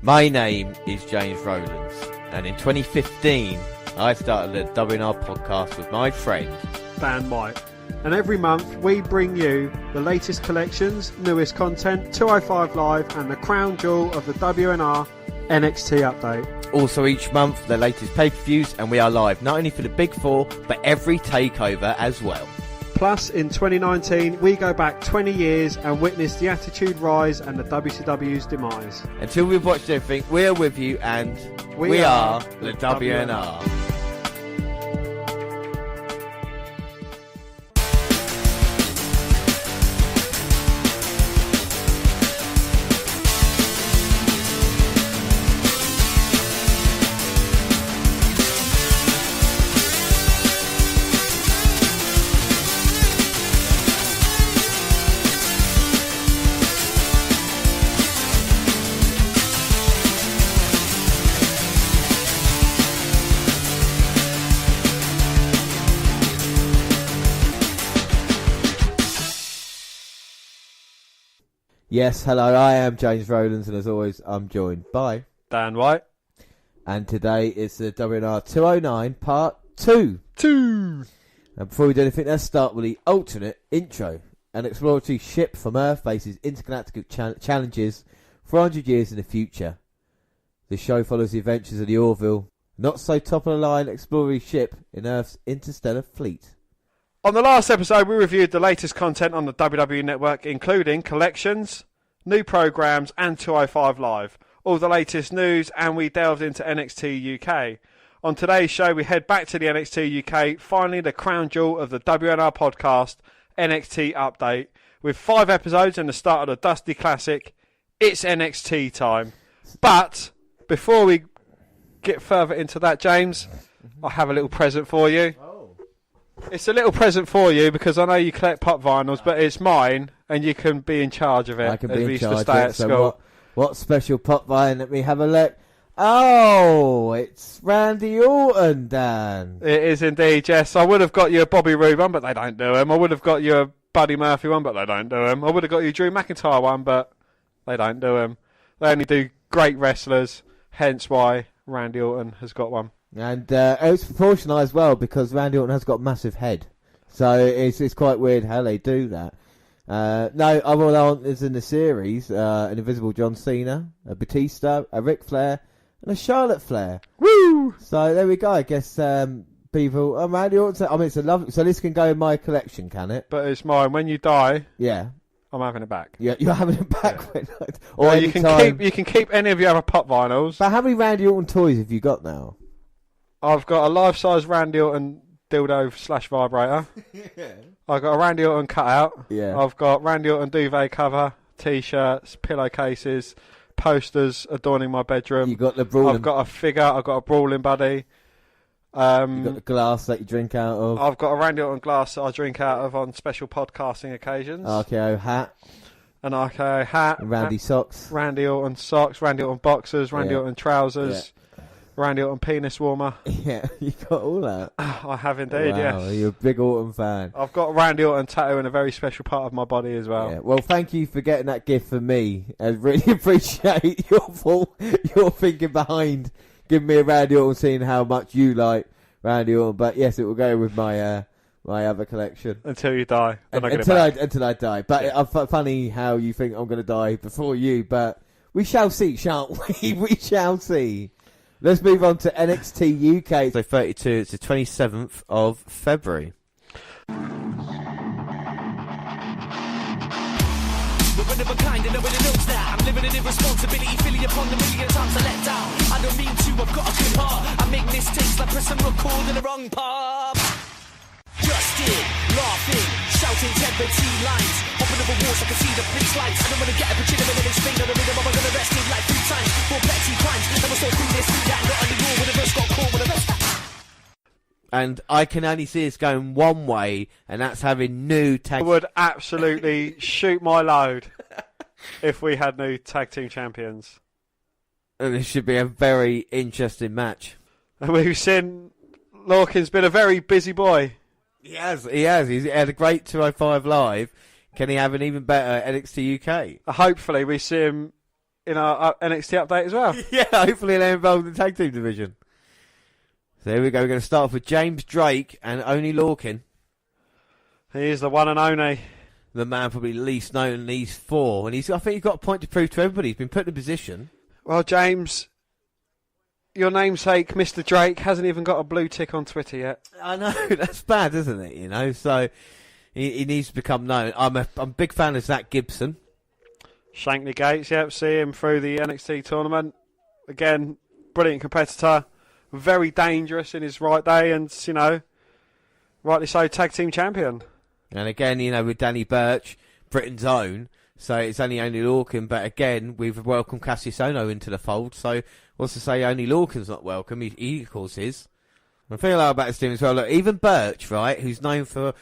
My name is James Rowlands, and in 2015 I started the WNR podcast with my friend Dan White. And every month we bring you the latest collections, newest content, 205 Live and the crown jewel of the WNR NXT update. Also each month the latest pay-per-views, and we are live not only for the Big Four but every takeover as well. Plus in 2019 we go back 20 years and witness the Attitude Rise and the WCW's demise. Until we've watched everything, we are with you, and we are the WNR. Yes, hello, I am James Rowlands, and as always, I'm joined by Dan White. And today is the WNR209 Part 2. And before we do anything, let's start with the alternate intro. An exploratory ship from Earth faces intergalactic challenges 400 years in the future. The show follows the adventures of the Orville, not so top-of-the-line exploratory ship in Earth's interstellar fleet. On the last episode, we reviewed the latest content on the WWE Network, including collections, new programs, and 205 Live. All the latest news, and we delved into NXT UK. On today's show, we head back to the NXT UK, finally the crown jewel of the WNR podcast, NXT Update. With 5 episodes and the start of the Dusty Classic, it's NXT time. But before we get further into that, James, I have a little present for you. It's a little present for you because I know you collect pop vinyls, but it's mine, and you can be in charge of it. I can be in charge of it. So what special pop vinyl? Let me have a look. Oh, it's Randy Orton, Dan. It is indeed, yes. I would have got you a Bobby Roode one, but they don't do them. I would have got you a Buddy Murphy one, but they don't do them. I would have got you a Drew McIntyre one, but they don't do them. They only do great wrestlers, hence why Randy Orton has got one. And it's proportional as well because Randy Orton has got a massive head. So it's quite weird how they do that. No, other than is in the series, an Invisible John Cena, a Batista, a Ric Flair, and a Charlotte Flair. Woo! So there we go. I guess people... Randy Orton... I mean, it's a lovely... So this can go in my collection, can it? But it's mine. When you die... Yeah. I'm having it back. Yeah, you're having it back. Yeah. Or you can keep any of your other pop vinyls. But how many Randy Orton toys have you got now? I've got a life-size Randy Orton dildo/vibrator. Yeah. I've got a Randy Orton cutout. Yeah. I've got Randy Orton duvet cover, T-shirts, pillowcases, posters adorning my bedroom. You got the brawling. I've got a figure. I've got a brawling buddy. You got the glass that you drink out of. I've got a Randy Orton glass that I drink out of on special podcasting occasions. RKO hat. An RKO hat. And Randy socks. Randy Orton socks. Randy Orton boxers. Randy Orton trousers. Yeah. Randy Orton penis warmer. Yeah, you got all that. I have indeed, wow, yes. You're a big Orton fan. I've got a Randy Orton tattoo in a very special part of my body as well. Yeah. Well, thank you for getting that gift for me. I really appreciate your thinking behind giving me a Randy Orton, seeing how much you like Randy Orton. But yes, it will go with my my other collection. Until you die. Until I die. But yeah. Funny how you think I'm going to die before you, but we shall see, shan't we? We shall see. Let's move on to NXT UK. So 32, it's the 27th of February. We're one of a kind and nobody knows that. I'm living in irresponsibility, feeling upon the million times I let down. I don't mean to, I've got a good heart. I make mistakes like pressing record in the wrong part. Just it, laughing, shouting temper T-lines. Hopping over walls, I can see the police lights. I don't want to get a bitch in a minute, explain on the rhythm. I'm gonna arrest it like 3 times for petty crimes. Never saw through this, that got on the wall when the verse got caught with a verse. And I can only see this going one way, and that's having new tag... I would absolutely shoot my load if we had new tag team champions. And this should be a very interesting match. And we've seen Lorcan's been a very busy boy. He has. He's had a great 205 Live. Can he have an even better NXT UK? Hopefully we see him in our NXT update as well. Yeah, hopefully they're involved in the tag team division. So here we go. We're going to start off with James Drake and Oney Lorcan. He is the one and only. The man probably least known in these four. And I think he's got a point to prove to everybody. He's been put in a position. Well, James, your namesake, Mr. Drake, hasn't even got a blue tick on Twitter yet. I know, that's bad, isn't it? You know, so he needs to become known. I'm a big fan of Zach Gibson. Shankly Gates, yep, see him through the NXT tournament. Again, brilliant competitor. Very dangerous in his right day and, you know, rightly so, tag team champion. And again, you know, with Danny Burch, Britain's own, so it's only Lorcan, but again, we've welcomed Cassius Ohno into the fold, so what's to say Oney Lorcan's not welcome? He of course is. I feel like about this team as well. Look, even Burch, right, who's known for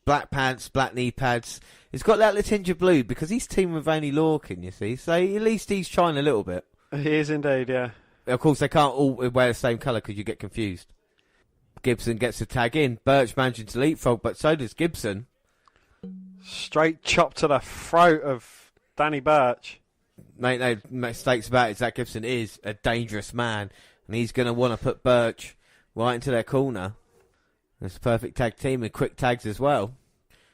black pants, black knee pads, he's got that little tinge of blue because he's teaming with Oney Lorcan, you see, so at least he's trying a little bit. He is indeed, yeah. Of course, they can't all wear the same colour because you get confused. Gibson gets the tag in. Burch managing to leapfrog, but so does Gibson. Straight chop to the throat of Danny Burch. Make no mistakes about it, Zach Gibson is a dangerous man, and he's going to want to put Burch right into their corner. It's a perfect tag team with quick tags as well.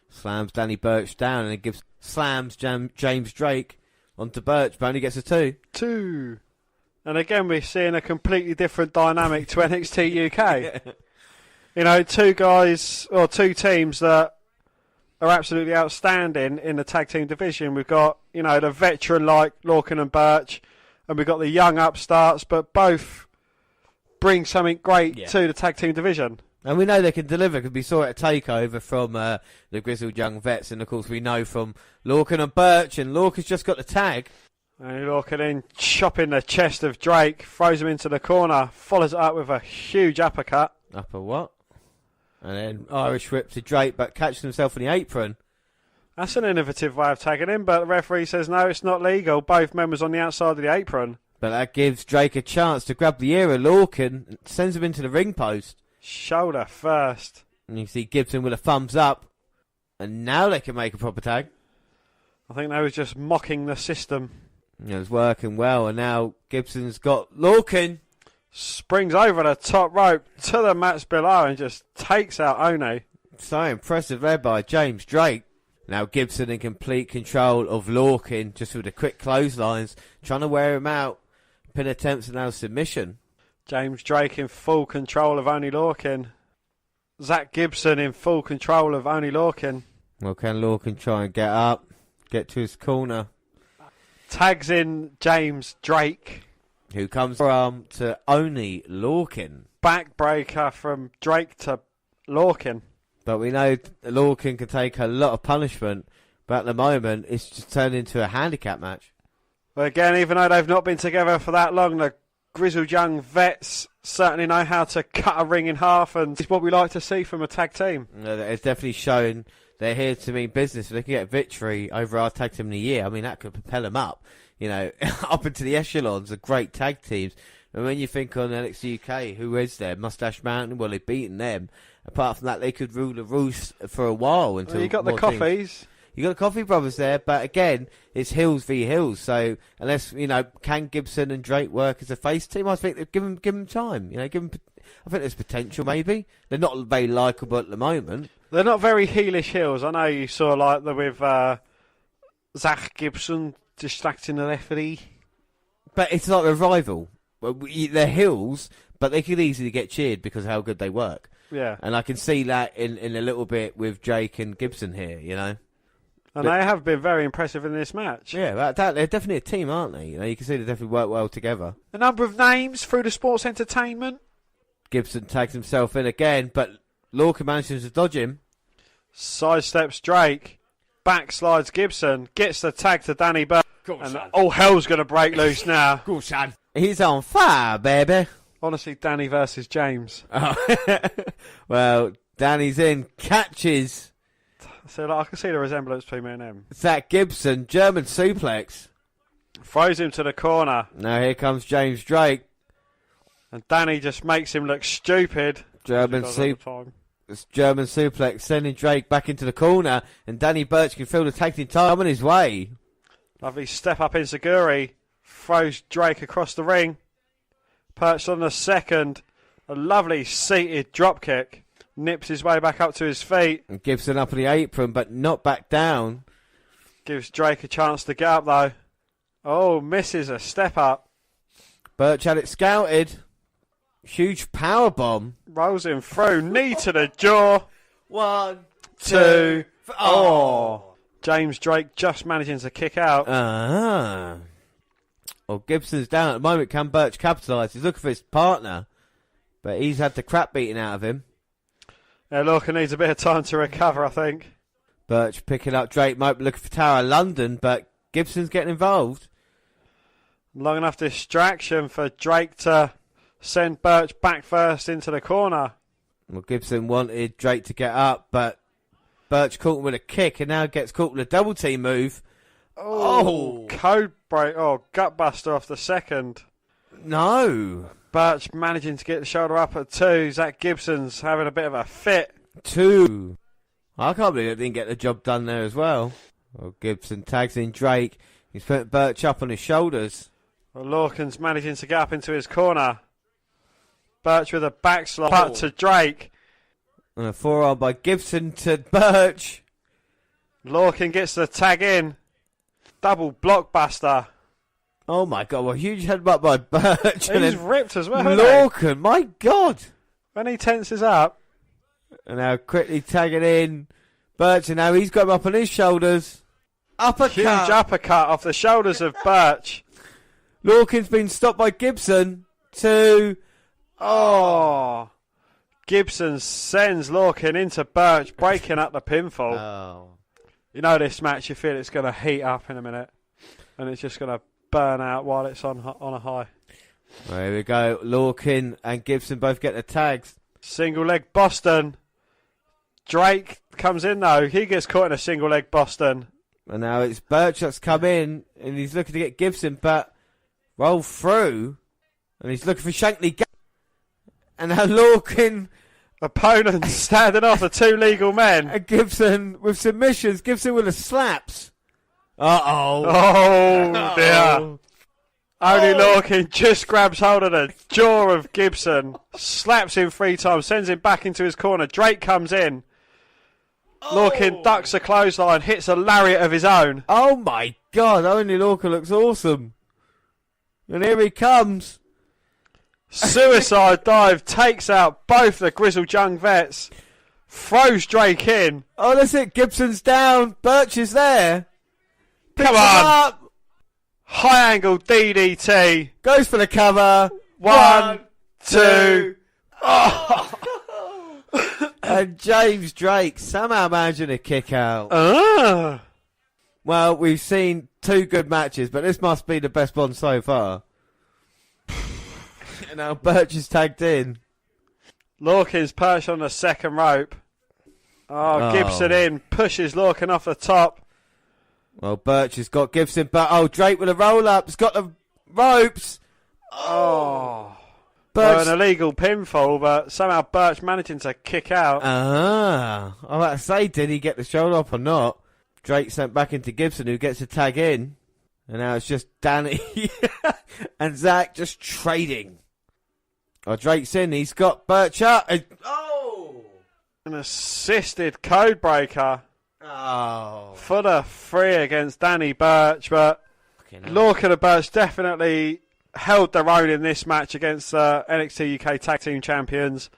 Slams Danny Burch down, and it slams James Drake onto Burch, but only gets a 2. 2. And again, we're seeing a completely different dynamic to NXT UK. Yeah. You know, two teams that are absolutely outstanding in the tag team division. We've got, you know, the veteran like Lorcan and Burch, and we've got the young upstarts, but both bring something great to the tag team division. And we know they can deliver because we saw it at TakeOver from the grizzled young vets, and of course we know from Lorcan and Burch, and Lorcan's just got the tag. And Lorcan in chopping the chest of Drake, throws him into the corner, follows it up with a huge uppercut. Upper what? And then Irish whip to Drake, but catches himself in the apron. That's an innovative way of tagging him, but the referee says no, it's not legal. Both members on the outside of the apron. But that gives Drake a chance to grab the ear of Lorcan and sends him into the ring post. Shoulder first. And you see Gibson with a thumbs up. And now they can make a proper tag. I think they was just mocking the system. It was working well, and now Gibson's got Lorcan. Springs over the top rope to the mats below and just takes out Oney. So impressive there by James Drake. Now Gibson in complete control of Lorcan, just with the quick clotheslines, trying to wear him out. Pin attempts and now submission. James Drake in full control of Oney Lorcan. Zach Gibson in full control of Oney Lorcan. Well, can Lorcan try and get up, get to his corner? Tags in James Drake. Who comes from to Oney Lorcan. Backbreaker from Drake to Lorcan. But we know Lorcan can take a lot of punishment, but at the moment it's just turned into a handicap match. But again, even though they've not been together for that long, the grizzled young vets certainly know how to cut a ring in half, and it's what we like to see from a tag team. It's definitely shown they're here to mean business. If they can get a victory over our tag team of the year, I mean, that could propel them up, you know, up into the echelons of great tag teams. And when you think on NXT UK, who is there? Mustache Mountain, well, they've beaten them. Apart from that, they could rule the roost for a while. Until you got the Coffees. You got the Coffee Brothers there, but again, it's heels v heels. So unless, you know, can Gibson and Drake work as a face team? I think give them time. You know, I think there's potential. Maybe they're not very likeable at the moment. They're not very heelish heels. I know you saw like with Zach Gibson distracting the referee, but it's like a rival. They're heels, but they could easily get cheered because of how good they work. Yeah, and I can see that in a little bit with Drake and Gibson here. You know. And they have been very impressive in this match. Yeah, they're definitely a team, aren't they? You know, you can see they definitely work well together. A number of names through the sports entertainment. Gibson tags himself in again, but Lorcan manages to dodge him. Sidesteps Drake, backslides Gibson, gets the tag to Danny Burch, and all hell's going to break loose now. Go, son. He's on fire, baby. Honestly, Danny versus James. Oh. Well, Danny's in, catches... So I can see the resemblance between me and him. Zach Gibson, German suplex. Throws him to the corner. Now here comes James Drake. And Danny just makes him look stupid. German suplex, sending Drake back into the corner. And Danny Burch can feel the tag team time on his way. Lovely step up enziguri. Throws Drake across the ring. Perched on the second. A lovely seated drop kick. Nips his way back up to his feet. And Gibson up on the apron, but not back down. Gives Drake a chance to get up, though. Oh, misses a step up. Birch had it scouted. Huge power bomb. Rolls him through. Knee to the jaw. 1, 2. Oh. James Drake just managing to kick out. Well, Gibson's down at the moment. Can Birch capitalise? He's looking for his partner, but he's had the crap beaten out of him. Yeah, Lorcan needs a bit of time to recover, I think. Birch picking up Drake. Might be looking for Tower of London, but Gibson's getting involved. Long enough distraction for Drake to send Birch back first into the corner. Well, Gibson wanted Drake to get up, but Birch caught him with a kick and now gets caught with a double team move. Oh, code break. Oh, gutbuster off the second. No. Birch managing to get the shoulder up at 2. Zach Gibson's having a bit of a fit. 2. I can't believe it didn't get the job done there as well. Well, Gibson tags in Drake. He's putting Birch up on his shoulders. Well, Lorcan's managing to get up into his corner. Birch with a backslide putt to Drake. And a forearm by Gibson to Birch. Lorcan gets the tag in. Double blockbuster. Oh my God, well, huge headbutt by Birch. He's ripped as well, Lorcan, my God. When he tenses up. And now quickly tagging in Birch, and now he's got him up on his shoulders. Uppercut. Huge uppercut off the shoulders of Birch. Lorcan's been stopped by Gibson. 2. Oh. Gibson sends Lorcan into Birch, breaking up the pinfall. Oh. You know this match, you feel it's going to heat up in a minute. And it's just going to burn out while it's on a high. There we go. Lorcan and Gibson both get the tags. Single leg Boston. Drake comes in though. He gets caught in a single leg Boston. And now it's Birch that's come in. And he's looking to get Gibson, but roll through. And he's looking for Shankly. And now Lorcan. Opponents standing off the 2 legal men. And Gibson with submissions. Gibson with the slaps. Uh-oh. Oh, dear. Only Lorcan just grabs hold of the jaw of Gibson. Slaps him 3 times. Sends him back into his corner. Drake comes in. Lorcan ducks a clothesline. Hits a lariat of his own. Oh, my God. Only Lorcan looks awesome. And here he comes. Suicide dive takes out both the grizzled young vets. Throws Drake in. Oh, that's it. Gibson's down. Birch is there. Come on. Up. High angle DDT. Goes for the cover. 1, 2. Oh. And James Drake somehow managing a kick out. Well, we've seen 2 good matches, but this must be the best one so far. And now Birch is tagged in. Lorcan's perched on the second rope. Oh, Gibson in. Pushes Lorcan off the top. Well, Birch has got Gibson, but Drake with a roll-up. He's got the ropes. Oh. Birch. An illegal pinfall, but somehow Birch managing to kick out. I was about to say, did he get the shoulder up or not? Drake sent back into Gibson, who gets a tag in. And now it's just Danny and Zach just trading. Oh, Drake's in. He's got Birch up. An assisted code breaker. Oh. For the 3 against Danny Birch, but Lorcan and Birch definitely held their own in this match against NXT UK Tag Team Champions.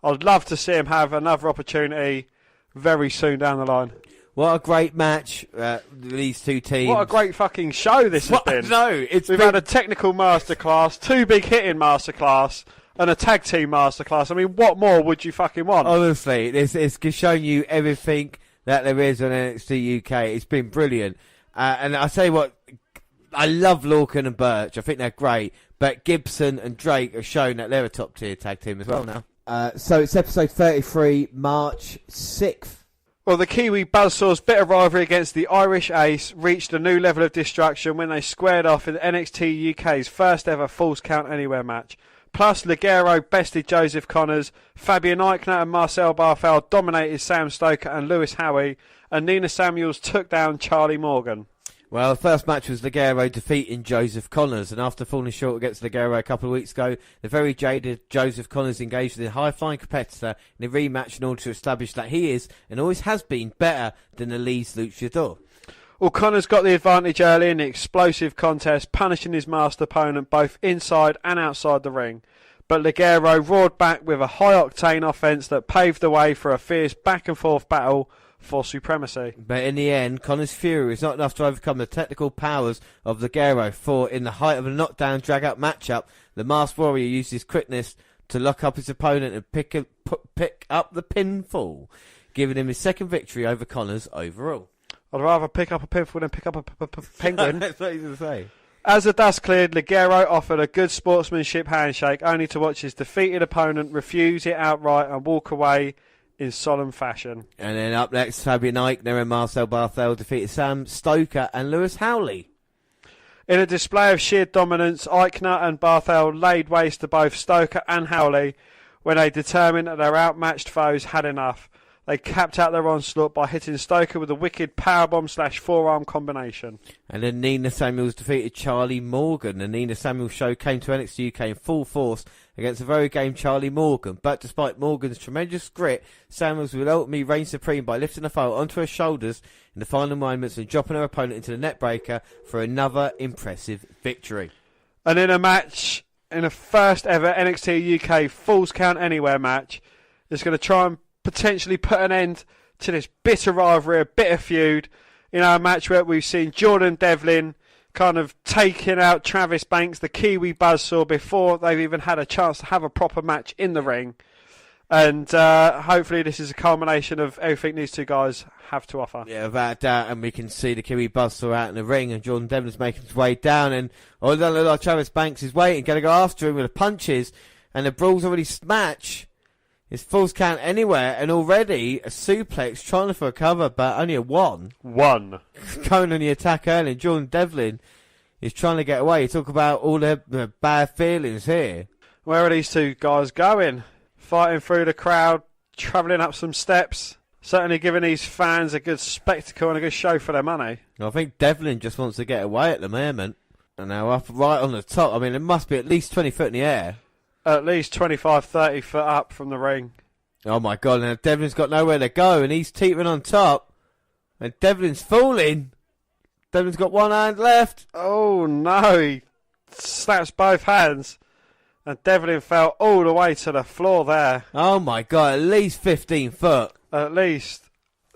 I'd love to see him have another opportunity very soon down the line. What a great match, these 2 teams. What a great fucking show this has been. No, We've had a technical masterclass, 2 big hitting masterclass, and a tag team masterclass. I mean, what more would you fucking want? Honestly, it's showing you everything that there is on NXT UK. It's been brilliant. And I say what, I love Lorcan and Birch. I think they're great. But Gibson and Drake have shown that they're a top tier tag team as well now. So it's episode 33, March 6th. Well, the Kiwi Buzzsaws' bitter rivalry against the Irish Ace reached a new level of destruction when they squared off in NXT UK's first ever Falls Count Anywhere match. Plus, Ligero bested Joseph Connors, Fabian Eichner and Marcel Barthel dominated Sam Stoker and Lewis Howie, and Nina Samuels took down Charlie Morgan. Well, the first match was Ligero defeating Joseph Connors, and after falling short against Ligero a couple of weeks ago, the very jaded Joseph Connors engaged with a high-flying competitor in a rematch in order to establish that he is, and always has been, better than the Lee's luchador. Well, Connors got the advantage early in the explosive contest, punishing his masked opponent both inside and outside the ring. But Ligero roared back with a high-octane offense that paved the way for a fierce back-and-forth battle for supremacy. But in the end, Connor's fury was not enough to overcome the technical powers of Ligero, for in the height of a knockdown drag-out matchup, the masked warrior used his quickness to lock up his opponent and pick up the pinfall, giving him his second victory over Connors overall. I'd rather pick up a pinfall than pick up a penguin. That's what he's going to say. As the dust cleared, Ligero offered a good sportsmanship handshake, only to watch his defeated opponent refuse it outright and walk away in solemn fashion. And then up next, Fabian Eichner and Marcel Barthel defeated Sam Stoker and Lewis Howley. In a display of sheer dominance, Eichner and Barthel laid waste to both Stoker and Howley when they determined that their outmatched foes had enough. They capped out their onslaught by hitting Stoker with a wicked powerbomb/forearm combination. And then Nina Samuels defeated Charlie Morgan. The Nina Samuels show came to NXT UK in full force against the very game Charlie Morgan. But despite Morgan's tremendous grit, Samuels would ultimately reign supreme by lifting the foe onto her shoulders in the final moments and dropping her opponent into the net breaker for another impressive victory. And in a match, in a first ever NXT UK Falls Count Anywhere match, it's going to try and potentially put an end to this bitter rivalry, a bitter feud. You know, a match where we've seen Jordan Devlin kind of taking out Travis Banks, the Kiwi buzzsaw, before they've even had a chance to have a proper match in the ring. And hopefully this is a culmination of everything these two guys have to offer. Yeah, without doubt, and we can see the Kiwi buzzsaw out in the ring, and Jordan Devlin's making his way down, and all that look like Travis Banks is waiting, going to go after him with the punches, and the brawl's already match. It's Falls Count Anywhere, and already a suplex trying for a cover, but only a one. Going on the attack early, and Jordan Devlin is trying to get away. You talk about all the bad feelings here. Where are these two guys going? Fighting through the crowd, travelling up some steps, certainly giving these fans a good spectacle and a good show for their money. I think Devlin just wants to get away at the moment. And now up right on the top, I mean, it must be at least 20 foot in the air. At least 25, 30 foot up from the ring. Oh my God, and Devlin's got nowhere to go, and he's teetering on top. And Devlin's falling. Devlin's got one hand left. Oh no, he slaps both hands. And Devlin fell all the way to the floor there. Oh my God, at least 15 foot. At least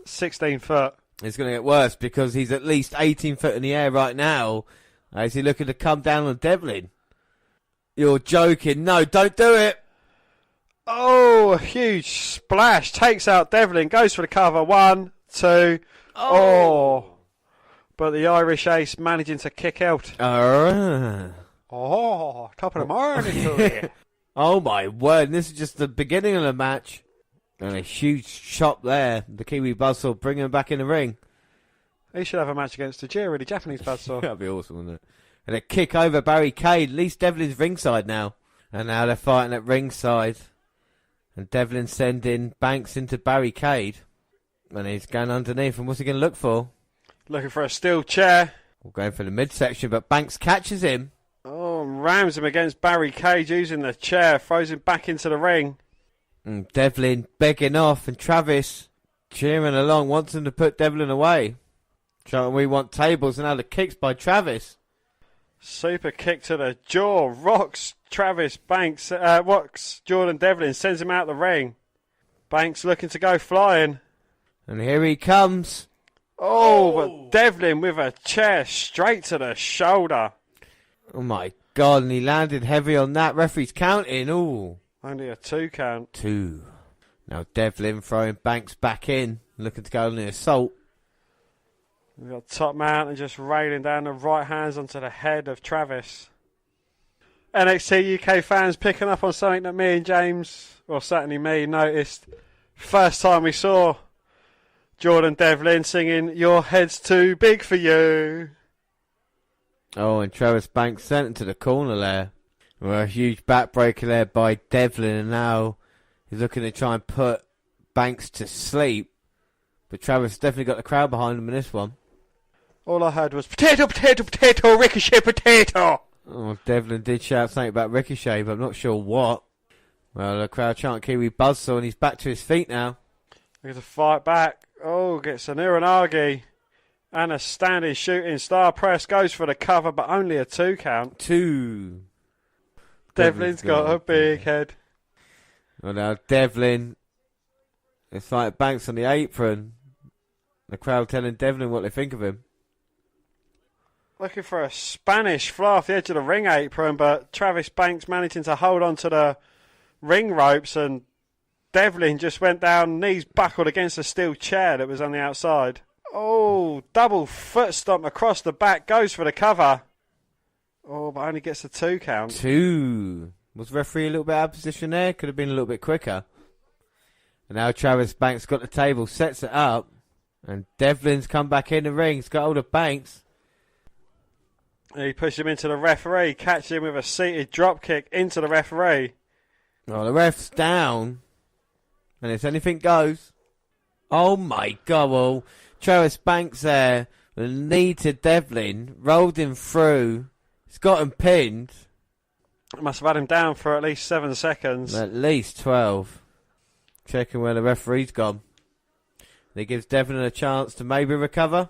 16 foot. It's going to get worse because he's at least 18 foot in the air right now. Is he looking to come down on Devlin? You're joking. No, don't do it. Oh, a huge splash. Takes out Devlin. Goes for the cover. 1, 2. Oh. But the Irish ace managing to kick out. Oh, top of the morning. Oh my word. And this is just the beginning of the match. And a huge chop there. The Kiwi buzzsaw bringing him back in the ring. He should have a match against Tajiri, the Japanese buzzsaw. That'd be awesome, wouldn't it? And a kick over barricade. At least Devlin's ringside now. And now they're fighting at ringside. And Devlin sending Banks into barricade. And he's going underneath. And what's he going to look for? Looking for a steel chair. We're going for the midsection, but Banks catches him. Oh, rams him against barricade using the chair. Throws him back into the ring. And Devlin begging off. And Travis cheering along. Wants him to put Devlin away. Shouting, we want tables. And now the kicks by Travis. Super kick to the jaw. Rocks Travis Banks. Rocks Jordan Devlin. Sends him out the ring. Banks looking to go flying. And here he comes. Oh, but Devlin with a chair straight to the shoulder. Oh my God, and he landed heavy on that. Referee's counting. Ooh. Only a 2 count. 2. Now Devlin throwing Banks back in. Looking to go on the assault. We've got Top Mountain just railing down the right hands onto the head of Travis. NXT UK fans picking up on something that me and James, well certainly me, noticed. First time we saw Jordan Devlin singing Your Head's Too Big For You. Oh, and Travis Banks sent into the corner there. Well, a huge backbreaker there by Devlin, and now he's looking to try and put Banks to sleep. But Travis definitely got the crowd behind him in this one. All I heard was potato, potato, potato, Ricochet, potato. Oh, Devlin did shout something about Ricochet, but I'm not sure what. Well, the crowd chant Kiwi Buzzsaw, and he's back to his feet now. There's a fight back. Oh, gets an Uranagi. And a standing shooting star press. Goes for the cover, but only a 2 count. 2. Devlin's got a big head. Well, now Devlin. It's like Banks on the apron. The crowd telling Devlin what they think of him. Looking for a Spanish fly off the edge of the ring apron, but Travis Banks managing to hold on to the ring ropes, and Devlin just went down, knees buckled against a steel chair that was on the outside. Oh, double foot stomp across the back, goes for the cover. Oh, but only gets a 2 count. 2. Was the referee a little bit out of position there? Could have been a little bit quicker. And now Travis Banks got the table, sets it up, and Devlin's come back in the ring. He's got hold of Banks. He pushed him into the referee, catches him with a seated drop kick into the referee. Oh, the ref's down. And if anything goes. Oh my God, well, Travis Banks there, with a knee to Devlin, rolled him through. He's got him pinned. Must have had him down for at least 7 seconds. At least 12. Checking where the referee's gone. And it gives Devlin a chance to maybe recover.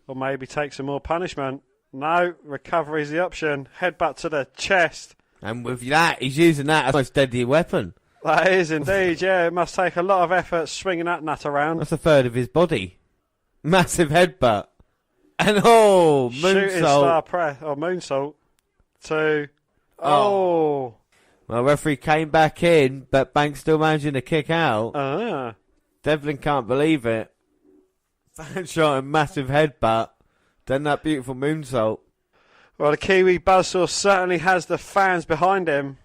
Or maybe take some more punishment. No, recovery is the option. Headbutt to the chest. And with that, he's using that as the most deadly weapon. That is indeed, yeah. It must take a lot of effort swinging that nut around. That's a third of his body. Massive headbutt. And oh, Shooting star moonsault. press, or moonsault. 2. Oh. Well, referee came back in, but Banks still managing to kick out. Devlin can't believe it. Fan shot and massive headbutt. Then that beautiful moonsault. Well, the Kiwi Buzzsaw certainly has the fans behind him.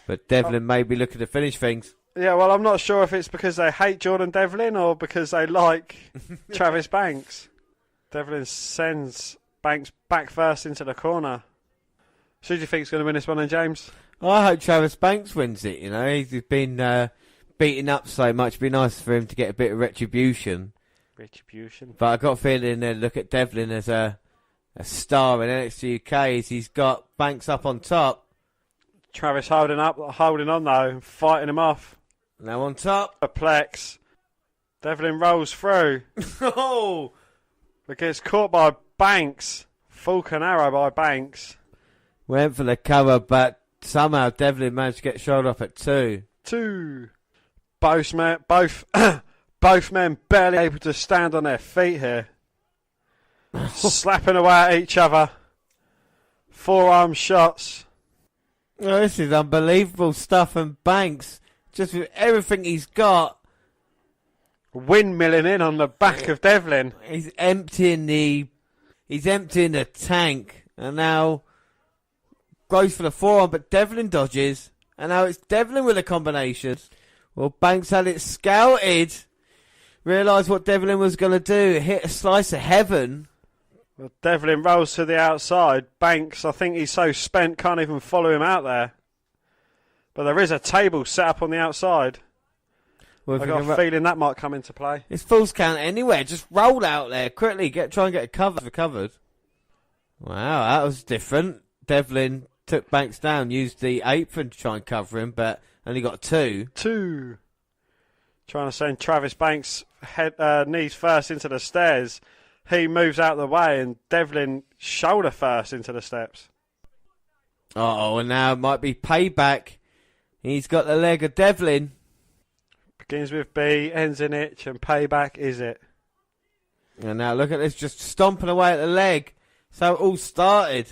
But Devlin may be looking to finish things. Yeah, well, I'm not sure if it's because they hate Jordan Devlin or because they like Travis Banks. Devlin sends Banks back first into the corner. So who do you think is going to win this one then, James? I hope Travis Banks wins it, you know. He's been beaten up so much. It'd be nice for him to get a bit of retribution. But I got a feeling they look at Devlin as a star in NXT UK. He's got Banks up on top. Travis holding on though, and fighting him off. Now on top. Perplex. Devlin rolls through. Oh! But gets caught by Banks. Falcon arrow by Banks. Went for the cover, but somehow Devlin managed to get shoulder up at 2. 2. Both men barely able to stand on their feet here. Slapping away at each other. Forearm shots. Oh, this is unbelievable stuff, and Banks, just with everything he's got. Windmilling in on the back of Devlin. He's emptying the tank, and now goes for the forearm, but Devlin dodges, and now it's Devlin with a combination. Well, Banks had it scouted, realised what Devlin was going to do, hit a slice of heaven. Well, Devlin rolls to the outside. Banks, I think he's so spent, can't even follow him out there. But there is a table set up on the outside. Well, I've got a feeling that might come into play. It's falls count anywhere. Just roll out there quickly. Try and get a cover recovered. Wow, that was different. Devlin took Banks down, used the apron to try and cover him, but only got 2. 2. Trying to send Travis Banks knees first into the stairs. He moves out of the way, and Devlin shoulder first into the steps. And now it might be payback. He's got the leg of Devlin. Begins with B, ends in H, and payback is it. And now look at this, just stomping away at the leg. So it all started.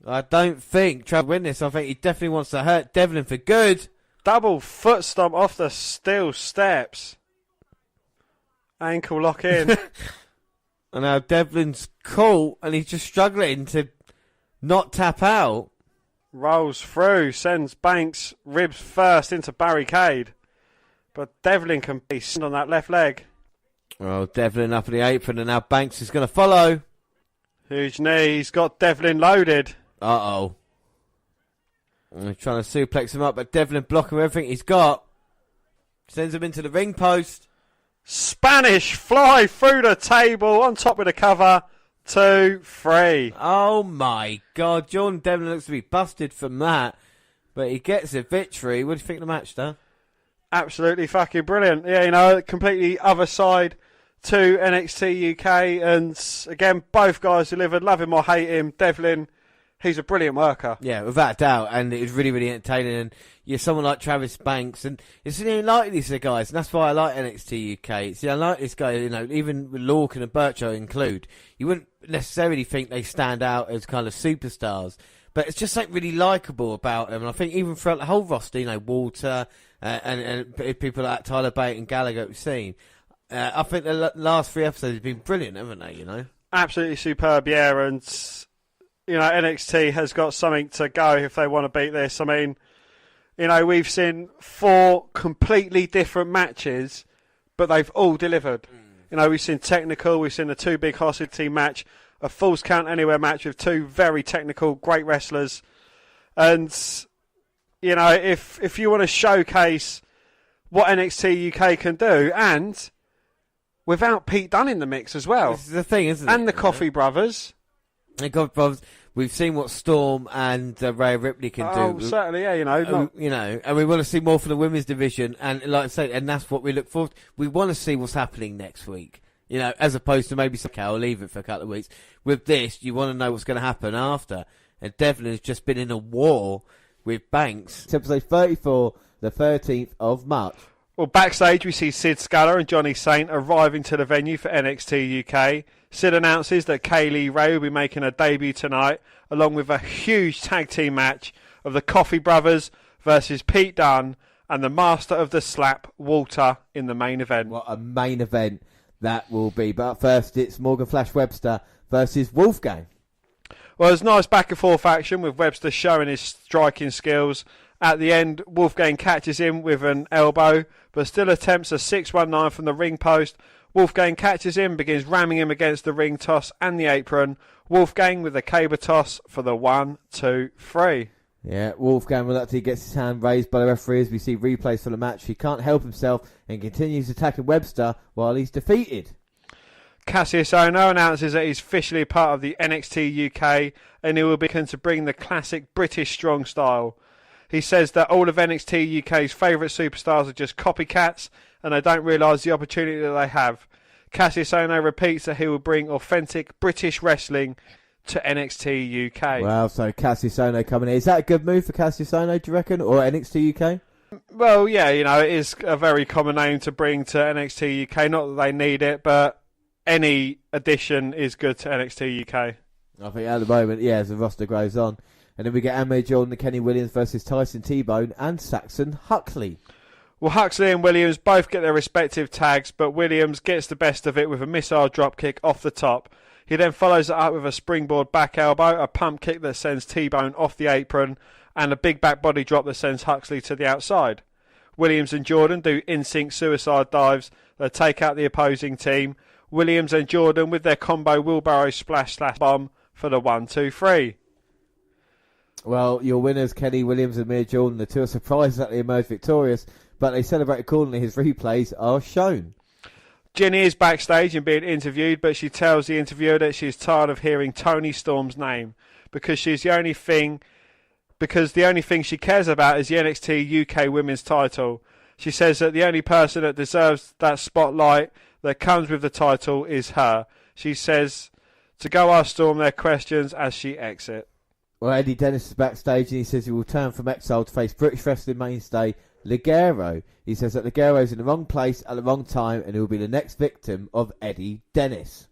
I don't think Travis will win this. I think he definitely wants to hurt Devlin for good. Double foot stomp off the steel steps. Ankle lock in. And now Devlin's caught, and he's just struggling to not tap out. Rolls through, sends Banks ribs first into barricade. But Devlin can be on that left leg. Well, Devlin up in the apron, and now Banks is going to follow. Huge knee, he's got Devlin loaded. Uh-oh. And he's trying to suplex him up, but Devlin blocking everything he's got. Sends him into the ring post. Spanish fly through the table on top of the cover. 2-3. Oh my God, Jordan Devlin looks to be busted from that, but he gets a victory. What do you think of the match, Dan? Absolutely fucking brilliant. Yeah, you know, completely other side to NXT UK, and again, both guys delivered. Love him or hate him, Devlin, he's a brilliant worker. Yeah, without a doubt, and it was really, really entertaining. And you're someone like Travis Banks, and it's really unlike these guys, and that's why I like NXT UK. It's unlike this guy, you know, even with Lorcan and Burcho include, you wouldn't necessarily think they stand out as kind of superstars, but it's just something really likeable about them. And I think even throughout the whole roster, you know, Walter and people like Tyler Bate and Gallagher we've seen, I think the last 3 episodes have been brilliant, haven't they? You know, absolutely superb. Yeah, and you know, NXT has got something to go if they want to beat this. I mean, you know, we've seen 4 completely different matches, but they've all delivered. You know, we've seen technical, we've seen a 2 big hostage team match, a Falls Count Anywhere match with 2 very technical, great wrestlers. And, you know, if you want to showcase what NXT UK can do, and without Pete Dunne in the mix as well. This is the thing, isn't it? And the Coffee Brothers. The Coffee Brothers. We've seen what Storm and Rhea Ripley can do. Oh, certainly, yeah, you know. You know, and we want to see more for the women's division. And like I say, and that's what we look forward to. We want to see what's happening next week. You know, as opposed to maybe I'll leave it for a couple of weeks. With this, you want to know what's going to happen after. And Devlin has just been in a war with Banks. It's episode 34, the 13th of March. Well, backstage we see Sid Scala and Johnny Saint arriving to the venue for NXT UK. Sid announces that Kaylee Ray will be making her debut tonight, along with a huge tag team match of the Coffee Brothers versus Pete Dunne and the Master of the Slap, Walter, in the main event. What a main event that will be. But first, it's Morgan Flash Webster versus Wolfgang. Well, there's nice back and forth action with Webster showing his striking skills. At the end, Wolfgang catches him with an elbow, but still attempts a 619 from the ring post. Wolfgang catches him, begins ramming him against the ring toss and the apron. Wolfgang with a caber toss for the 1, 2, 3. Yeah, Wolfgang reluctantly gets his hand raised by the referee as we see replays from the match. He can't help himself and continues attacking Webster while he's defeated. Cassius Ono announces that he's officially part of the NXT UK and he will begin to bring the classic British strong style. He says that all of NXT UK's favourite superstars are just copycats and they don't realise the opportunity that they have. Cassius Ono repeats that he will bring authentic British wrestling to NXT UK. Well, so Cassius Ono coming in. Is that a good move for Cassius Ono, do you reckon, or NXT UK? Well, yeah, you know, it is a very common name to bring to NXT UK. Not that they need it, but any addition is good to NXT UK. I think at the moment, yeah, as the roster grows on. And then we get Amber Jordan and Kenny Williams versus Tyson T-Bone and Saxon Huxley. Well, Huxley and Williams both get their respective tags, but Williams gets the best of it with a missile dropkick off the top. He then follows it up with a springboard back elbow, a pump kick that sends T-Bone off the apron, and a big back body drop that sends Huxley to the outside. Williams and Jordan do in-sync suicide dives that take out the opposing team. Williams and Jordan with their combo wheelbarrow splash/bomb for the 1, 2, 3. Well, your winners, Kenny Williams and Amir Jordan, the two are surprised that they emerged victorious, but they celebrate accordingly. His replays are shown. Jenny is backstage and being interviewed, but she tells the interviewer that she's tired of hearing Tony Storm's name because the only thing she cares about is the NXT UK Women's title. She says that the only person that deserves that spotlight that comes with the title is her. She says to go ask Storm their questions as she exits. Well, Eddie Dennis is backstage and he says he will turn from exile to face British wrestling mainstay Ligero. He says that Ligero's in the wrong place at the wrong time and he will be the next victim of Eddie Dennis.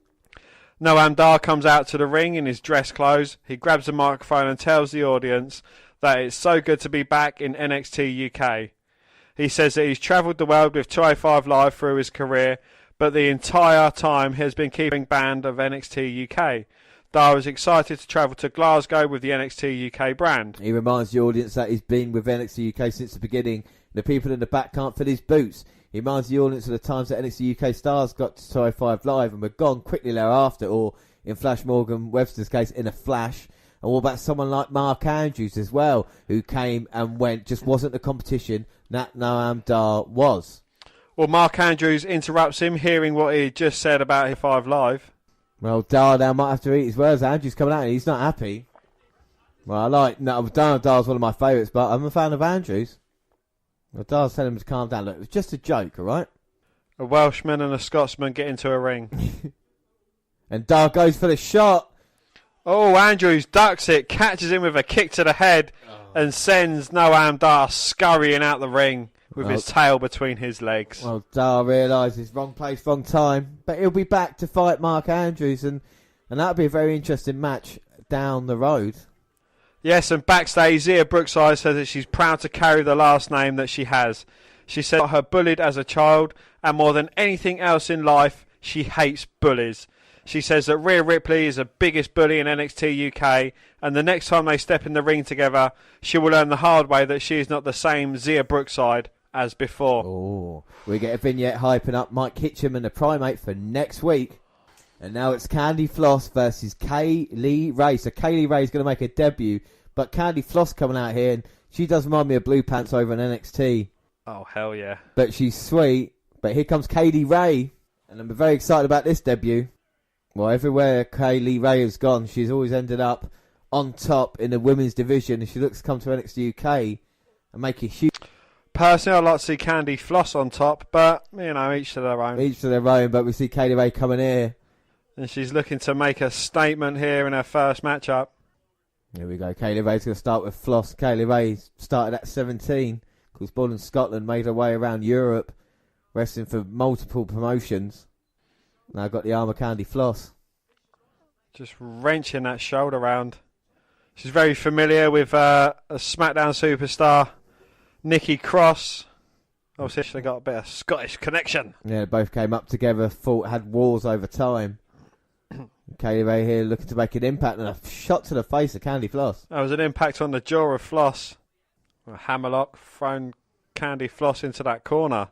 Noam Dar comes out to the ring in his dress clothes. He grabs a microphone and tells the audience that it's so good to be back in NXT UK. He says that he's travelled the world with 205 Live through his career, but the entire time he has been keeping band of NXT UK. Dar is excited to travel to Glasgow with the NXT UK brand. He reminds the audience that he's been with NXT UK since the beginning. The people in the back can't fill his boots. He reminds the audience of the times that NXT UK stars got to 205 Live and were gone quickly thereafter, or in Flash Morgan Webster's case, in a flash. And what about someone like Mark Andrews as well, who came and went, just wasn't the competition that Noam Dar was. Well, Mark Andrews interrupts him, hearing what he just said about his 5 Live. Well, Darnell might have to eat his words. Andrews coming out and he's not happy. Well, Darnell's one of my favourites, but I'm a fan of Andrews. Well, Darnell's telling him to calm down. Look, it was just a joke, all right? A Welshman and a Scotsman get into a ring. And Dar goes for the shot. Oh, Andrews ducks it, catches him with a kick to the head, and sends Noam Dar scurrying out the ring with his tail between his legs. Well, Dar realises wrong place, wrong time. But he'll be back to fight Mark Andrews, and that'll be a very interesting match down the road. Yes, and backstage, Zia Brookside says that she's proud to carry the last name that she has. She said her bullied as a child, and more than anything else in life, she hates bullies. She says that Rhea Ripley is the biggest bully in NXT UK, and the next time they step in the ring together, she will learn the hard way that she is not the same Zia Brookside as before. Oh, we get a vignette hyping up Mike Hitcham and the Primate for next week. And now it's Candy Floss versus Kaylee Ray. So Kaylee Ray is going to make a debut, but Candy Floss coming out here, and she does remind me of Blue Pants over in NXT. Oh, hell yeah. But she's sweet. But here comes Kaylee Ray, and I'm very excited about this debut. Well, everywhere Kaylee Ray has gone, she's always ended up on top in the women's division, and she looks to come to NXT UK and make a huge... Personally, I'd like to see Candy Floss on top, but, you know, each to their own. Each to their own, but we see Kaylee Ray coming here. And she's looking to make a statement here in her first matchup. Here we go. Kaylee Ray's going to start with Floss. Kaylee Ray started at 17, was born in Scotland, made her way around Europe, wrestling for multiple promotions. Now got the arm of Candy Floss. Just wrenching that shoulder round. She's very familiar with a SmackDown superstar, Nikki Cross. Obviously, they got a bit of Scottish connection. Yeah, both came up together, had wars over time. Kaylee Ray here looking to make an impact, and a shot to the face of Candy Floss. That was an impact on the jaw of Floss. A hammerlock thrown Candy Floss into that corner.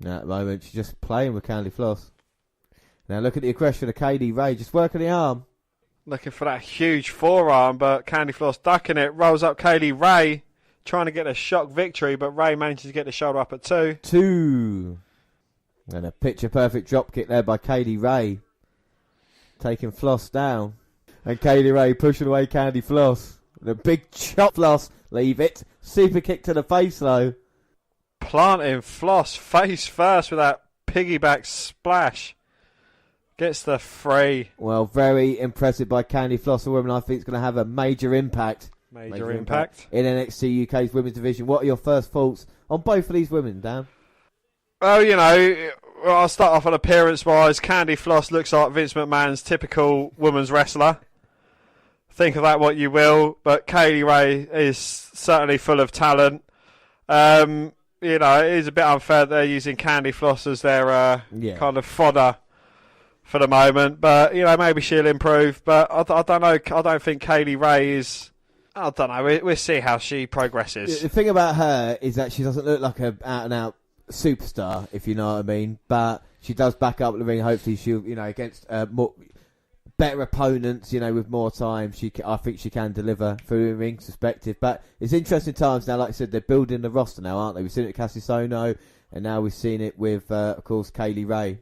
Now at the moment, she's just playing with Candy Floss. Now look at the aggression of Kaylee Ray, just working the arm. Looking for that huge forearm, but Candy Floss ducking it, rolls up Kaylee Ray, trying to get a shock victory, but Ray manages to get the shoulder up at 2. And a picture-perfect dropkick there by Kaylee Ray. Taking Floss down. And Kaylee Ray pushing away Candy Floss. The big chop Floss. Leave it. Super kick to the face though. Planting Floss face first with that piggyback splash. Gets the 3. Well, very impressive by Candy Floss, a woman I think is going to have a major impact. Major impact. In NXT UK's women's division. What are your first thoughts on both of these women, Dan? Well, you know, I'll start off on appearance-wise. Candy Floss looks like Vince McMahon's typical women's wrestler. Think of that what you will, but Kaylee Ray is certainly full of talent. You know, it is a bit unfair that they're using Candy Floss as their kind of fodder for the moment, but you know, maybe she'll improve. But I don't know. I don't think Kaylee Ray is. I don't know. We'll see how she progresses. The thing about her is that she doesn't look like an out-and-out superstar, if you know what I mean. But she does back up the ring. Hopefully, she'll, you know, against better opponents, you know, with more time, I think she can deliver from a ring perspective. But it's interesting times now. Like I said, they're building the roster now, aren't they? We've seen it with Cassie Sono, and now we've seen it with, of course, Kaylee Ray.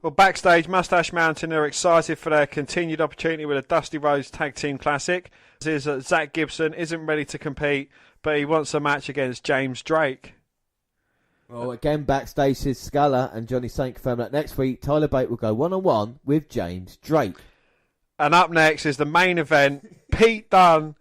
Well, backstage, Mustache Mountain are excited for their continued opportunity with a Dusty Rhodes Tag Team Classic. Is that Zach Gibson isn't ready to compete, but he wants a match against James Drake. Well, again, backstage, Sid Scala and Johnny Saint confirm that next week Tyler Bate will go one-on-one with James Drake. And up next is the main event, Pete Dunne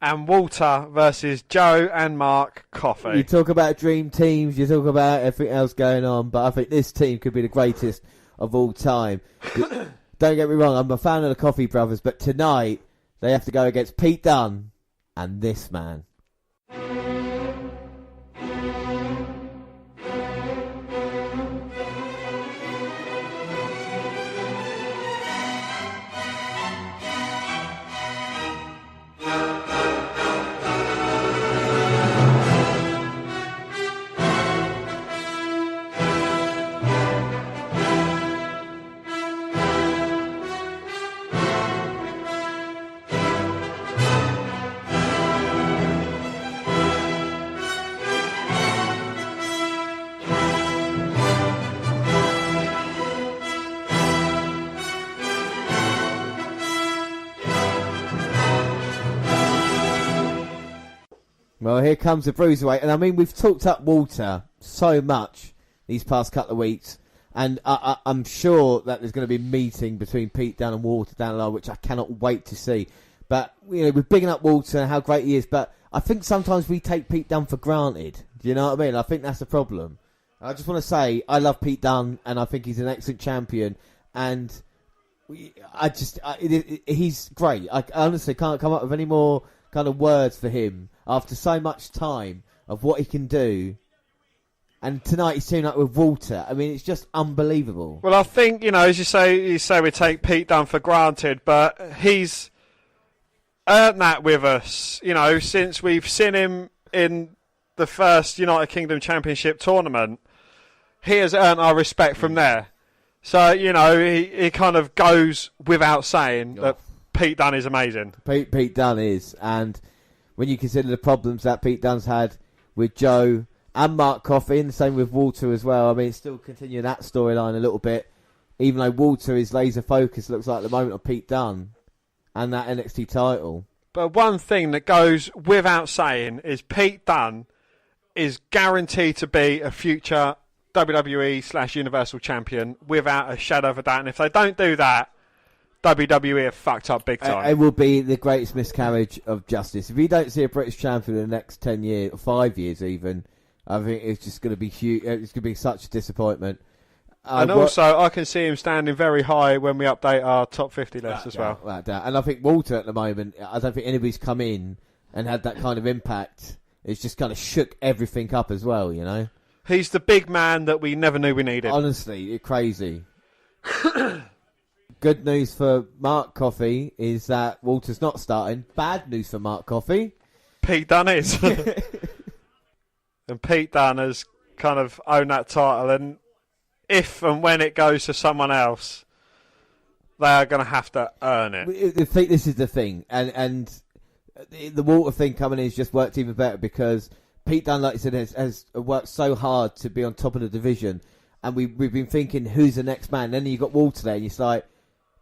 and Walter versus Joe and Mark Coffey. You talk about dream teams, you talk about everything else going on, but I think this team could be the greatest of all time. Don't get me wrong, I'm a fan of the Coffey brothers, but tonight they have to go against Pete Dunne and this man. Well, here comes the Bruiserweight. And I mean, we've talked up Walter so much these past couple of weeks. And I'm sure that there's going to be a meeting between Pete Dunne and Walter down the line, which I cannot wait to see. But, we're bigging up Walter and how great he is. But I think sometimes we take Pete Dunne for granted. Do you know what I mean? I think that's the problem. I just want to say I love Pete Dunne, and I think he's an excellent champion. And he's great. I honestly can't come up with any more kind of words for him after so much time of what he can do. And tonight he's teaming up with Walter. I mean, it's just unbelievable. Well, I think, as you say we take Pete Dunne for granted, but he's earned that with us, since we've seen him in the first United Kingdom Championship tournament. He has earned our respect from there. So, he kind of goes without saying that Pete Dunne is amazing. Pete Dunne is. And when you consider the problems that Pete Dunne's had with Joe and Mark Coffey, and the same with Walter as well. I mean, it's still continuing that storyline a little bit, even though Walter is laser focused, looks like at the moment, on Pete Dunne and that NXT title. But one thing that goes without saying is Pete Dunne is guaranteed to be a future WWE/Universal Champion without a shadow of a doubt. And if they don't do that, WWE have fucked up big time. It will be the greatest miscarriage of justice. If we don't see a British champion in the next 10 years, or 5 years even, I think it's just going to be huge. It's going to be such a disappointment. And also, I can see him standing very high when we update our top 50 list as well. And I think Walter at the moment, I don't think anybody's come in and had that kind of impact. It's just kind of shook everything up as well, He's the big man that we never knew we needed. Honestly, it's crazy. Good news for Mark Coffey is that Walter's not starting. Bad news for Mark Coffey. Pete Dunne is. And Pete Dunne has kind of owned that title. And if and when it goes to someone else, they are going to have to earn it. I think this is the thing. And the Walter thing coming in has just worked even better because Pete Dunne, like you said, has worked so hard to be on top of the division. And we've been thinking, who's the next man? And then you got Walter there, and it's like,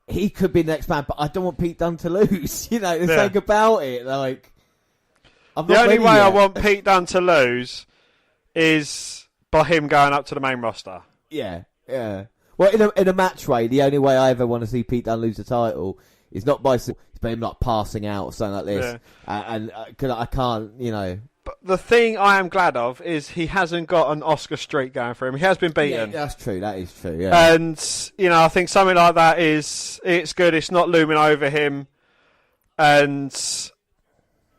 he could be the next man, but I don't want Pete Dunne to lose. There's something about it. Like, the only way I want Pete Dunne to lose is by him going up to the main roster. Yeah. Well, in a match way, the only way I ever want to see Pete Dunne lose the title is not by him not passing out or something like this. And cause I can't, But the thing I am glad of is he hasn't got an Oscar streak going for him. He has been beaten. Yeah, that's true. That is true. Yeah. And I think something like that it's good. It's not looming over him. And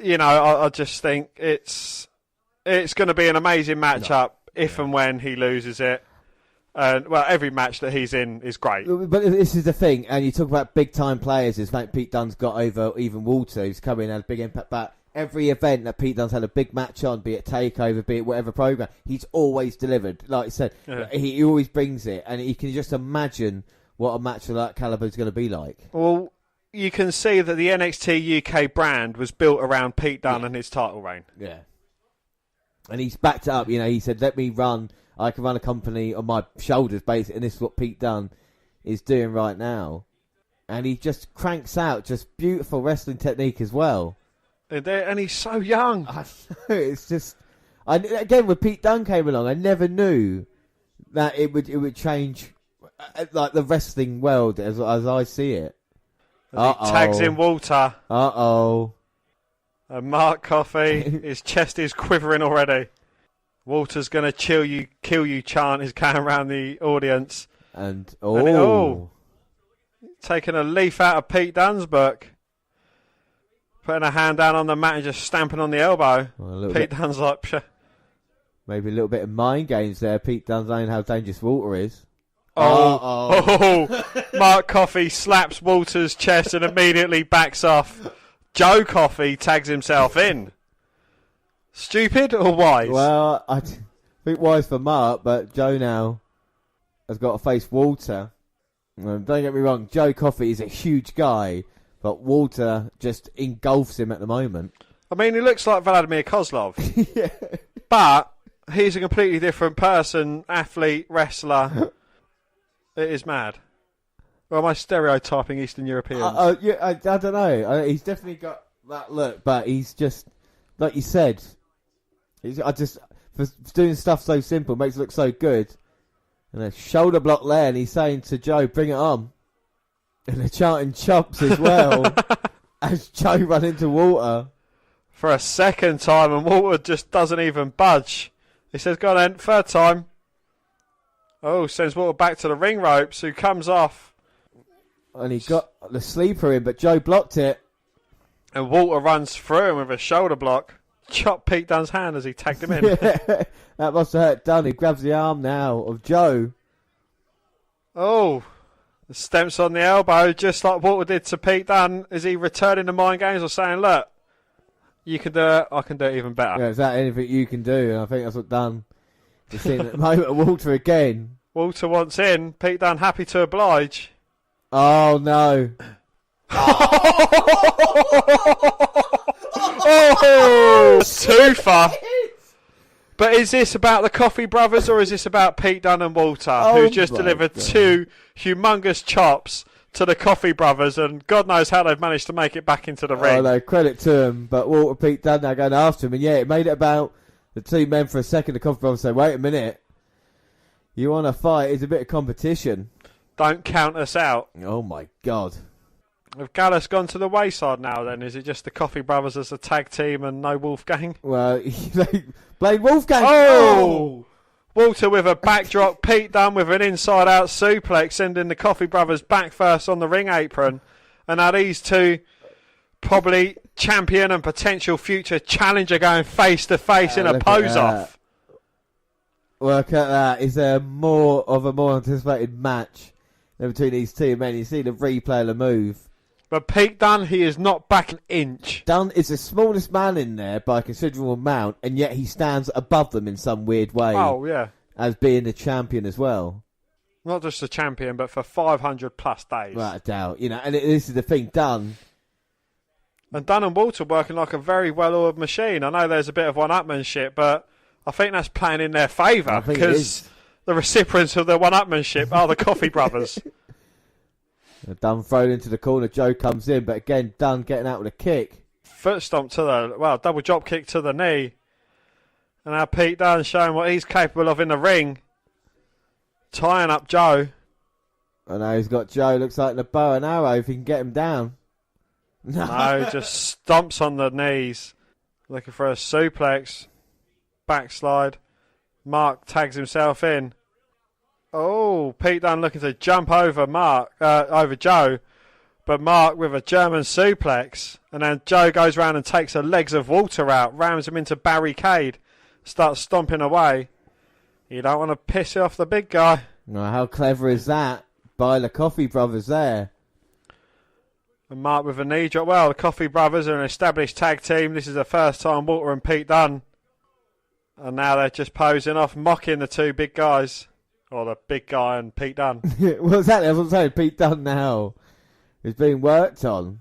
I just think it's going to be an amazing matchup if and when he loses it. And every match that he's in is great. But this is the thing, and you talk about big time players. It's like Pete Dunne's got over even Walter, who's come in and had a big impact. But every event that Pete Dunne's had a big match on, be it Takeover, be it whatever program, he's always delivered. Like I said, he always brings it, and you can just imagine what a match of that caliber is going to be like. Well, you can see that the NXT UK brand was built around Pete Dunne and his title reign. Yeah. And he's backed it up. He said, let me run. I can run a company on my shoulders, basically. And this is what Pete Dunne is doing right now. And he just cranks out just beautiful wrestling technique as well. And he's so young. I know. It's just... again, when Pete Dunne came along, I never knew that it would change like the wrestling world as I see it. He tags in Walter. Uh-oh. And Mark Coffey, his chest is quivering already. Walter's going to kill you chant is going around the audience. And taking a leaf out of Pete Dunne's book. Putting a hand down on the mat and just stamping on the elbow. Pete Dunne's like... Psh. Maybe a little bit of mind games there. Pete Dunne's knowing how dangerous Walter is. Oh. Mark Coffey slaps Walter's chest and immediately backs off. Joe Coffey tags himself in. Stupid or wise? Well, I think wise for Mark, but Joe now has got to face Walter. Don't get me wrong, Joe Coffey is a huge guy, but Walter just engulfs him at the moment. I mean, he looks like Vladimir Kozlov. Yeah. But he's a completely different person, athlete, wrestler. It is mad. Or am I stereotyping Eastern Europeans? I don't know. He's definitely got that look, but he's just, like you said, For doing stuff so simple, makes it look so good. And a shoulder block there, and he's saying to Joe, bring it on. And they're chanting chops as well, as Joe run into Walter. For a second time, and Walter just doesn't even budge. He says, go on then, third time. Oh, sends Walter back to the ring ropes, who comes off. And he got the sleeper in, but Joe blocked it. And Walter runs through him with a shoulder block. Chopped Pete Dunne's hand as he tagged him in. That must have hurt Dunne. He grabs the arm now of Joe. Oh, the stamps on the elbow, just like Walter did to Pete Dunne. Is he returning the mind games or saying, look, you can do it, I can do it even better? Yeah, is that anything you can do? And I think that's what Dunne is seeing at the moment. Walter again. Walter wants in. Pete Dunne happy to oblige. Oh, no. Oh, twofer. But is this about the Coffee Brothers or is this about Pete Dunne and Walter, who just delivered two humongous chops to the Coffee Brothers, and God knows how they've managed to make it back into the ring. Oh, no, credit to him. But Walter, Pete Dunne now going after him. And yeah, it made it about the two men for a second. The Coffee Brothers say, wait a minute. You want to fight? It's a bit of competition. Don't count us out. Oh, my God. Have Gallus gone to the wayside now then? Is it just the Coffee Brothers as a tag team and no Wolfgang? Well, Blade Wolfgang. Oh! Walter with a backdrop. Pete Dunne with an inside-out suplex, sending the Coffee Brothers back first on the ring apron. And now these two, probably champion and potential future challenger, going face-to-face in a pose-off. Look at that. Is there more anticipated match between these two men? You see the replay of the move. But Pete Dunne, he is not back an inch. Dunne is the smallest man in there by a considerable amount, and yet he stands above them in some weird way. Oh, yeah. As being the champion as well. Not just the champion, but for 500 plus days. Without a doubt. You know, and this is the thing, Dunne. And Dunne and Walter working like a very well-oiled machine. I know there's a bit of one-upmanship, but I think that's playing in their favour, because the recipients of the one-upmanship are the Coffee Brothers. Dunne thrown into the corner. Joe comes in, but again, Dunne getting out with a kick. Foot stomp to the, double drop kick to the knee. And now Pete Dunne showing what he's capable of in the ring. Tying up Joe. I know he's got Joe, looks like the bow and arrow if he can get him down. No, just stomps on the knees. Looking for a suplex. Backslide. Mark tags himself in. Oh, Pete Dunne looking to jump over over Joe. But Mark with a German suplex. And then Joe goes round and takes the legs of Walter out. Rams him into barricade. Starts stomping away. You don't want to piss off the big guy. No, how clever is that? By the Coffee Brothers there. And Mark with a knee drop. Well, the Coffee Brothers are an established tag team. This is the first time Walter and Pete Dunne. And now they're just posing off, mocking the two big guys. Or the big guy and Pete Dunne. Well, exactly. That's what I'm saying. Pete Dunne now is being worked on.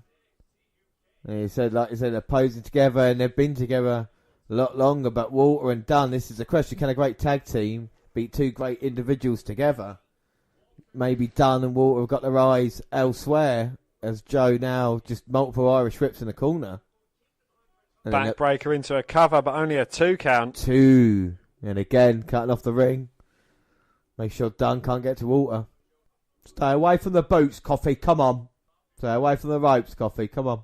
And he said, like you said, they're posing together and they've been together a lot longer. But Walter and Dunne, this is the question. Can a great tag team beat two great individuals together? Maybe Dunne and Walter have got their eyes elsewhere, as Joe now just multiple Irish whips in the corner. And Backbreaker into a cover, but only a 2 count. 2. And again, cutting off the ring. Make sure Dunne can't get to Walter. Stay away from the boots, Coffee. Come on. Stay away from the ropes, Coffee. Come on.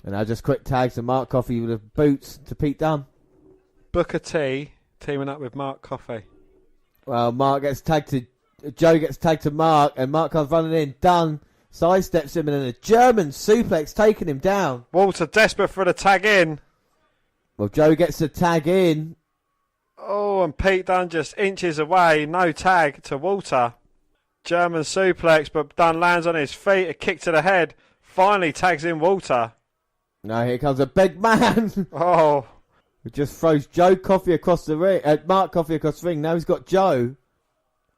And now just quick tags and Mark Coffee with the boots to Pete Dunne. Booker T teaming up with Mark Coffey. Well, Joe gets tagged to Mark, and Mark comes running in. Dunne sidesteps him, and then a German suplex taking him down. Walter desperate for the tag in. Well, Joe gets the tag in. Oh, and Pete Dunne just inches away. No tag to Walter. German suplex, but Dunne lands on his feet. A kick to the head. Finally tags in Walter. Now here comes a big man. Oh. Who just throws Joe Coffey across the ring. Mark Coffey across the ring. Now he's got Joe.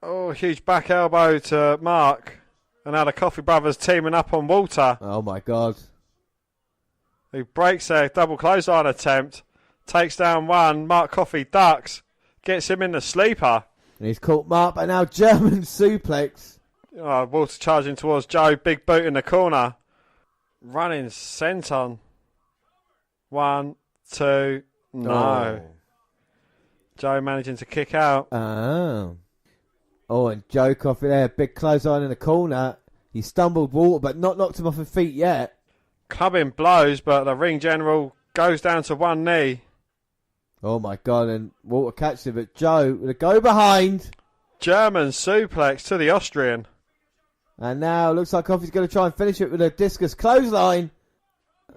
Oh, huge back elbow to Mark. And now the Coffee Brothers teaming up on Walter. Oh, my God. Who breaks a double clothesline attempt. Takes down one. Mark Coffey ducks. Gets him in the sleeper. And he's caught Mark, but now German suplex. Oh, Walter charging towards Joe. Big boot in the corner. Running senton. 1, 2, no. Joe managing to kick out. Oh, and Joe Coffey there, big clothesline in the corner. He stumbled Walter, but not knocked him off his feet yet. Clubbing blows, but the ring general goes down to one knee. Oh my God, and Walter catches him, but Joe with a go behind. German suplex to the Austrian. And now looks like Coffey's going to try and finish it with a discus clothesline.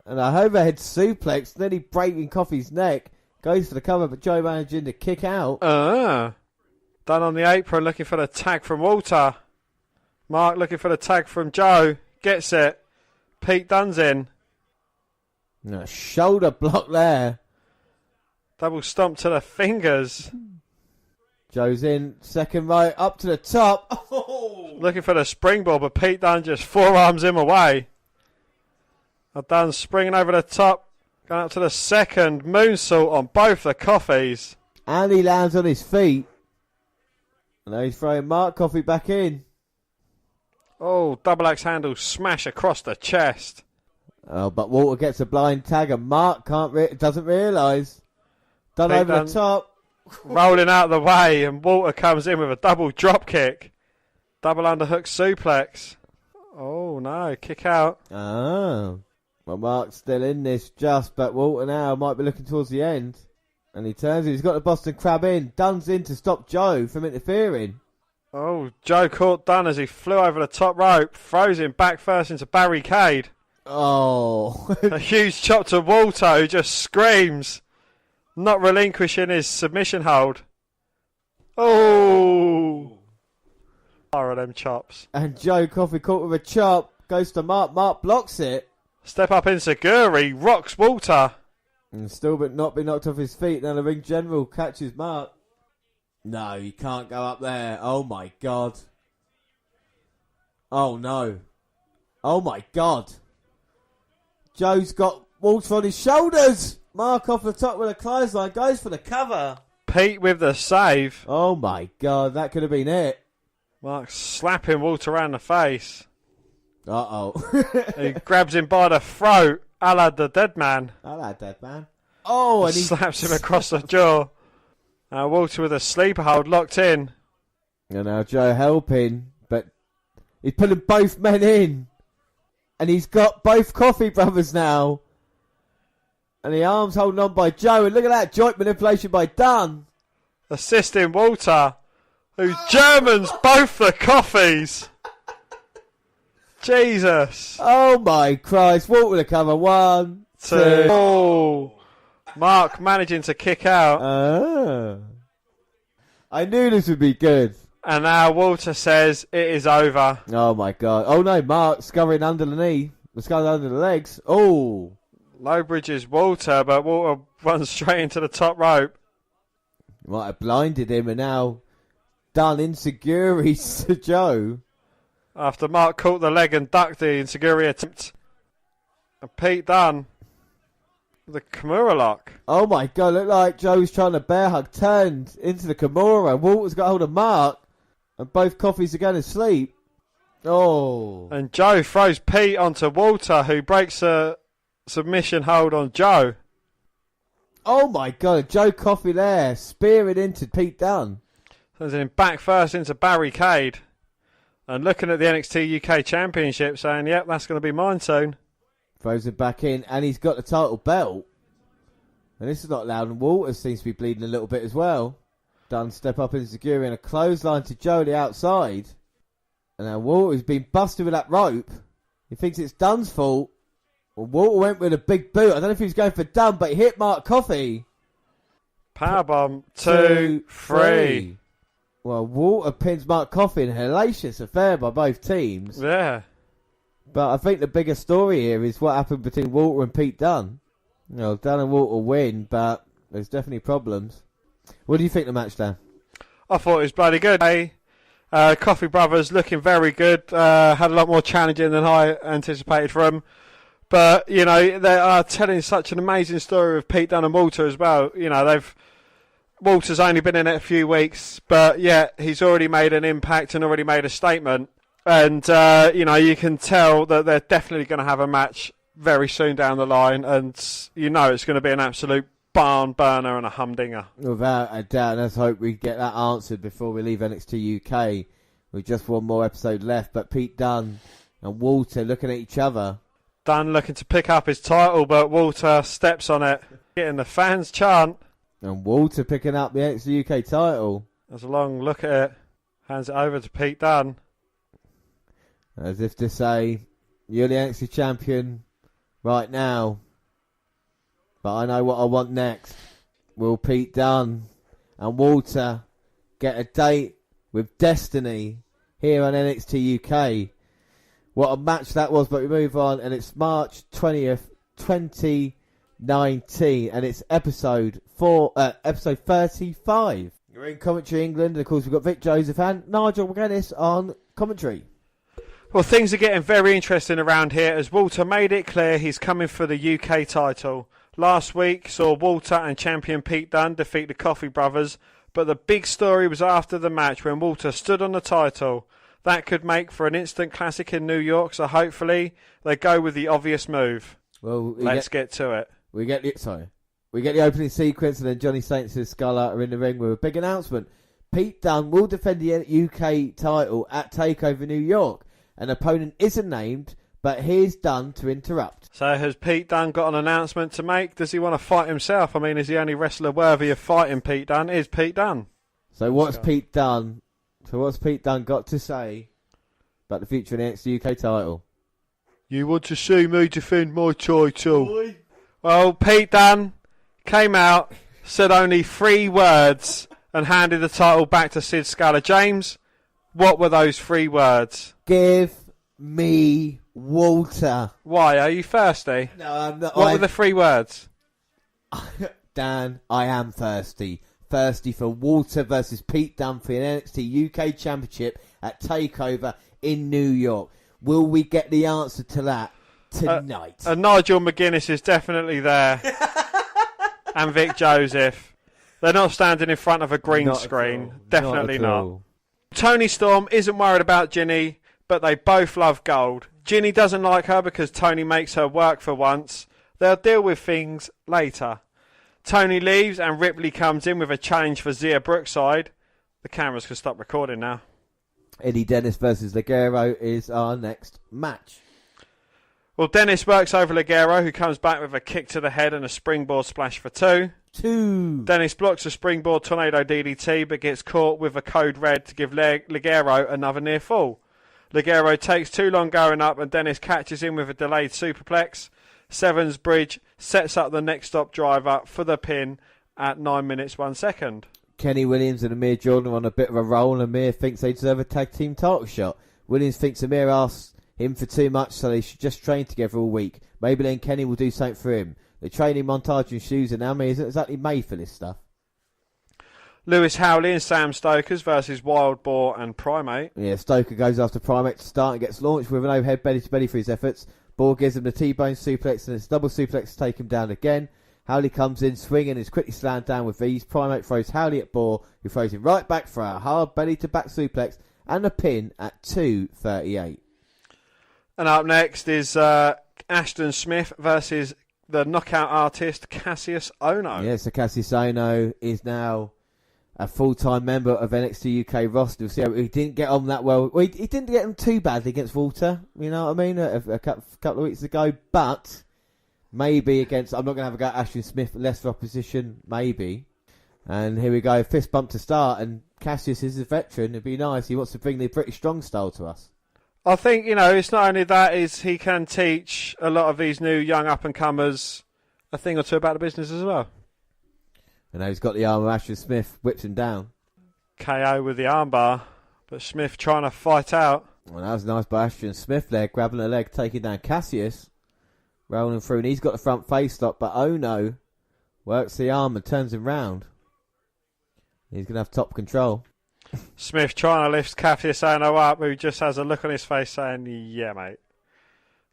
And a overhead suplex, nearly breaking Coffey's neck. Goes for the cover, but Joe managing to kick out. Done on the apron, looking for the tag from Walter. Mark looking for the tag from Joe. Gets it. Pete Dunne's in. A shoulder block there. Double stomp to the fingers. Joe's in. Second right, up to the top. Oh. Looking for the springboard, but Pete Dunne just forearms him away. Dunne springing over the top. Going up to the second moonsault on both the Coffeys. And he lands on his feet. And now he's throwing Mark Coffey back in. Oh, double axe handle smash across the chest. Oh, but Walter gets a blind tag and Mark doesn't realise. Dunne Pete over Dunne the top. Rolling out of the way, and Walter comes in with a double drop kick. Double underhook suplex. Oh, no, kick out. Oh. Well, Mark's still in this but Walter now might be looking towards the end. And he turns, he's got the Boston Crab in. Dunne's in to stop Joe from interfering. Oh, Joe caught Dunne as he flew over the top rope, throws him back first into barricade. Oh. A huge chop to Walter, who just screams, not relinquishing his submission hold. Oh. Of them chops. And Joe Coffey caught with a chop, goes to Mark. Mark blocks it. Step up in Seguri, rocks Walter. And still but not been knocked off his feet. Now the ring general catches Mark. No, you can't go up there. Oh my God. Oh no. Oh my God. Joe's got Walter on his shoulders. Mark off the top with a clothesline. Goes for the cover. Pete with the save. Oh my God, that could have been it. Mark slapping Walter around the face. Uh-oh. He grabs him by the throat, a la the dead man. I like that, man. Oh, and he slaps him across the jaw. Walter with a sleeper hold locked in. And now Joe helping, but he's pulling both men in. And he's got both Coffey brothers now. And the arm's holding on by Joe. And look at that joint manipulation by Dunne. Assisting Walter, who Germans both the Coffeys. Jesus. Oh my Christ. Walter with a cover. 1, 2. Oh. Mark managing to kick out. I knew this would be good. And now Walter says it is over. Oh my God. Oh no, Mark scurrying under the knee. Scurrying under the legs. Oh. Low bridges Walter, but Walter runs straight into the top rope. Might have blinded him, and now Dunne insecurities to Joe. After Mark caught the leg and ducked the insecurity attempt. And Pete Dunne, the Kimura lock. Oh my God, looked like Joe's trying to bear hug, turned into the Kimura. Walter's got hold of Mark, and both Coffeys are going to sleep. Oh. And Joe throws Pete onto Walter, who breaks a submission hold on Joe. Oh my God, Joe Coffey there, spearing into Pete Dunne. Sends him back first into barricade. And looking at the NXT UK Championship, saying, yep, that's going to be mine soon. Throws him back in, and he's got the title belt. And this is not loud, and Walter seems to be bleeding a little bit as well. Dunne step up into Seguri and a clothesline to Joe the outside. And now Walter's been busted with that rope. He thinks it's Dunne's fault. Well, Walter went with a big boot. I don't know if he was going for Dunne, but he hit Mark Coffey. Powerbomb, 2, 3. Well, Walter pins Mark Coffey in a hellacious affair by both teams. Yeah. But I think the bigger story here is what happened between Walter and Pete Dunne. You know, Dunne and Walter win, but there's definitely problems. What do you think of the match, Dan? I thought it was bloody good. Coffey Brothers looking very good. Had a lot more challenging than I anticipated from them. But, you know, they are telling such an amazing story of Pete Dunne and Walter as well. You know, Walter's only been in it a few weeks, but yet he's already made an impact and already made a statement. And, you know, you can tell that they're definitely going to have a match very soon down the line. And, you know, it's going to be an absolute barn burner and a humdinger. Without a doubt, let's hope we get that answered before we leave NXT UK. With just one more episode left, but Pete Dunne and Walter looking at each other. Dunne looking to pick up his title, but Walter steps on it, getting the fans chant. And Walter picking up the NXT UK title. There's a long look at it, hands it over to Pete Dunne. As if to say, you're the NXT champion right now, but I know what I want next. Will Pete Dunne and Walter get a date with Destiny here on NXT UK? What a match that was, but we move on, and it's March 20th, 2019, and it's episode 35. You're in Commentary England, and of course we've got Vic Joseph and Nigel McGuinness on commentary. Well, things are getting very interesting around here as Walter made it clear he's coming for the UK title. Last week saw Walter and champion Pete Dunne defeat the Coffee Brothers, but the big story was after the match when Walter stood on the title. That could make for an instant classic in New York, so hopefully they go with the obvious move. Well, let's get to it. We get the opening sequence, and then Johnny Saints and Scarlett are in the ring with a big announcement. Pete Dunne will defend the UK title at TakeOver New York. An opponent isn't named, but here's Dunne to interrupt. So has Pete Dunne got an announcement to make? Does he want to fight himself? I mean, is the only wrestler worthy of fighting Pete Dunne is Pete Dunne. So what's Pete Dunne got to say about the future of the NXT UK title? You want to see me defend my title? Boy. Well, Pete Dunne came out, said only 3 words, and handed the title back to Sid Scala. James, what were those 3 words? Give me Walter. Why? Are you thirsty? No, I'm not. What were the 3 words? Dan, I am thirsty. Thirsty for Walter versus Pete Dunne for the NXT UK Championship at TakeOver in New York. Will we get the answer to that tonight? Nigel McGuinness is definitely there. And Vic Joseph. They're not standing in front of a green screen. Definitely not. Tony Storm isn't worried about Ginny, but they both love gold. Ginny doesn't like her because Tony makes her work for once. They'll deal with things later. Tony leaves and Ripley comes in with a challenge for Zia Brookside. The cameras can stop recording now. Eddie Dennis versus Ligero is our next match. Well, Dennis works over Ligero, who comes back with a kick to the head and a springboard splash for 2. Dennis blocks a springboard tornado DDT, but gets caught with a code red to give Ligero another near fall. Ligero takes too long going up, and Dennis catches him with a delayed superplex. Sevens Bridge sets up the next stop driver for the pin at 9 minutes 1 second. Kenny Williams and Amir Jordan are on a bit of a roll, and Amir thinks they deserve a tag team title shot. Williams thinks Amir asks him for too much, so they should just train together all week. Maybe then Kenny will do something for him. The training montage ensues, and Amir isn't exactly made for this stuff. Lewis Howley and Sam Stokers versus Wild Boar and Primate. Yeah, Stoker goes after Primate to start and gets launched with an overhead belly-to-belly for his efforts. Boar gives him the T-bone suplex, and it's double suplex to take him down again. Howley comes in swinging and is quickly slammed down with ease. Primate throws Howley at Boar, who throws him right back for a hard belly-to-back suplex and a pin at 2:38. And up next is Ashton Smith versus the knockout artist Cassius Ohno. Yeah, so Cassius Ohno is now a full-time member of NXT UK roster. So he didn't get on that well. He didn't get on too badly against Walter, you know what I mean, a couple of weeks ago. But maybe against, I'm not going to have a go at Ashton Smith, less for opposition, maybe. And here we go, fist bump to start. And Cassius is a veteran. It'd be nice. He wants to bring the British Strong style to us. I think, it's not only that, is he can teach a lot of these new young up-and-comers a thing or two about the business as well. And now he's got the arm of Ashton Smith, whips him down. KO with the armbar, but Smith trying to fight out. Well, that was nice by Ashton Smith there, grabbing a leg, taking down Cassius, rolling through, and he's got the front face stop, but Ohno works the arm and turns him round. He's going to have top control. Smith trying to lift Cassius Ohno up, who just has a look on his face saying, yeah, mate.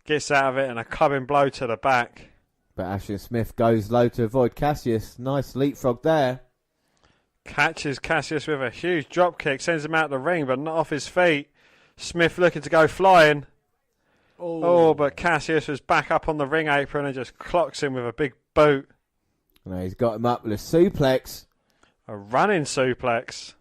Gets out of it and a clubbing blow to the back. But Ashton Smith goes low to avoid Cassius. Nice leapfrog there. Catches Cassius with a huge drop kick, sends him out the ring, but not off his feet. Smith looking to go flying. Oh, but Cassius was back up on the ring apron and just clocks him with a big boot. And he's got him up with a suplex. A running suplex.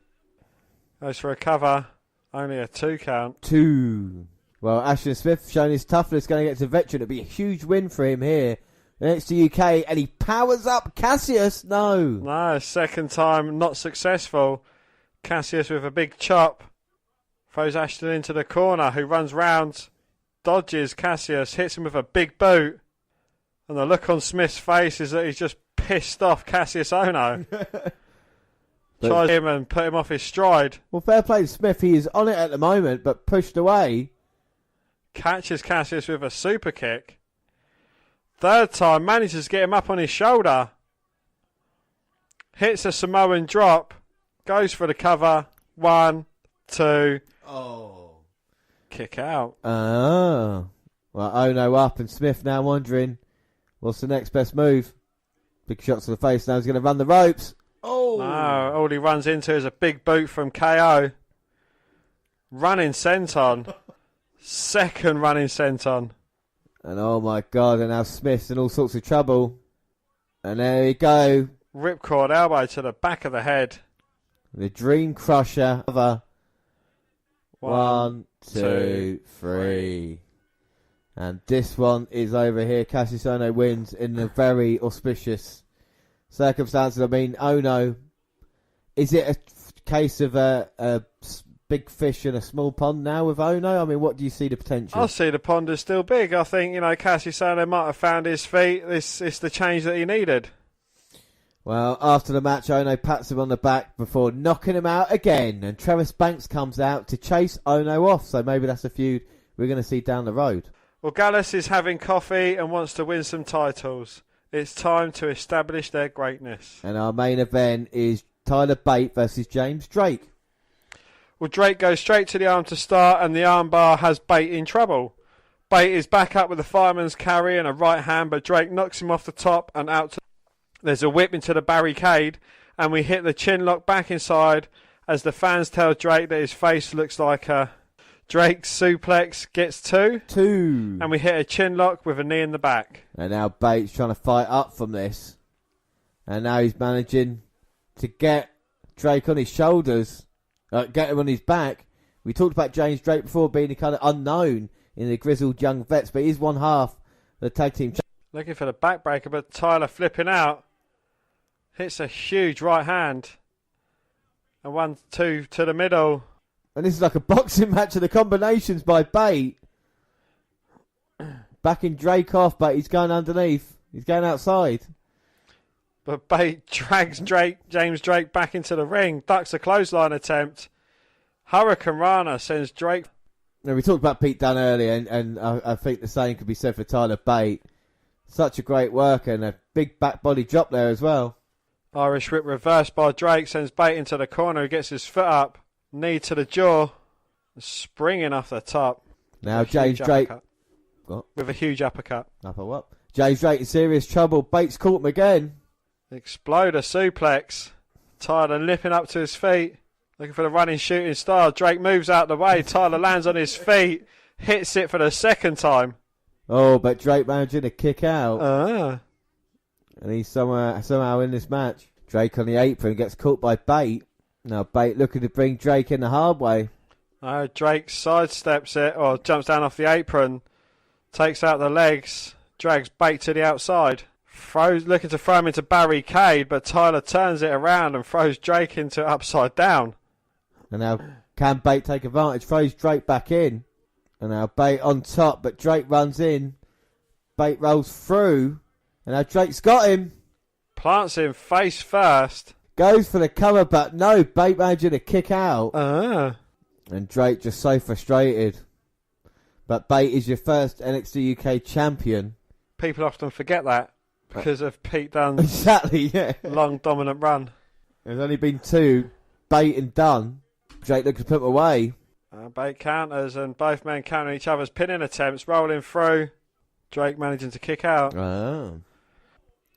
Goes for a cover. Only a 2 count. 2. Well, Ashton Smith showing his toughness going against a veteran. It'll be a huge win for him here. NXT UK, and he powers up Cassius. No, second time not successful. Cassius with a big chop. Throws Ashton into the corner, who runs round, dodges Cassius, hits him with a big boot. And the look on Smith's face is that he's just pissed off Cassius Ohno. Tries him and put him off his stride. Well, fair play to Smith. He is on it at the moment, but pushed away. Catches Cassius with a super kick. Third time, manages to get him up on his shoulder. Hits a Samoan drop. Goes for the cover. 1, 2. Oh. Kick out. Oh. Well, Ohno up, and Smith now wondering what's the next best move. Big shots to the face. Now he's going to run the ropes. Oh. No, all he runs into is a big boot from KO. Running senton. Second running senton. And oh my God, and now Smith's in all sorts of trouble. And there we go. Ripcord elbow to the back of the head. The Dream Crusher. 1, 2, 3. And this one is over here. Cassius Ohno wins in a very auspicious circumstances. I mean, Ohno, is it a case of a big fish in a small pond now with Ohno? I mean, what do you see the potential? I see the pond is still big. I think, Cassius Ohno might have found his feet. It's the change that he needed. Well, after the match, Ohno pats him on the back before knocking him out again. And Travis Banks comes out to chase Ohno off. So maybe that's a feud we're going to see down the road. Well, Gallus is having coffee and wants to win some titles. It's time to establish their greatness. And our main event is Tyler Bate versus James Drake. Well, Drake goes straight to the arm to start, and the armbar has Bate in trouble. Bate is back up with a fireman's carry and a right hand, but Drake knocks him off the top and out to... There's a whip into the barricade, and we hit the chin lock back inside as the fans tell Drake that his face looks like a... Drake's suplex gets 2. 2. And we hit a chin lock with a knee in the back. And now Bates trying to fight up from this. And now he's managing to get Drake on his shoulders. Get him on his back. We talked about James Drake before being kind of unknown in the grizzled young vets, but he's one half of the tag team. Looking for the backbreaker, but Tyler flipping out. Hits a huge right hand. And 1, 2 to the middle. And this is like a boxing match of the combinations by Bate. Backing Drake off, but he's going underneath. He's going outside. But Bate drags James Drake back into the ring, ducks a clothesline attempt. Hurricane Rana sends Drake. Now, we talked about Pete Dunne earlier, and I think the same could be said for Tyler Bate. Such a great worker, and a big back body drop there as well. Irish whip reversed by Drake, sends Bate into the corner, who gets his foot up. Knee to the jaw. Springing off the top. Now James Drake. What? With a huge uppercut. Upper what? James Drake in serious trouble. Bates caught him again. Exploder suplex. Tyler lipping up to his feet. Looking for the running shooting star. Drake moves out the way. Tyler lands on his feet. Hits it for the second time. Oh, but Drake managing to kick out. And he's somehow in this match. Drake on the apron gets caught by Bate. Now Bate looking to bring Drake in the hard way. Drake sidesteps it, or jumps down off the apron. Takes out the legs. Drags Bate to the outside. Looking to throw him into barricade, but Tyler turns it around and throws Drake into upside down. And now can Bate take advantage? Throws Drake back in. And now Bate on top, but Drake runs in. Bate rolls through. And now Drake's got him. Plants him face first. Goes for the cover, but no. Bate managing to kick out. And Drake just so frustrated. But Bate is your first NXT UK champion. People often forget that because of Pete Dunne's exactly, yeah. long dominant run. There's only been 2, Bate and Dunne. Drake looks to put him away. Bate counters and both men countering each other's pinning attempts, rolling through. Drake managing to kick out.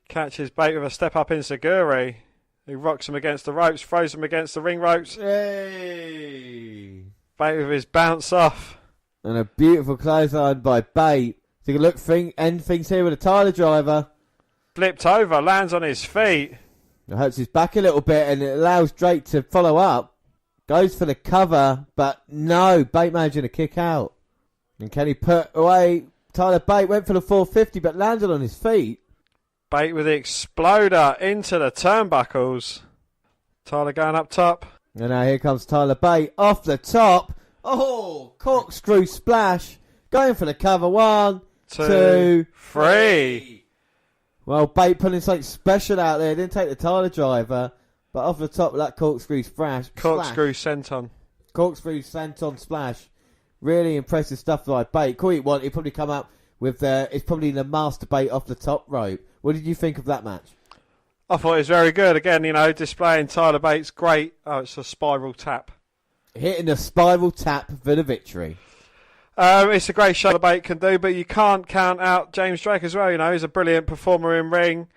Catches Bate with a step up enziguri. He rocks him against the ropes, throws him against the ring ropes. Hey! Bate with his bounce off. And a beautiful clothesline by Bate. So you can end things here with a Tyler driver. Flipped over, lands on his feet. It hurts his back a little bit, and it allows Drake to follow up. Goes for the cover, but no, Bate managing to kick out. And can he put away? Tyler Bate went for the 450, but landed on his feet. Bate with the exploder into the turnbuckles. Tyler going up top. And now here comes Tyler Bate off the top. Oh, corkscrew splash. Going for the cover. 1, 2, 3. Well, Bate putting something special out there. Didn't take the Tyler driver. But off the top of that corkscrew splash. Corkscrew senton. Corkscrew senton splash. Really impressive stuff by Bate. Call it one. He'd probably come up with it's probably the master Bate off the top rope. What did you think of that match? I thought it was very good. Again, displaying Tyler Bates great. Oh, it's a spiral tap. Hitting the spiral tap for the victory. It's a great show Bate can do, but you can't count out James Drake as well. He's a brilliant performer in ring.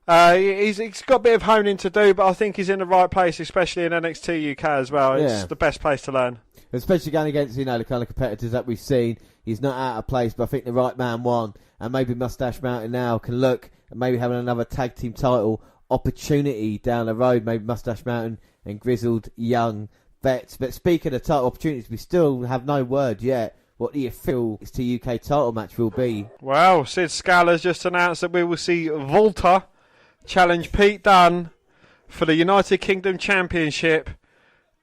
He's got a bit of honing to do, but I think he's in the right place, especially in NXT UK as well. It's the best place to learn. Especially going against, the kind of competitors that we've seen. He's not out of place, but I think the right man won. And maybe Mustache Mountain now can look at maybe having another tag team title opportunity down the road. Maybe Mustache Mountain and Grizzled Young Vets. But speaking of title opportunities, we still have no word yet what the official NXT UK title match will be. Well, Sid Scala's just announced that we will see WALTER challenge Pete Dunne for the United Kingdom Championship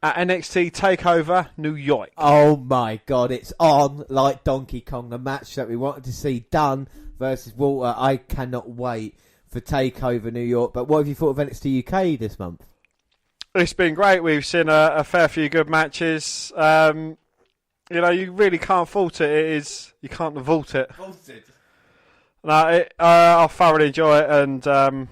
at NXT TakeOver New York. Oh my God, it's on like Donkey Kong, the match that we wanted to see, Dunne versus Walter. I cannot wait for TakeOver New York. But what have you thought of NXT UK this month? It's been great. We've seen a fair few good matches. You really can't fault it. You can't vault it. Vaulted. No, I thoroughly enjoy it, and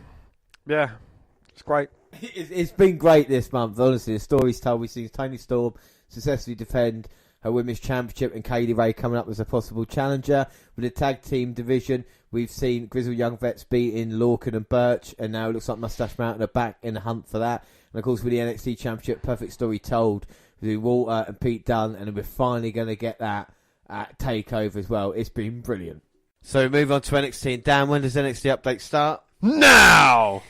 it's great. It's been great this month, honestly. The story's told. We've seen Toni Storm successfully defend her women's championship and Kaylee Ray coming up as a possible challenger. With the tag team division, we've seen Grizzled Young Vets beating Lorcan and Birch, and now it looks like Mustache Mountain are back in the hunt for that. And of course, with the NXT championship, perfect story told with Walter and Pete Dunne, and we're finally going to get that at TakeOver as well. It's been brilliant. So we move on to NXT. And Dan, when does NXT Update start? Now!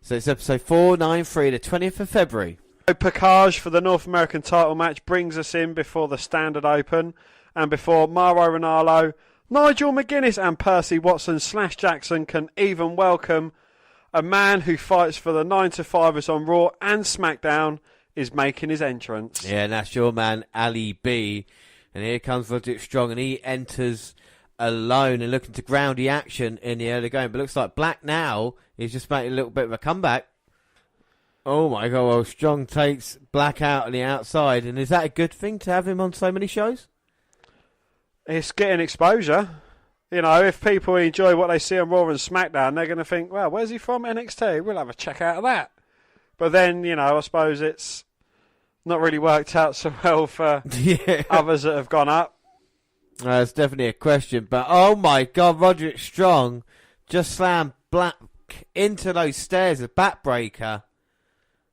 So it's episode 493, the 20th of February. Package for the North American title match brings us in before the Standard Open and before Mauro Ranallo, Nigel McGuinness and Percy Watson / Jackson can even welcome a man who fights for the 9 to 5ers on Raw and SmackDown is making his entrance. Yeah, and that's your man Ali B. And here comes Roderick Strong, and he enters alone and looking to ground the action in the early going. But looks like Black now is just making a little bit of a comeback. Oh my God, well, Strong takes Black out on the outside. And is that a good thing to have him on so many shows? It's getting exposure. If people enjoy what they see on Raw and SmackDown, they're going to think, well, where's he from? NXT? We'll have a check out of that. But then, I suppose it's not really worked out so well for others that have gone up. It's definitely a question. But, oh my God, Roderick Strong just slammed Black into those stairs, a backbreaker,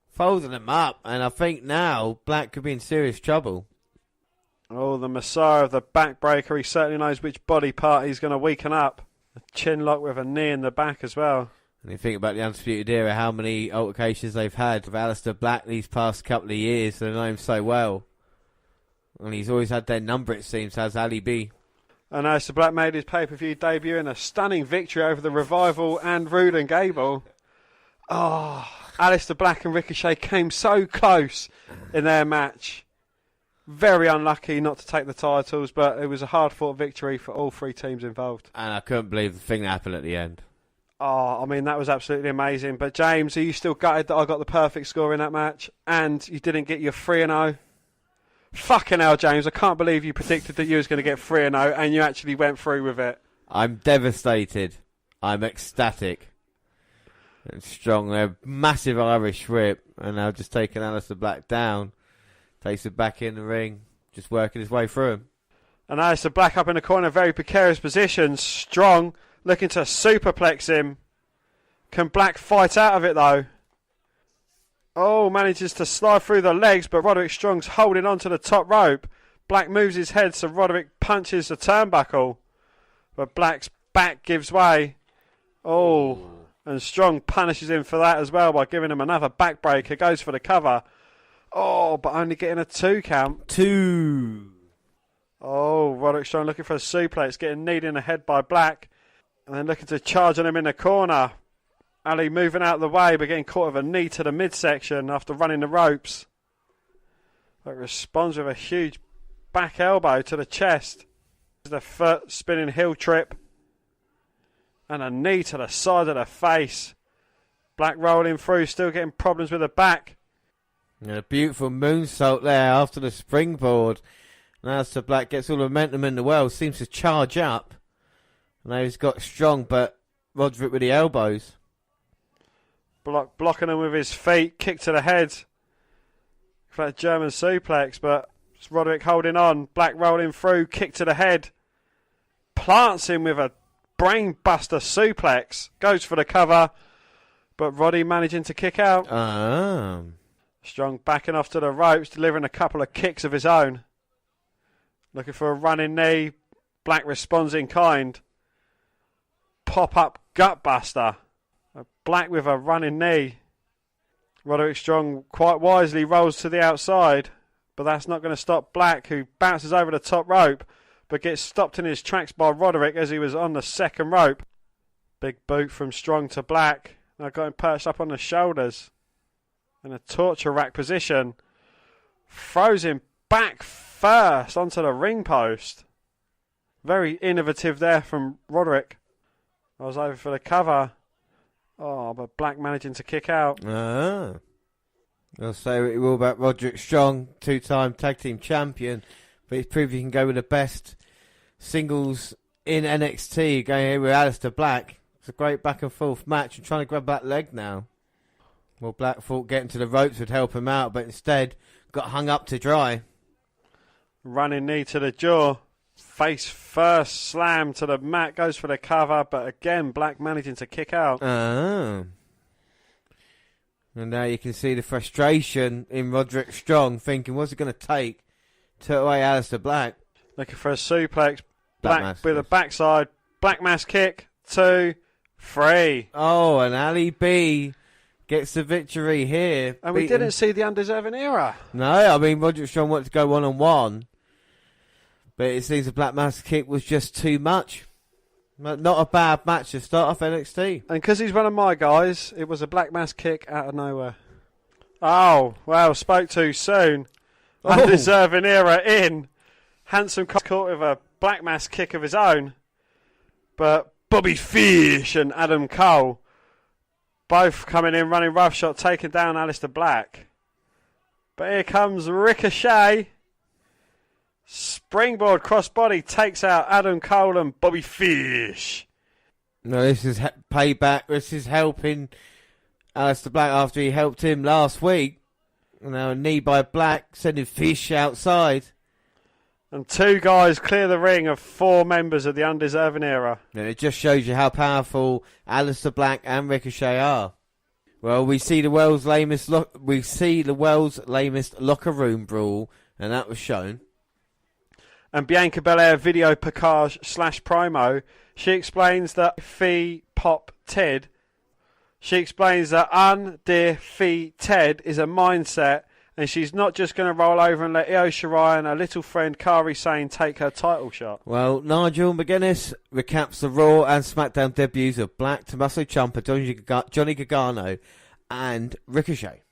folding him up. And I think now Black could be in serious trouble. Oh, the Messiah of the backbreaker. He certainly knows which body part he's going to weaken up. A chin lock with a knee in the back as well. And you think about the Undisputed Era, how many altercations they've had with Aleister Black these past couple of years. They know him so well. And he's always had their number, it seems, has Ali B. And Aleister Black made his pay-per-view debut in a stunning victory over the Revival and Rude and Gable. Oh, Aleister Black and Ricochet came so close in their match. Very unlucky not to take the titles, but it was a hard-fought victory for all three teams involved. And I couldn't believe the thing that happened at the end. Oh, I mean, that was absolutely amazing. But James, are you still gutted that I got the perfect score in that match and you didn't get your 3-0? Fucking hell, James, I can't believe you predicted that you was going to get 3-0 and you actually went through with it. I'm devastated. I'm ecstatic. And Strong, a massive Irish whip, and now just taking Aleister Black down. Takes it back in the ring, just working his way through him. And Aleister Black up in the corner, very precarious position. Strong looking to superplex him. Can Black fight out of it though? Oh, manages to slide through the legs, but Roderick Strong's holding on to the top rope. Black moves his head, so Roderick punches the turnbuckle. But Black's back gives way. Oh, and Strong punishes him for that as well by giving him another backbreaker. Goes for the cover. Oh, but only getting a 2 count. 2. Oh, Roderick Strong looking for a suplex, getting kneed in the head by Black. And then looking to charge on him in the corner. Ali moving out of the way, but getting caught with a knee to the midsection after running the ropes. But responds with a huge back elbow to the chest. The foot spinning heel trip. And a knee to the side of the face. Black rolling through, still getting problems with the back. And a beautiful moonsault there after the springboard. Now Aleister Black gets all the momentum in the world, seems to charge up. Now he's got Strong, but Roderick with the elbows. Blocking him with his feet, kick to the head. For that German suplex, but Roderick holding on. Black rolling through, kick to the head. Plants him with a brain buster suplex. Goes for the cover, but Roddy managing to kick out. Strong backing off to the ropes, delivering a couple of kicks of his own. Looking for a running knee. Black responds in kind. Pop-up gutbuster. Black with a running knee. Roderick Strong quite wisely rolls to the outside, but that's not going to stop Black, who bounces over the top rope, but gets stopped in his tracks by Roderick as he was on the second rope. Big boot from Strong to Black. Now got him perched up on the shoulders. In a torture rack position. Throws him back first onto the ring post. Very innovative there from Roderick. I was over for the cover. Oh, but Black managing to kick out. I'll say what you will about Roderick Strong, 2-time tag team champion, but he's proved he can go with the best singles in NXT, going here with Aleister Black. It's a great back and forth match. I'm trying to grab that leg now. Well, Black thought getting to the ropes would help him out, but instead got hung up to dry. Running knee to the jaw. Face first slam to the mat. Goes for the cover, but again, Black managing to kick out. And now you can see the frustration in Roderick Strong, thinking, what's it going to take to away Aleister Black? Looking for a suplex. Black with a backside. Black mass kick. 2, 3. Oh, and Ali B gets the victory here. And we didn't see the undeserving era. No, I mean, Roderick Strong wanted to go one-on-one. But it seems the Black Mass kick was just too much. Not a bad match to start off NXT. And because he's one of my guys, it was a Black Mass kick out of nowhere. Oh, well, spoke too soon. Undeserving era in. Handsome caught with a Black Mass kick of his own. But Bobby Fish and Adam Cole both coming in, running roughshod, taking down Aleister Black. But here comes Ricochet. Springboard crossbody takes out Adam Cole and Bobby Fish. No, this is payback. This is helping Aleister Black after he helped him last week. Now a knee by Black, sending Fish outside. And 2 guys clear the ring of 4 members of the undeserving era. And it just shows you how powerful Aleister Black and Ricochet are. Well, we see the world's lamest locker room brawl, and that was shown. And Bianca Belair video package / promo. She explains that undefeated is a mindset, and she's not just going to roll over and let Io Shirai and her little friend Kairi Sane take her title shot. Well, Nigel McGuinness recaps the Raw and SmackDown debuts of Black, Tommaso Ciampa, Johnny Gargano, and Ricochet.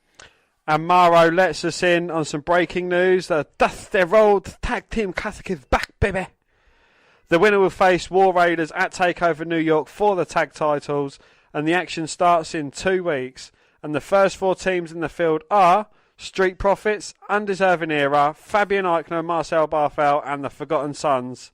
And Mauro lets us in on some breaking news. The Dusty Rhodes Tag Team Classic is back, baby. The winner will face War Raiders at TakeOver New York for the tag titles. And the action starts in 2 weeks. And the first 4 teams in the field are Street Profits, Undeserving Era, Fabian Eichner, Marcel Barthel, and the Forgotten Sons.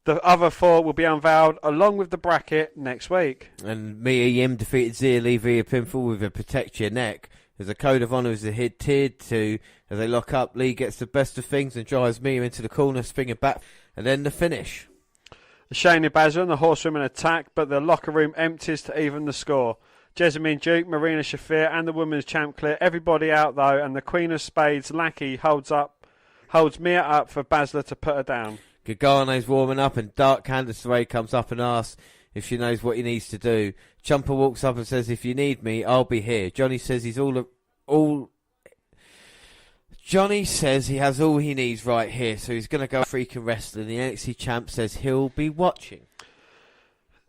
The other 4 will be unveiled along with the bracket next week. And Mia Yim defeated Zia Lee via pinfall with a protect your neck. As a code of honour is adhered to. As they lock up, Lee gets the best of things and drives Mia into the corner, springing back, and then the finish. Shayna Baszler and the Horsewomen attack, but the locker room empties to even the score. Jessamine Duke, Marina Shafir, and the women's champ clear everybody out though, and the Queen of Spades, Lackey, holds Mia up for Baszler to put her down. Gargano's warming up, and Dark Candice LeRae comes up and asks if she knows what he needs to do. Ciampa walks up and says, "If you need me, I'll be here." Johnny says Johnny says he has all he needs right here, so he's going to go freaking wrestling. The NXT champ says he'll be watching.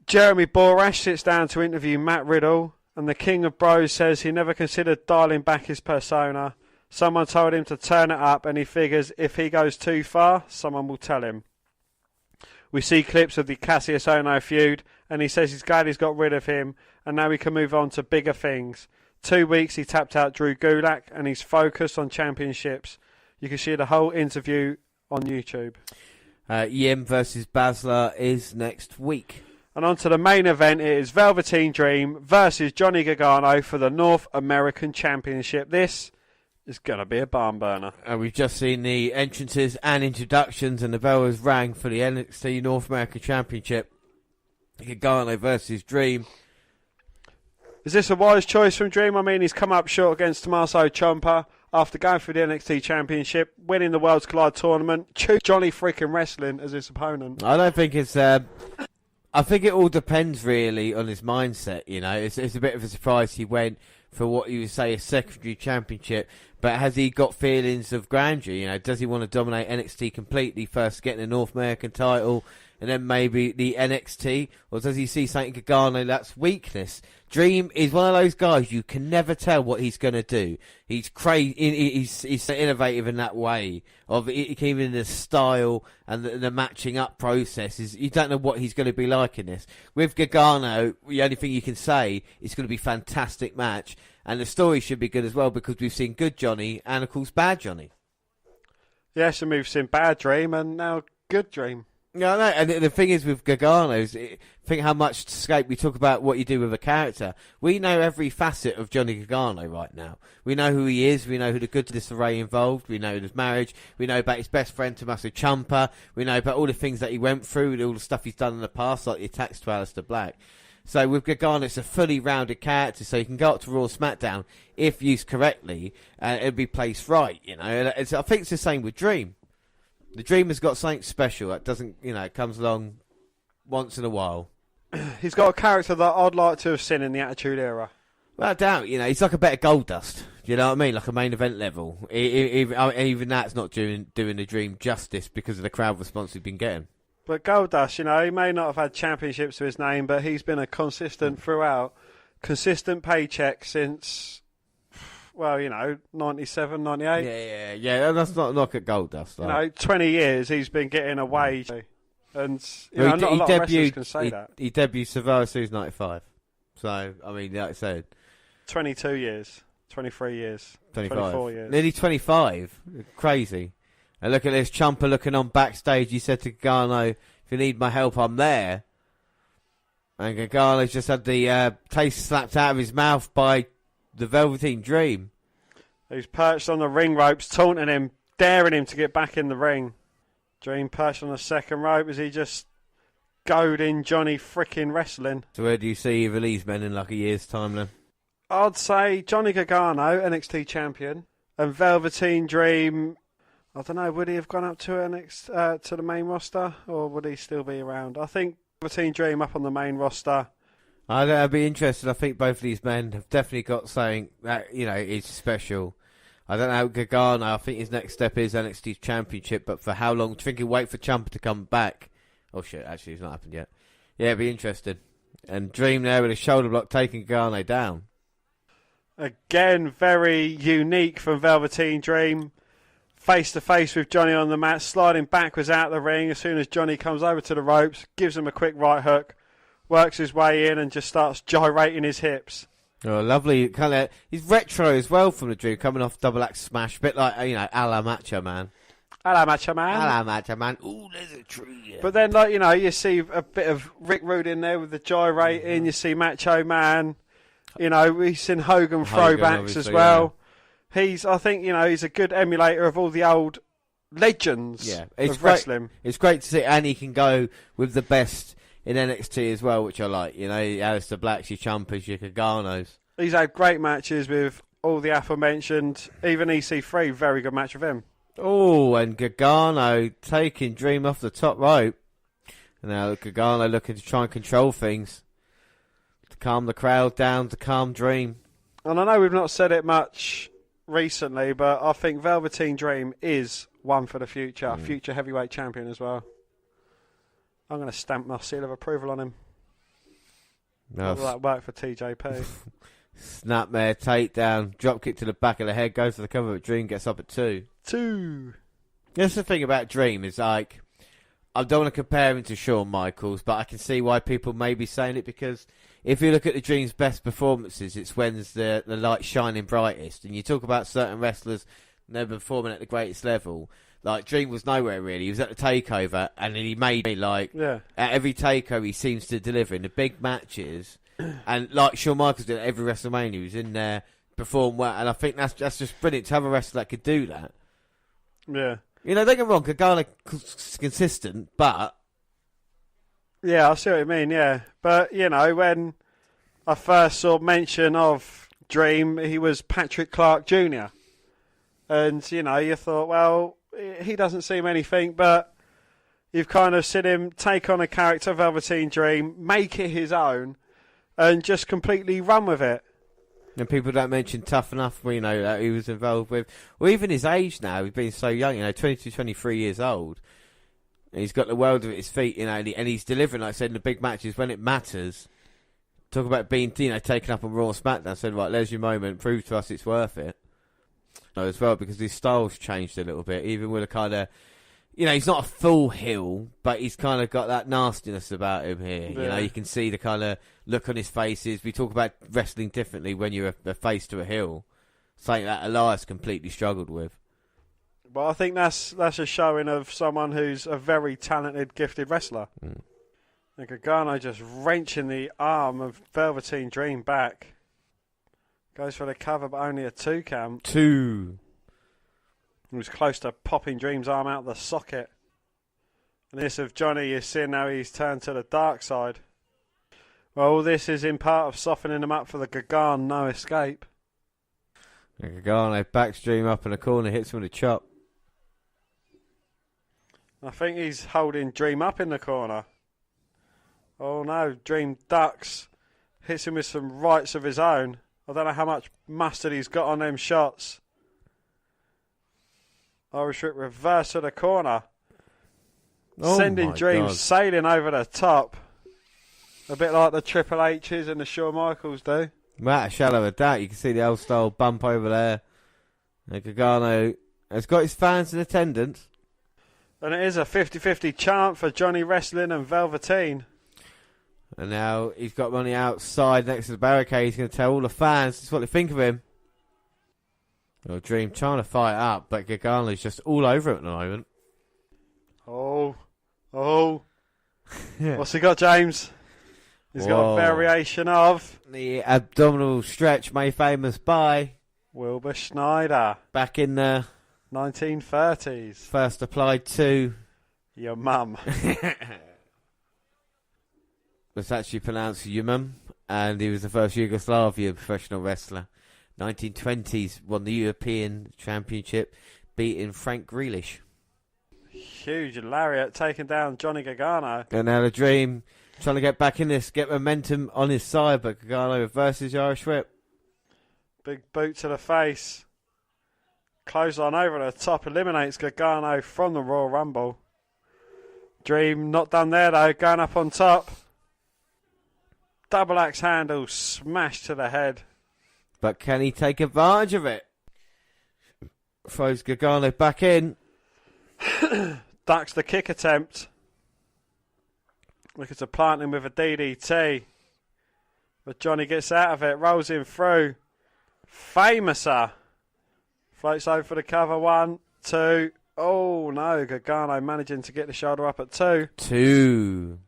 Jeremy Borash sits down to interview Matt Riddle, and the King of Bros says he never considered dialing back his persona. Someone told him to turn it up, and he figures if he goes too far, someone will tell him. We see clips of the Cassius Ohno feud, and he says he's glad he's got rid of him, and now he can move on to bigger things. 2 weeks he tapped out Drew Gulak, and he's focused on championships. You can see the whole interview on YouTube. Yim versus Baszler is next week. And on to the main event. It is Velveteen Dream versus Johnny Gargano for the North American Championship. This is going to be a barn burner. We've just seen the entrances and introductions, and the bell has rang for the NXT North American Championship. Gargano versus Dream. Is this a wise choice from Dream? I mean, he's come up short against Tommaso Ciampa after going for the NXT Championship, winning the Worlds Collide tournament, choose Johnny freaking Wrestling as his opponent. I don't think it's... I think it all depends really on his mindset, you know. It's a bit of a surprise he went for what you would say a secondary championship, but has he got feelings of grandeur? You know, does he want to dominate NXT completely, first getting a North American title and then maybe the NXT, or does he see something Gargano that's weakness? Dream is one of those guys you can never tell what he's going to do. He's crazy. He's innovative in that way of even the style and the matching up process. You don't know what he's going to be like in this. With Gargano, the only thing you can say is going to be a fantastic match, and the story should be good as well because we've seen good Johnny and of course bad Johnny. Yes, and we've seen bad Dream and now good Dream. No, and the thing is with Gargano's, think how much scope we talk about what you do with a character. We know every facet of Johnny Gargano right now. We know who he is. We know who the good disarray involved. We know his marriage. We know about his best friend Tommaso Ciampa. We know about all the things that he went through, all the stuff he's done in the past, like the attacks to Aleister Black. So with Gargano, it's a fully rounded character, so you can go up to Raw SmackDown if used correctly, and it'll be placed right. You know, I think it's the same with Dream. The Dream has got something special that doesn't, you know, it comes along once in a while. He's got a character that I'd like to have seen in the Attitude Era. Well, I doubt, you know, he's like a better Goldust. You know what I mean? Like a main event level. Even that's not doing the Dream justice because of the crowd response he's been getting. But Goldust, you know, he may not have had championships to his name, but he's been a consistent throughout, consistent paycheck since... Well, you know, 97, 98. Yeah. That's not a knock at Goldust. You know, 20 years he's been getting a wage. And, you know, not a lot of wrestlers can say that. He debuted Survivor Series 95. So, I mean, like I said... 22 years. 23 years. 24 years. Nearly 25. Crazy. And look at this, Ciampa looking on backstage. He said to Gargano, if you need my help, I'm there. And Gargano's just had the taste slapped out of his mouth by... the Velveteen Dream. He's perched on the ring ropes, taunting him, daring him to get back in the ring. Dream perched on the second rope as he just goading Johnny frickin' Wrestling. So where do you see either of these men in like a year's time then? I'd say Johnny Gargano, NXT champion, and Velveteen Dream, I don't know, would he have gone up to to the main roster, or would he still be around? I think Velveteen Dream up on the main roster. I'd be interested. I think both of these men have definitely got something that, you know, is special. I don't know, Gargano, I think his next step is NXT Championship, but for how long? Do you think he'll wait for Ciampa to come back? Oh shit, actually it's not happened yet. Yeah, it'd be interesting. And Dream there with a shoulder block taking Gargano down. Again, very unique from Velveteen Dream. Face to face with Johnny on the mat, sliding backwards out the ring as soon as Johnny comes over to the ropes, gives him a quick right hook. Works his way in and just starts gyrating his hips. Oh, lovely. Kind of, he's retro as well from the Dream, coming off double axe smash. A bit like, you know, a la Macho Man. Hello, Macho Man. Hello, Macho Man. Ooh, there's a tree. But then, like, you know, you see a bit of Rick Rude in there with the gyrating. You see Macho Man. You know, we've seen Hogan throwbacks as well. Yeah. I think, you know, he's a good emulator of all the old legends of wrestling. It's great to see, and he can go with the best in NXT as well, which I like. You know, Aleister Blacks, your Ciampas, your Garganos. He's had great matches with all the aforementioned. Even EC3, very good match with him. Oh, and Gargano taking Dream off the top rope. And now Gargano looking to try and control things. To calm the crowd down, to calm Dream. And I know we've not said it much recently, but I think Velveteen Dream is one for the future. Future heavyweight champion as well. I'm going to stamp my seal of approval on him. No, will that work for TJP? Snapmare, takedown, drop kick to the back of the head, goes for the cover, but Dream gets up at 2. That's the thing about Dream, is like, I don't want to compare him to Shawn Michaels, but I can see why people may be saying it, because if you look at the Dream's best performances, it's when the light's shining brightest. And you talk about certain wrestlers never performing at the greatest level. Like, Dream was nowhere, really. He was at the TakeOver, and he made me, like, at every TakeOver he seems to deliver in the big matches. And like Shawn Michaels did at every WrestleMania, he was in there, performed well. And I think that's just brilliant to have a wrestler that could do that. Yeah. You know, don't get me wrong, Gargano's consistent, but... Yeah, I see what you mean, yeah. But, you know, when I first saw mention of Dream, he was Patrick Clark Jr. And, you know, you thought, well, he doesn't seem anything, but you've kind of seen him take on a character, Velveteen Dream, make it his own, and just completely run with it. And people don't mention Tough Enough, you know, that he was involved with. Well, even his age now, he's been so young, you know, 22, 23 years old. And he's got the world at his feet, you know, and he's delivering, like I said, in the big matches when it matters. Talk about being, you know, taken up on Raw and SmackDown. Said, right, there's your moment. Prove to us it's worth it. As well, because his style's changed a little bit, even with a kind of, you know, he's not a full heel, but he's kind of got that nastiness about him here. Yeah. You know, you can see the kind of look on his faces. We talk about wrestling differently when you're a face to a heel. Something that Elias completely struggled with. But I think that's a showing of someone who's a very talented, gifted wrestler. And Gargano just wrenching the arm of Velveteen Dream back. Goes for the cover, but only a 2 count. 2. He was close to popping Dream's arm out of the socket. And this of Johnny, you're seeing now he's turned to the dark side. Well, all this is in part of softening him up for the Gargano no escape. Gargano backs Dream up in the corner, hits him with a chop. I think he's holding Dream up in the corner. Oh no, Dream ducks. Hits him with some rights of his own. I don't know how much mustard he's got on them shots. Irish Whip reverse to the corner. Sending Dream sailing over the top. A bit like the Triple H's and the Shawn Michaels do. Without a shadow of a doubt, you can see the old style bump over there. And Gargano has got his fans in attendance. And it is a 50-50 chant for Johnny Wrestling and Velveteen. And now he's got money outside next to the barricade. He's going to tell all the fans this is what they think of him. Well, Dream trying to fight up, but Gargano's just all over it at the moment. Oh. Yeah. What's he got, James? He's got a variation of... the abdominal stretch made famous by... Wilbur Schneider. Back in the... 1930s. First applied to... your mum. Was actually pronounced Yumum, and he was the first Yugoslavian professional wrestler. 1920s, won the European Championship, beating Frank Grealish. Huge lariat taking down Johnny Gargano. And now the Dream trying to get back in this, get momentum on his side, but Gargano reverses the Irish Whip. Big boot to the face. Clothesline over the top, eliminates Gargano from the Royal Rumble. Dream not done there though, going up on top. Double axe handle smashed to the head. But can he take advantage of it? Throws Gargano back in. Ducks the kick attempt. Looking to plant him with a DDT. But Johnny gets out of it, rolls him through. Famouser. Floats over for the cover. 1, 2. Oh no, Gargano managing to get the shoulder up at 2. 2.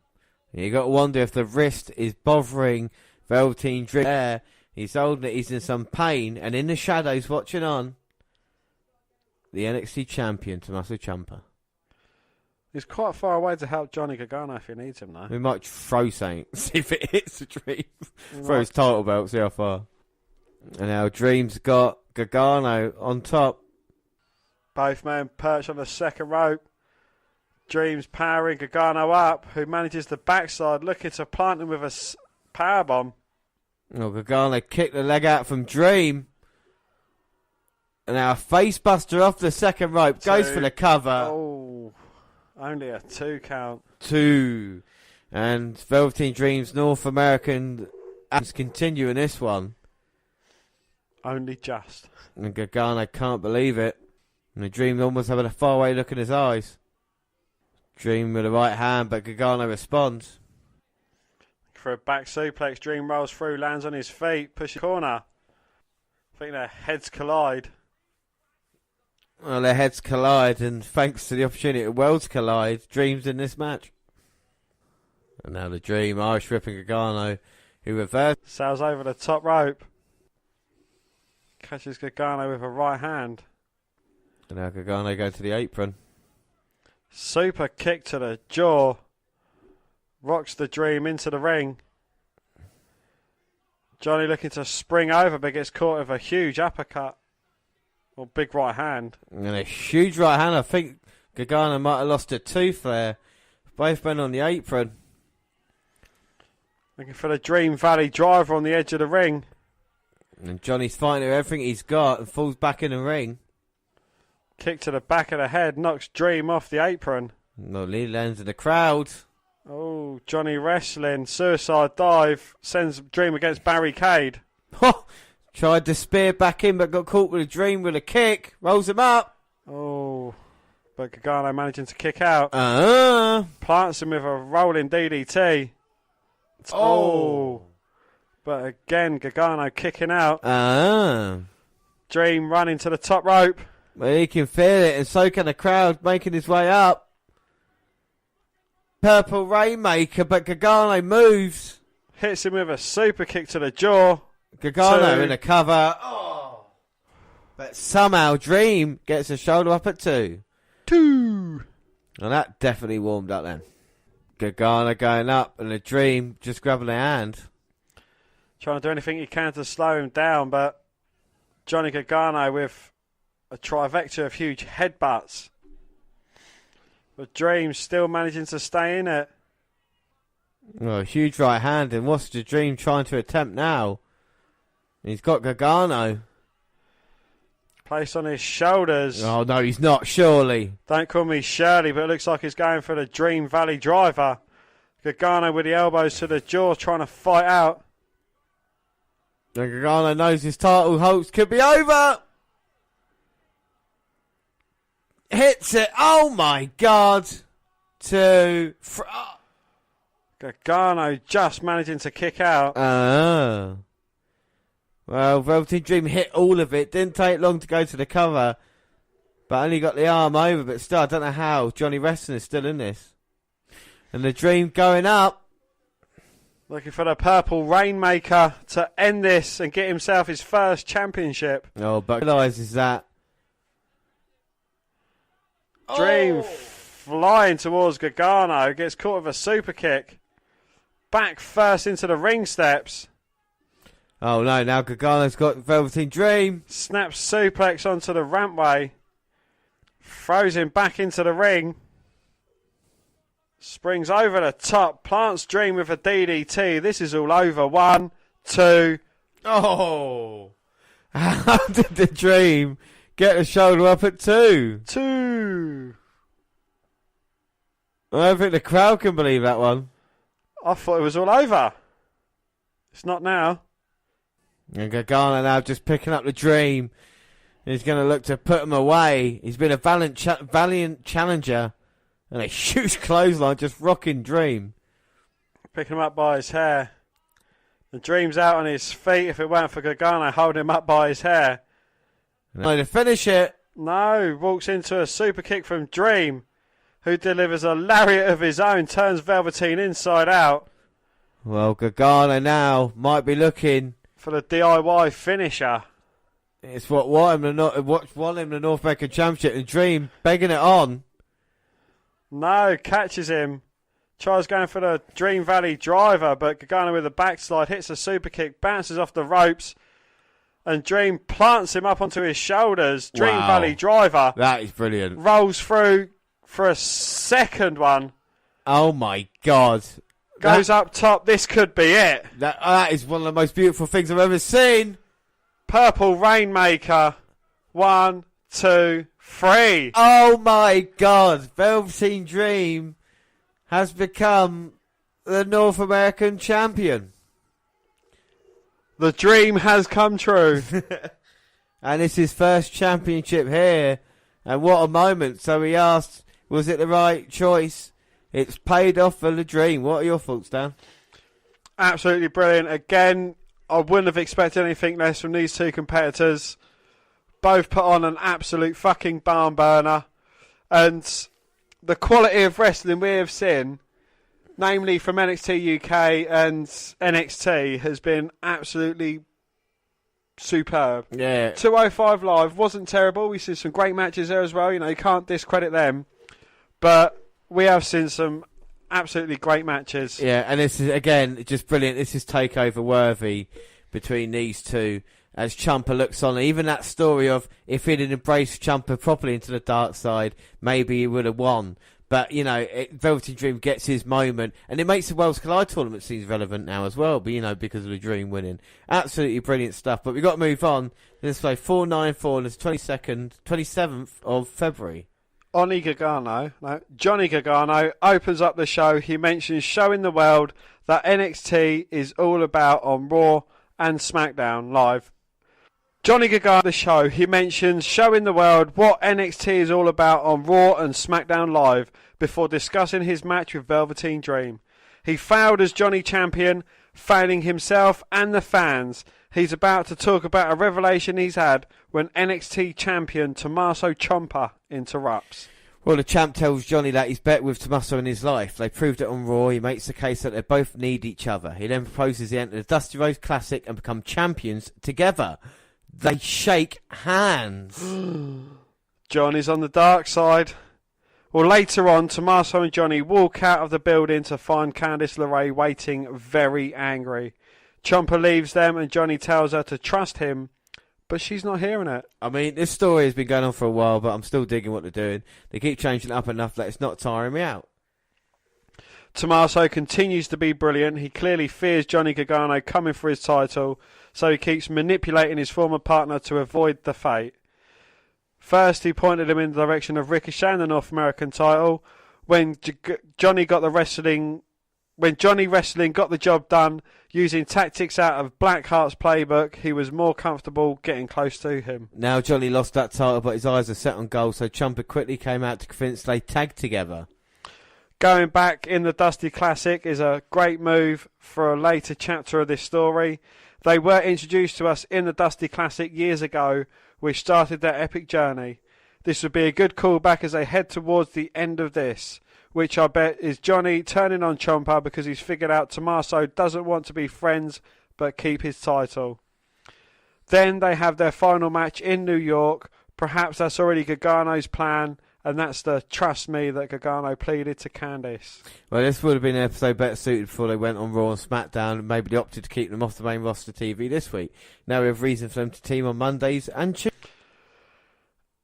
You got to wonder if the wrist is bothering Velveteen Dream there. He's holding it, he's in some pain, and in the shadows watching on, the NXT champion, Tommaso Ciampa. He's quite far away to help Johnny Gargano if he needs him though. We might throw something, see if it hits the Dream. Throw his title belt, see how far. And now Dream's got Gargano on top. Both men perched on the second rope. Dream's powering Gargano up, who manages the backside, looking to plant him with a powerbomb. Oh, Gargano kicked the leg out from Dream. And now a face buster off the second rope. Goes for the cover. Oh, only a 2 count. 2. And Velveteen Dream's North American abs continue in this one. Only just. And Gargano can't believe it. And the Dream almost having a faraway look in his eyes. Dream with the right hand, but Gargano responds. For a back suplex, Dream rolls through, lands on his feet, pushes corner. I think their heads collide. Well, their heads collide, and thanks to the opportunity, worlds collide. Dream's in this match. And now the Dream, Irish whipping Gargano, who reverses. Sails over the top rope. Catches Gargano with a right hand. And now Gargano goes to the apron. Super kick to the jaw. Rocks the Dream into the ring. Johnny looking to spring over, but gets caught with a huge uppercut. Or big right hand. And a huge right hand. I think Gargano might have lost a tooth there. Both men on the apron. Looking for the Dream Valley driver on the edge of the ring. And Johnny's fighting with everything he's got and falls back in the ring. Kick to the back of the head, knocks Dream off the apron. No, Lee lands in the crowd. Oh, Johnny wrestling, suicide dive, sends Dream against barricade. Tried to spear back in, but got caught with a Dream with a kick. Rolls him up. Oh, but Gargano managing to kick out. Plants him with a rolling DDT. Oh. But again, Gargano kicking out. Dream running to the top rope. Well, he can feel it, and so can the crowd, making his way up. Purple Rainmaker, but Gargano moves. Hits him with a super kick to the jaw. Gargano in a cover. Oh. But somehow Dream gets a shoulder up at 2. 2. And that definitely warmed up then. Gargano going up, and the Dream just grabbing a hand. Trying to do anything he can to slow him down, but Johnny Gargano with a trifecta of huge headbutts. But Dream still managing to stay in it. Oh, a huge right hand, and what's the Dream trying to attempt now? He's got Gargano. Placed on his shoulders. Oh, no, he's not, surely. Don't call me Shirley, but it looks like he's going for the Dream Valley driver. Gargano with the elbows to the jaw, trying to fight out. And Gargano knows his title hopes could be over. Hits it. Oh, my God. 2. Gargano just managing to kick out. Well, Velveteen Dream hit all of it. Didn't take long to go to the cover. But only got the arm over. But still, I don't know how. Johnny Wrestling is still in this. And the Dream going up. Looking for the Purple Rainmaker to end this and get himself his first championship. Oh, but realises that. Dream flying towards Gargano. Gets caught with a super kick. Back first into the ring steps. Oh no, now Gargano's got Velveteen Dream. Snaps suplex onto the rampway. Throws him back into the ring. Springs over the top. Plants Dream with a DDT. This is all over. 1, 2. Oh. How did the Dream get a shoulder up at 2? 2. I don't think the crowd can believe that one. I thought it was all over. It's not now. And Gargano now just picking up the Dream. He's going to look to put him away. He's been a valiant challenger. And a huge clothesline just rocking Dream. Picking him up by his hair. The Dream's out on his feet if it weren't for Gargano holding him up by his hair. No, to finish it. No, walks into a super kick from Dream, who delivers a lariat of his own, turns Velveteen inside out. Well, Gargano now might be looking for the DIY finisher. It's what won him the North American Championship, and Dream begging it on. No, catches him. Tries going for the Dream Valley driver, but Gargano with a backslide hits a super kick, bounces off the ropes, and Dream plants him up onto his shoulders. Dream Valley driver. That is brilliant. Rolls through for a second one. Oh my God. Goes up top. This could be it. That is one of the most beautiful things I've ever seen. Purple Rainmaker. 1, 2, 3. Oh my God. Velveteen Dream has become the North American champion. The dream has come true. And it's his first championship here. And what a moment. So he asked, was it the right choice? It's paid off for the dream. What are your thoughts, Dan? Absolutely brilliant. Again, I wouldn't have expected anything less from these two competitors. Both put on an absolute fucking barn burner. And the quality of wrestling we have seen, namely from NXT UK and NXT, has been absolutely superb. Yeah. 205 Live wasn't terrible. We see some great matches there as well. You know, you can't discredit them. But we have seen some absolutely great matches. Yeah, and this is, again, just brilliant. This is takeover worthy between these two. As Ciampa looks on, even that story of if he'd embraced Ciampa properly into the dark side, maybe he would have won. But, you know, Velveteen Dream gets his moment, and it makes the Worlds Collide tournament seems relevant now as well, but, you know, because of the Dream winning. Absolutely brilliant stuff, but we've got to move on. Let's play 494 on the 27th of February. Johnny Gargano opens up the show. He mentions showing the world that NXT is all about on Raw and SmackDown Live. Johnny Gargano, the show, he mentions showing the world what NXT is all about on Raw and SmackDown Live before discussing his match with Velveteen Dream. He failed as Johnny Champion, failing himself and the fans. He's about to talk about a revelation he's had when NXT Champion Tommaso Ciampa interrupts. Well, the champ tells Johnny that he's bet with Tommaso in his life. They proved it on Raw. He makes the case that they both need each other. He then proposes they enter the Dusty Rhodes Classic and become champions together. They shake hands. Johnny's on the dark side. Well, later on, Tommaso and Johnny walk out of the building to find Candice LeRae waiting very angry. Ciampa leaves them and Johnny tells her to trust him, but she's not hearing it. I mean, this story has been going on for a while, but I'm still digging what they're doing. They keep changing it up enough that it's not tiring me out. Tommaso continues to be brilliant. He clearly fears Johnny Gargano coming for his title, so he keeps manipulating his former partner to avoid the fate. First, he pointed him in the direction of Ricochet and the North American title. When Johnny Wrestling got the job done using tactics out of Blackheart's playbook, he was more comfortable getting close to him. Now Johnny lost that title, but his eyes are set on goal, so Ciampa quickly came out to convince they tag together. Going back in the Dusty Classic is a great move for a later chapter of this story. They were introduced to us in the Dusty Classic years ago, which started their epic journey. This would be a good callback as they head towards the end of this, which I bet is Johnny turning on Ciampa because he's figured out Tommaso doesn't want to be friends but keep his title. Then they have their final match in New York. Perhaps that's already Gargano's plan, and that's the trust me that Gargano pleaded to Candice. Well, this would have been an episode better suited before they went on Raw and SmackDown, and maybe they opted to keep them off the main roster TV this week. Now we have reason for them to team on Mondays and Tuesdays.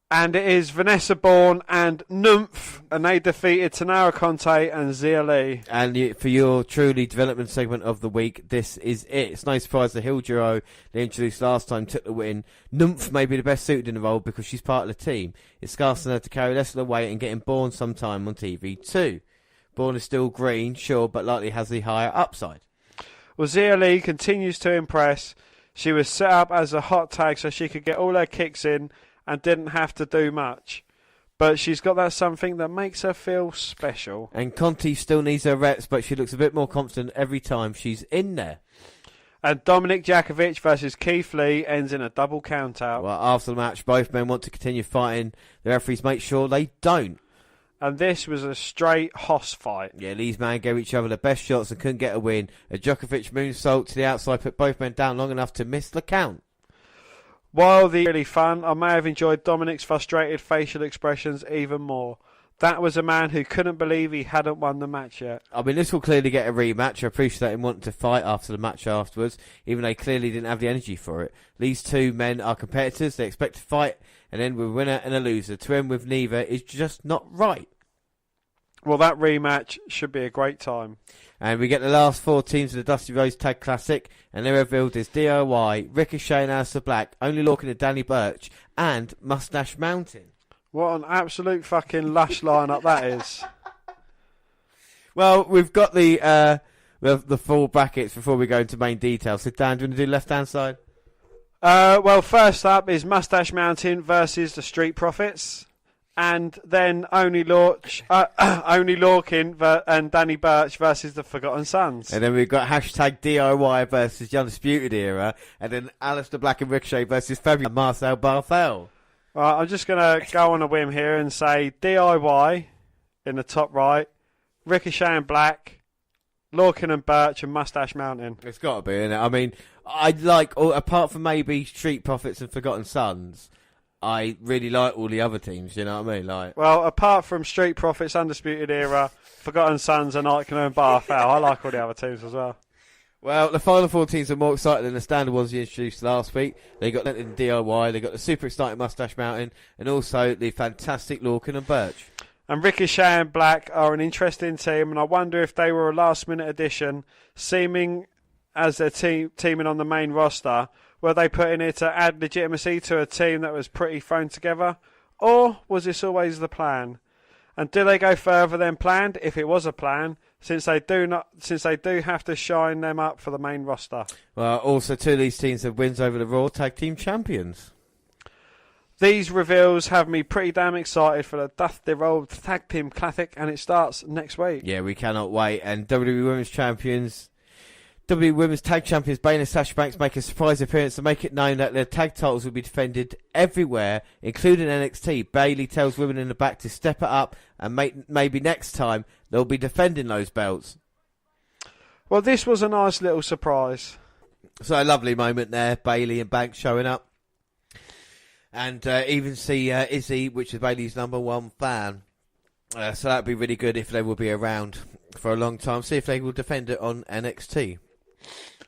And it is Vanessa Bourne and Nymph, and they defeated Tanara Conte and Zia Lee. And for your truly development segment of the week, this is it. It's no surprise the Hill duo they introduced last time took the win. Nymph may be the best suited in the role because she's part of the team. It's asking her to carry less of the weight and getting Bourne sometime on TV too. Bourne is still green, sure, but likely has the higher upside. Well, Zia Lee continues to impress. She was set up as a hot tag so she could get all her kicks in and didn't have to do much. But she's got that something that makes her feel special. And Conti still needs her reps, but she looks a bit more confident every time she's in there. And Dominik Jakovic versus Keith Lee ends in a double countout. Well, after the match, both men want to continue fighting. The referees make sure they don't. And this was a straight hoss fight. Yeah, Lee's man gave each other the best shots and couldn't get a win. A Djokovic moonsault to the outside put both men down long enough to miss the count. While the really fun, I may have enjoyed Dominic's frustrated facial expressions even more. That was a man who couldn't believe he hadn't won the match yet. I mean, this will clearly get a rematch. I appreciate him wanting to fight after the match afterwards, even though they clearly didn't have the energy for it. These two men are competitors. They expect to fight and end with a winner and a loser. To end with neither is just not right. Well, that rematch should be a great time. And we get the last 4 teams of the Dusty Rhodes Tag Classic, and they're revealed as DIY, Ricochet and Aleister Black, Only Lorcan and Danny Burch, and Mustache Mountain. What an absolute fucking lush lineup that is. Well, we've got the full brackets before we go into main details. So, Dan, do you want to do left-hand side? Well, first up is Mustache Mountain versus the Street Profits. And then Only Lorcan and Danny Burch versus the Forgotten Sons. And then we've got hashtag DIY versus the Undisputed Era. And then Aleister Black and Ricochet versus Fabio and Marcel Barthel. Right, I'm just going to go on a whim here and say DIY in the top right, Ricochet and Black, Lorcan and Burch and Mustache Mountain. It's got to be, innit? I mean, I'd like, apart from maybe Street Profits and Forgotten Sons, I really like all the other teams, you know what I mean? Well, apart from Street Profits, Undisputed Era, Forgotten Sons and Icon and Barthel, I like all the other teams as well. Well, the final 4 teams are more exciting than the standard ones you introduced last week. They got Lenton DIY, they got the super exciting Mustache Mountain, and also the fantastic Lorcan and Burch. And Ricochet and Black are an interesting team, and I wonder if they were a last-minute addition, seeming as their teaming on the main roster. Were they put in here to add legitimacy to a team that was pretty thrown together? Or was this always the plan? And do they go further than planned, if it was a plan, since they do have to shine them up for the main roster? Well, also 2 of these teams have wins over the Raw Tag Team Champions. These reveals have me pretty damn excited for the Dusty Rhodes Tag Team Classic, and it starts next week. Yeah, we cannot wait. And WWE Women's Tag Champions Bayley and Sasha Banks make a surprise appearance to make it known that their tag titles will be defended everywhere, including NXT. Bayley tells women in the back to step it up, and maybe next time they'll be defending those belts. Well, this was a nice little surprise. So a lovely moment there, Bayley and Banks showing up. And even see Izzy, which is Bayley's #1 fan. So that'd be really good if they will be around for a long time. See if they will defend it on NXT.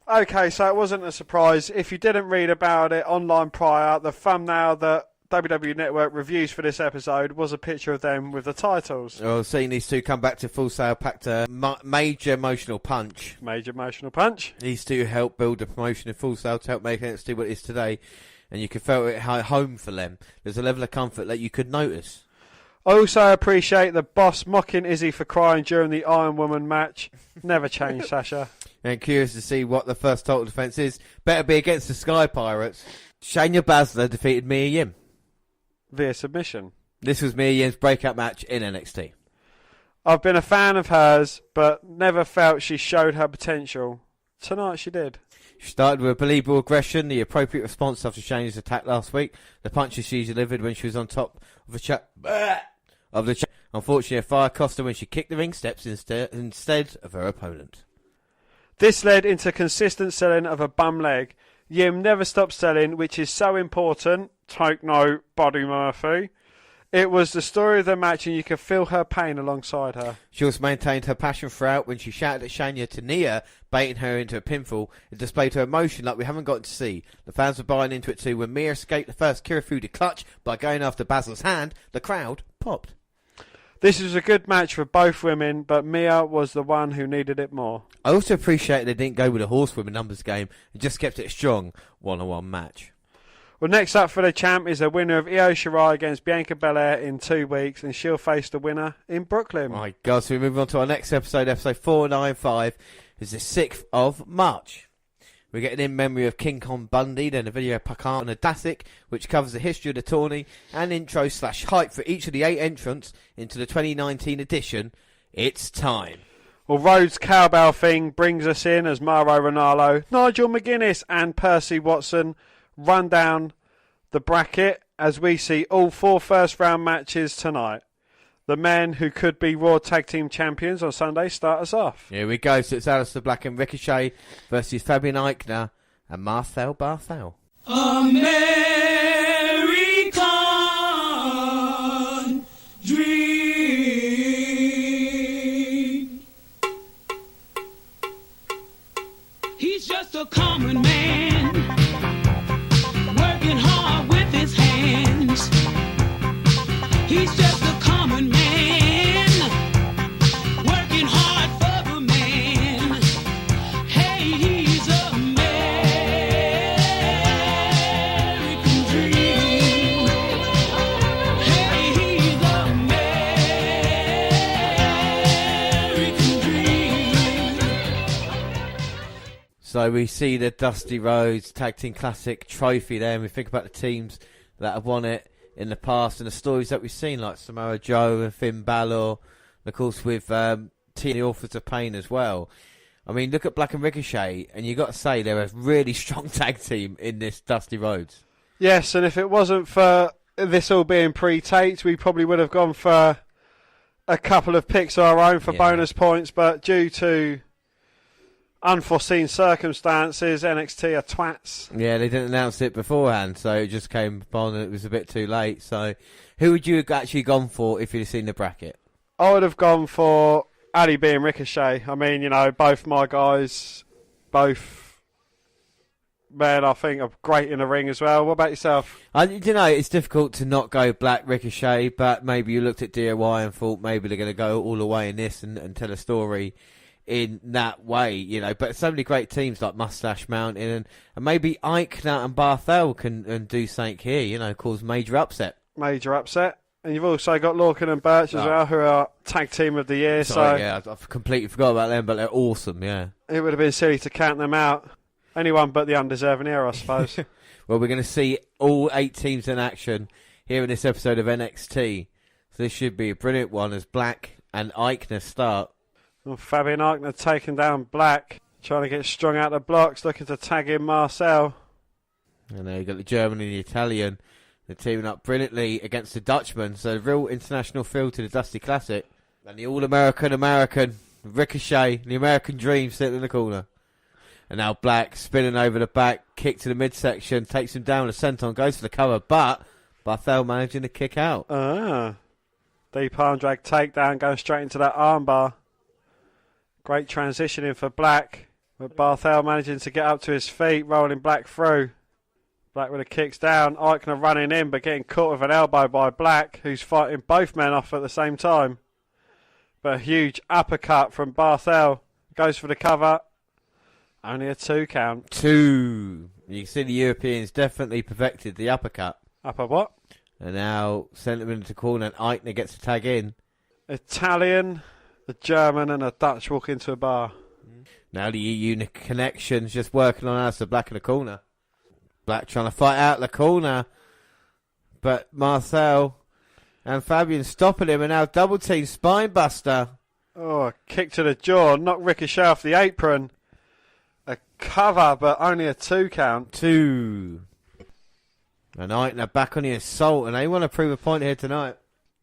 Okay, so it wasn't a surprise. If you didn't read about it online prior, the thumbnail that WWE Network reviews for this episode was a picture of them with the titles. Well, seeing these two come back to Full Sail packed a major emotional punch. Major emotional punch. These two help build the promotion in Full Sail to help make NXT what it is today. And you can feel it home for them. There's a level of comfort that you could notice. I also appreciate the boss mocking Izzy for crying during the Iron Woman match. Never change, Sasha. And curious to see what the first title defence is. Better be against the Sky Pirates. Shayna Baszler defeated Mia Yim via submission. This was Mia Yim's breakout match in NXT. I've been a fan of hers, but never felt she showed her potential. Tonight she did. She started with a believable aggression, the appropriate response after Shayna's attack last week. The punches she delivered when she was on top of the chat. Unfortunately, a fire cost her when she kicked the ring steps instead of her opponent. This led into consistent selling of a bum leg. Yim never stopped selling, which is so important. Take note, Buddy Murphy. It was the story of the match, and you could feel her pain alongside her. She also maintained her passion throughout when she shouted at Shayna to Nia, baiting her into a pinfall. It displayed her emotion like we haven't gotten to see. The fans were buying into it too. When Mia escaped the first Kirifuda clutch by going after Baszler's hand, the crowd popped. This was a good match for both women, but Mia was the one who needed it more. I also appreciate they didn't go with a horsewoman numbers game and just kept it a strong one-on-one match. Well, next up for the champ is the winner of Io Shirai against Bianca Belair in 2 weeks, and she'll face the winner in Brooklyn. My God, so we move on to our next episode 495, is the 6th of March. We're getting in memory of King Kong Bundy, then a video of Pakar and a Dasik, which covers the history of the tourney, and intro/hype for each of the 8 entrants into the 2019 edition. It's time. Well, Rhodes' cowbell thing brings us in as Mauro Ranallo, Nigel McGuinness and Percy Watson run down the bracket as we see all 4 first-round matches tonight. The men who could be Raw Tag Team Champions on Sunday start us off. Here we go. So it's Aleister Black and Ricochet versus Fabian Eichner and Marcel Barthel. American Dream. He's just a common man, working hard with his hands. He's just a common man, working hard for the man. Hey, he's American dream. Hey, he's American dream. So we see the Dusty Rhodes Tag Team Classic trophy there, and we think about the teams that have won it in the past and the stories that we've seen, like Samoa Joe and Finn Balor, and of course with Team the Authors of Pain as well. I mean, look at Black and Ricochet, and you got to say they're a really strong tag team in this Dusty Rhodes. Yes, and if it wasn't for this all being pre-taped, we probably would have gone for a couple of picks of our own for bonus points, but due to unforeseen circumstances, NXT are twats. Yeah, they didn't announce it beforehand, so it just came upon and it was a bit too late. So who would you have actually gone for if you'd have seen the bracket? I would have gone for Ali B and Ricochet. I mean, you know, both my guys, both men I think are great in the ring as well. What about yourself? You know, it's difficult to not go Black Ricochet, but maybe you looked at DIY and thought maybe they're going to go all the way in this and tell a story in that way, you know. But so many great teams like Mustache Mountain and maybe Eichner and Barthel can do something here, you know, cause major upset. Major upset. And you've also got Lorcan and Birch as well, who are tag team of the year. Sorry, yeah, I've completely forgot about them, but they're awesome, yeah. It would have been silly to count them out. Anyone but the undeserving here, I suppose. Well, we're going to see all 8 teams in action here in this episode of NXT. So this should be a brilliant one as Black and Eichner start. Well, Fabian Eichner taking down Black, trying to get strung out the blocks, looking to tag in Marcel. And there you got the German and the Italian. They're teaming up brilliantly against the Dutchman. So a real international feel to the Dusty Classic. And the all-American Ricochet, the American Dream sitting in the corner. And now Black spinning over the back, kick to the midsection, takes him down with a senton, goes for the cover, but Barthel managing to kick out. Deep arm drag takedown, going straight into that armbar. Great transitioning for Black, but Barthel managing to get up to his feet, rolling Black through. Black with the kicks down, Eichner running in, but getting caught with an elbow by Black, who's fighting both men off at the same time. But a huge uppercut from Barthel, goes for the cover. Only a 2 count. 2. You can see the Europeans definitely perfected the uppercut. Upper what? And now sent him into the corner and Eichner gets to tag in. Italian, a German and a Dutch walk into a bar. Now the EU connection's just working on Aleister Black in the corner. Black trying to fight out the corner. But Marcel and Fabian stopping him and now double team spine buster. Oh, a kick to the jaw, knocked Ricochet off the apron. A cover, but only a 2 count. 2. And Eichner back on the assault, and they want to prove a point here tonight.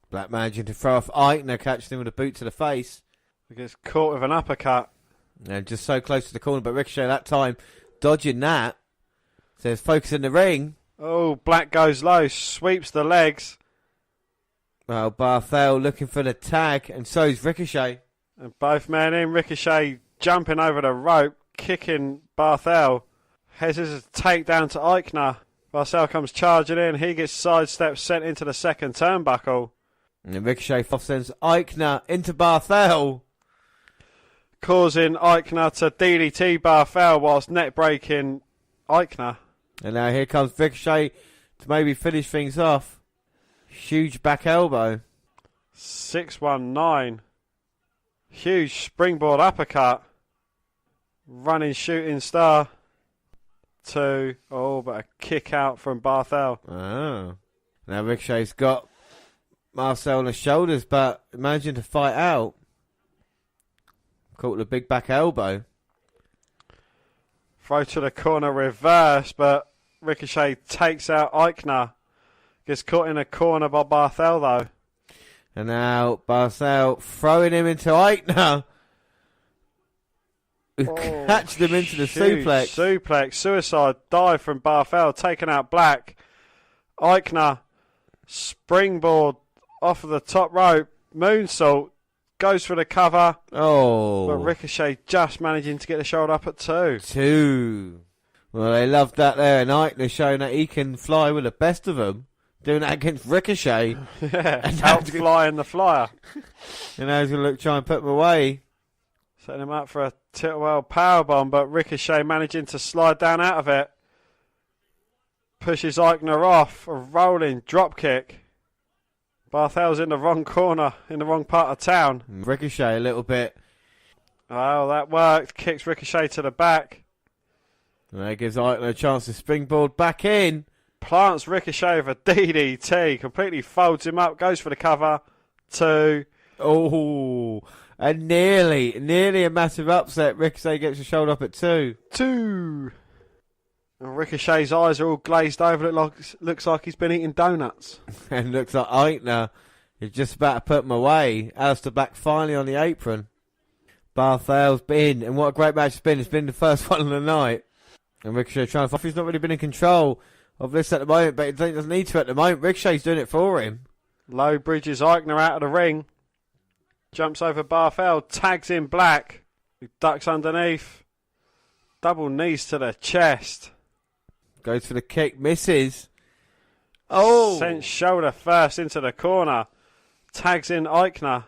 Black managing to throw off Eichner, catching him with a boot to the face. He gets caught with an uppercut. And just so close to the corner, but Ricochet that time dodging that. Says focus in the ring. Oh, Black goes low, sweeps the legs. Well, Barthel looking for the tag, and so is Ricochet. And both men in, Ricochet jumping over the rope, kicking Barthel. Heads a takedown to Eichner. Barthel comes charging in. He gets sidestepped, sent into the second turnbuckle. And then Ricochet sends Eichner into Barthel. Causing Eichner to DDT Barthel whilst net breaking Eichner. And now here comes Ricochet to maybe finish things off. Huge back elbow. 619. Huge springboard uppercut. Running shooting star. 2. Oh, but a kick out from Barthel. Oh. Now Ricochet's got Marcel on the shoulders, but managing to fight out. Caught the big back elbow. Throw to the corner reverse, but Ricochet takes out Eichner. Gets caught in a corner by Barthel, though. And now Barthel throwing him into Eichner. Catched him into the suplex. Suplex, suicide dive from Barthel, taking out Black. Eichner, springboard off of the top rope, moonsault, goes for the cover. Oh. But Ricochet just managing to get the shoulder up at 2. 2. Well, they loved that there, and Eichner showing that he can fly with the best of them. Doing that against Ricochet. Yeah, outflying the flyer. And now he's going to try and put him away. Setting him up for a Tittlewell powerbomb, but Ricochet managing to slide down out of it. Pushes Eichner off, a rolling drop kick. Barthel's in the wrong corner, in the wrong part of town. Ricochet a little bit. Oh, that worked. Kicks Ricochet to the back. And that gives Eichner a chance to springboard back in. Plants Ricochet with a DDT, completely folds him up, goes for the cover. 2. Oh, and nearly a massive upset. Ricochet gets the shoulder up at 2. 2. And Ricochet's eyes are all glazed over. Looks like he's been eating donuts. And looks like Eichner is just about to put him away. Aleister Black finally on the apron. Barthel's been, and what a great match it's been. It's been the first one of the night. And Ricochet trying to fight. He's not really been in control of this at the moment, but he doesn't need to at the moment. Ricochet's doing it for him. Low bridges Eichner out of the ring. Jumps over Barthel, tags in Black. He ducks underneath. Double knees to the chest. Goes for the kick, misses. Oh! Sent shoulder first into the corner. Tags in Eichner.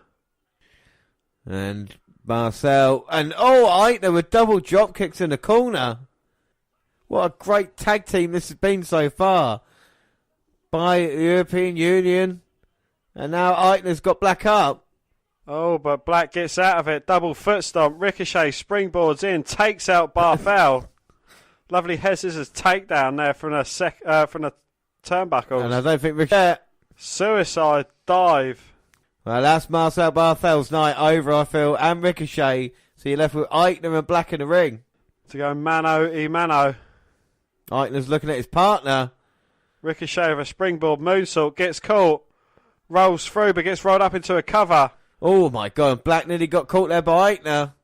And Marcel. And Eichner with double drop kicks in the corner. What a great tag team this has been so far. By the European Union. And now Eichner's got Black up. Oh, but Black gets out of it. Double foot stomp. Ricochet springboards in. Takes out Barthel. Lovely head scissors takedown there from the turnbuckles. And I don't think Ricochet. Suicide dive. Well, that's Marcel Barthel's night over, I feel. And Ricochet. So you're left with Eichner and Black in the ring. To go mano-a-mano. Eichner's looking at his partner. Ricochet with a springboard moonsault. Gets caught. Rolls through but gets rolled up into a cover. Oh my God, Black nearly got caught there by Eichner.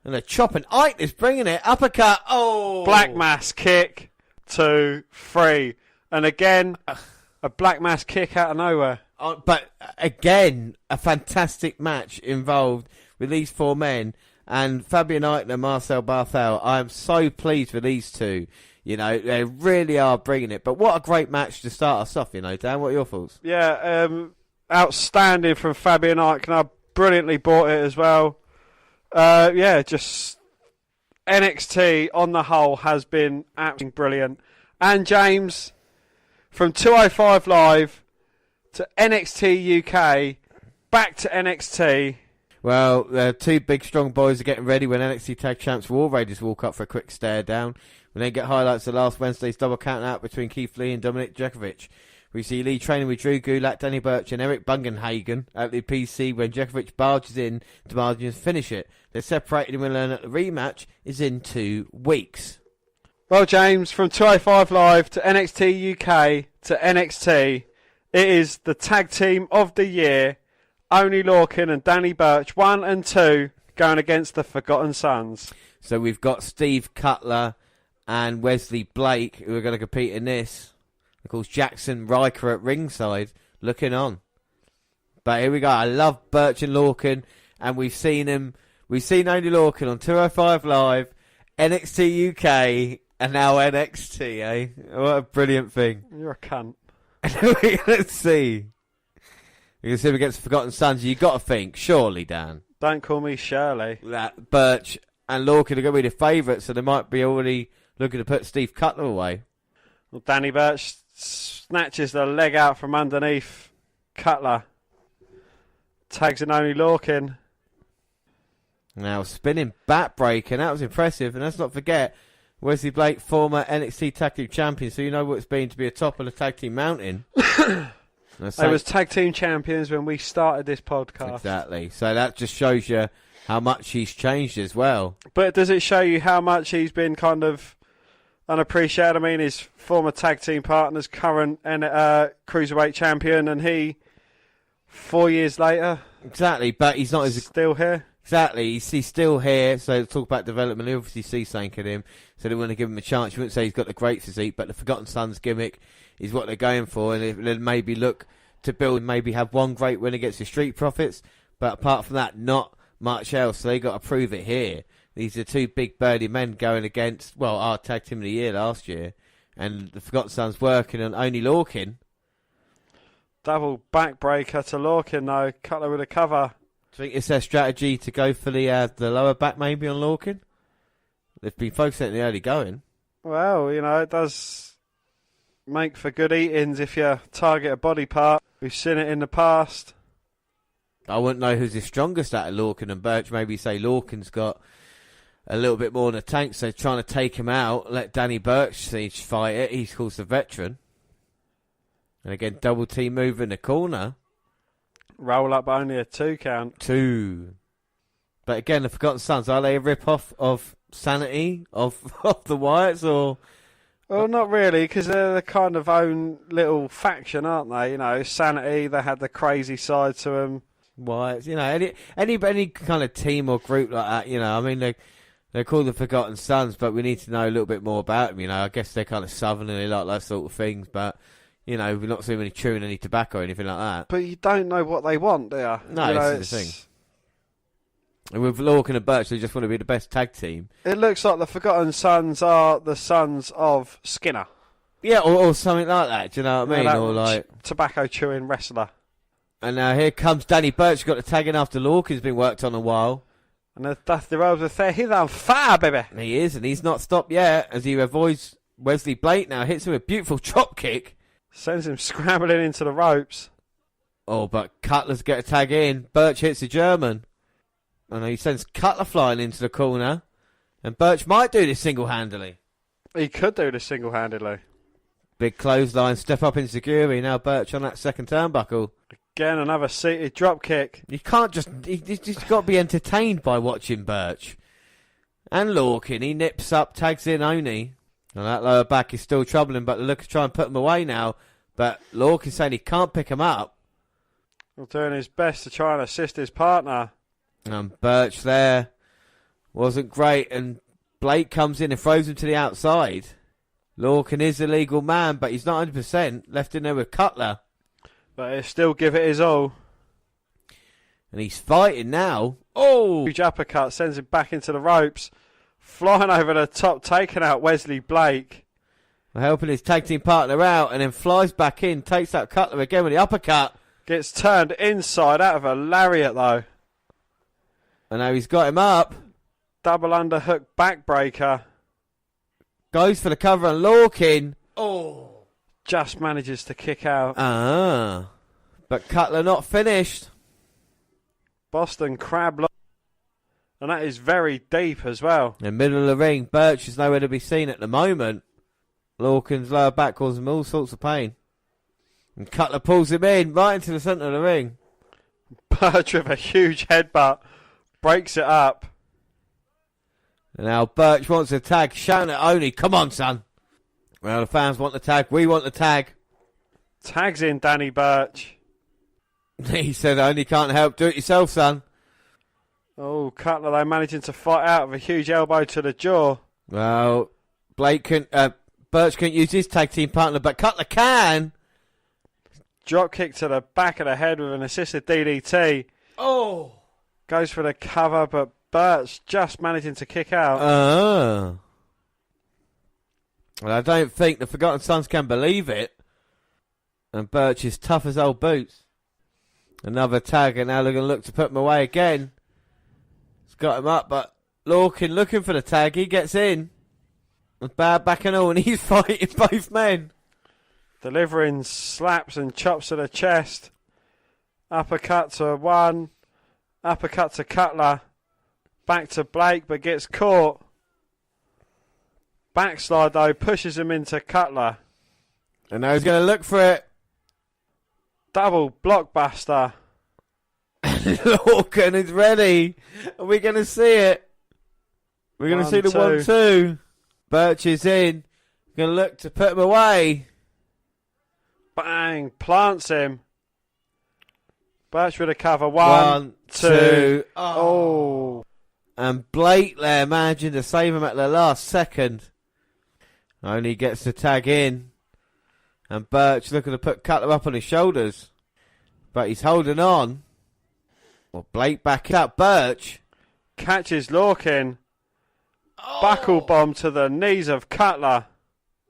And a chop, and Eichner's bringing it. Uppercut. Oh! Black mass kick. 2, 3. And again, a black mass kick out of nowhere. But again, a fantastic match involved with these 4 men. And Fabian Eichner, Marcel Barthel. I am so pleased with these 2. You know, they really are bringing it. But what a great match to start us off, you know, Dan. What are your thoughts? Yeah, outstanding from Fabian Eichner. Brilliantly brought it as well. Just NXT on the whole has been absolutely brilliant. And James, from 205 Live to NXT UK, back to NXT. Well, the 2 big strong boys are getting ready when NXT Tag Champs War Raiders walk up for a quick stare down. We then get highlights of last Wednesday's double count out between Keith Lee and Dominic Djokovic. We see Lee training with Drew Gulak, Danny Burch and Eric Bungenhagen at the PC when Djokovic barges in to margin to finish it. They're separated and we learn that the rematch is in 2 weeks. Well, James, from 205 Live to NXT UK to NXT, it is the tag team of the year, Oney Lorcan and Danny Burch, 1 and 2, going against the Forgotten Sons. So we've got Steve Cutler and Wesley Blake who are going to compete in this. Of course, Jackson Riker at ringside looking on. But here we go. I love Burch and Lorcan, and we've seen Oney Lorcan on 205 Live, NXT UK, and now NXT, eh? What a brilliant thing. You're a cunt. Let's see. You can see him against Forgotten Sons. You got to think, surely, Dan. Don't call me Shirley. That Burch and Lorcan are going to be the favourites, so they might be already looking to put Steve Cutler away. Well, Danny Burch snatches the leg out from underneath Cutler. Tags in Oney Lorcan. Now, spinning backbreaker, that was impressive. And let's not forget, Wesley Blake, former NXT Tag Team Champion, so you know what it's been to be a top of the Tag Team Mountain. They was Tag Team Champions when we started this podcast. Exactly. So that just shows you how much he's changed as well. But does it show you how much he's been kind of unappreciated? I mean, his former tag team partner's current cruiserweight champion, and he, 4 years later... Exactly, but he's not as... Still here? Exactly, he's still here, so talk about development, he obviously sees something in him, so they want to give him a chance. You wouldn't say he's got the great physique, but the Forgotten Sons gimmick is what they're going for, and they'll maybe look to build, maybe have one great win against the Street Profits, but apart from that, not much else, so they got to prove it here. These are two big burly men going against, well, our tag team of the year last year, and the Forgotten Sons working on only Lorcan. Double backbreaker to Lorcan, though. Cutler with a cover. Do you think it's their strategy to go for the lower back maybe on Lorcan? They've been focusing on the early going. Well, you know, it does make for good eatings if you target a body part. We've seen it in the past. I wouldn't know who's the strongest out of Lorcan and Birch. Maybe say Lorcan's got a little bit more in the tank, so trying to take him out, let Danny Birch fight it. He's, of course, the veteran. And again, double team move in the corner. Roll up only a 2 count. 2. But again, the Forgotten Sons, are they a rip-off of Sanity, of the Wyatts, or... Well, not really, because they're the kind of own little faction, aren't they? You know, Sanity, they had the crazy side to them. Wyatts, you know, any kind of team or group like that, you know, I mean, they're called the Forgotten Sons, but we need to know a little bit more about them, you know. I guess they're kind of southern and they like that sort of things, but... You know, we're not seeing any chewing any tobacco or anything like that. But you don't know what they want, do you? No, you know, this is the thing. And with Lorcan and Birch, they just want to be the best tag team. It looks like the Forgotten Sons are the sons of Skinner. Yeah, or something like that, do you know what I mean? Or like tobacco chewing wrestler. And now here comes Danny Birch, got the tag in after Lorcan's been worked on a while. And the Dusty Rhodes are there. He's on fire, baby. And he is, and he's not stopped yet, as he avoids Wesley Blake now, hits him with a beautiful drop kick. Sends him scrambling into the ropes. Oh, but Cutler's get a tag in. Birch hits the German. And he sends Cutler flying into the corner. And Birch might do this single-handedly. He could do this single-handedly. Big clothesline, step up in security. Now Birch on that second turnbuckle. Again, another seated drop kick. You can't just... He's just got to be entertained by watching Birch. And Lorcan, he nips up, tags in Oni. And that lower back is still troubling, but look, try and put him away now. But Lorcan's saying he can't pick him up. He's doing his best to try and assist his partner. And Birch there wasn't great, and Blake comes in and throws him to the outside. Lorcan is a legal man, but he's not 100%. Left in there with Cutler. But he'll still give it his all. And he's fighting now. Oh! Huge uppercut sends him back into the ropes. Flying over the top, taking out Wesley Blake. Helping his tag team partner out, and then flies back in, takes out Cutler again with the uppercut. Gets turned inside out of a lariat, though. And now he's got him up. Double underhook backbreaker. Goes for the cover on Lorcan. Oh! Just manages to kick out. But Cutler not finished. Boston Crab lock. And that is very deep as well. In the middle of the ring, Birch is nowhere to be seen at the moment. Lorcan's lower back causing him all sorts of pain. And Cutler pulls him in right into the centre of the ring. Birch with a huge headbutt. Breaks it up. And now Birch wants a tag, shouting at Oni, come on, son. Well, the fans want the tag, we want the tag. Tags in Danny Birch. He said, Oni can't help, do it yourself, son. Oh, Cutler, though, managing to fight out with a huge elbow to the jaw. Well, Birch couldn't use his tag team partner, but Cutler can. Drop kick to the back of the head with an assisted DDT. Oh! Goes for the cover, but Birch just managing to kick out. Well, I don't think the Forgotten Sons can believe it. And Birch is tough as old boots. Another tag, and now they're going to look to put him away again. It's got him up, but Lorcan looking for the tag. He gets in. With bad back and all, and he's fighting both men. Delivering slaps and chops to the chest. Uppercut to one. Uppercut to Cutler. Back to Blake, but gets caught. Backslide, though, pushes him into Cutler. And now he's going to look for it. Double blockbuster. Lorcan is ready. Are we going to see it? We're going to see the 1-2. Birch is in. Going to look to put him away. Bang. Plants him. Birch with a cover. 1, 2. Oh. And Blake there managing to save him at the last second. Only gets the tag in. And Birch looking to put Cutler up on his shoulders. But he's holding on. Well, Blake back up. Birch catches Lorcan. Buckle bomb to the knees of Cutler.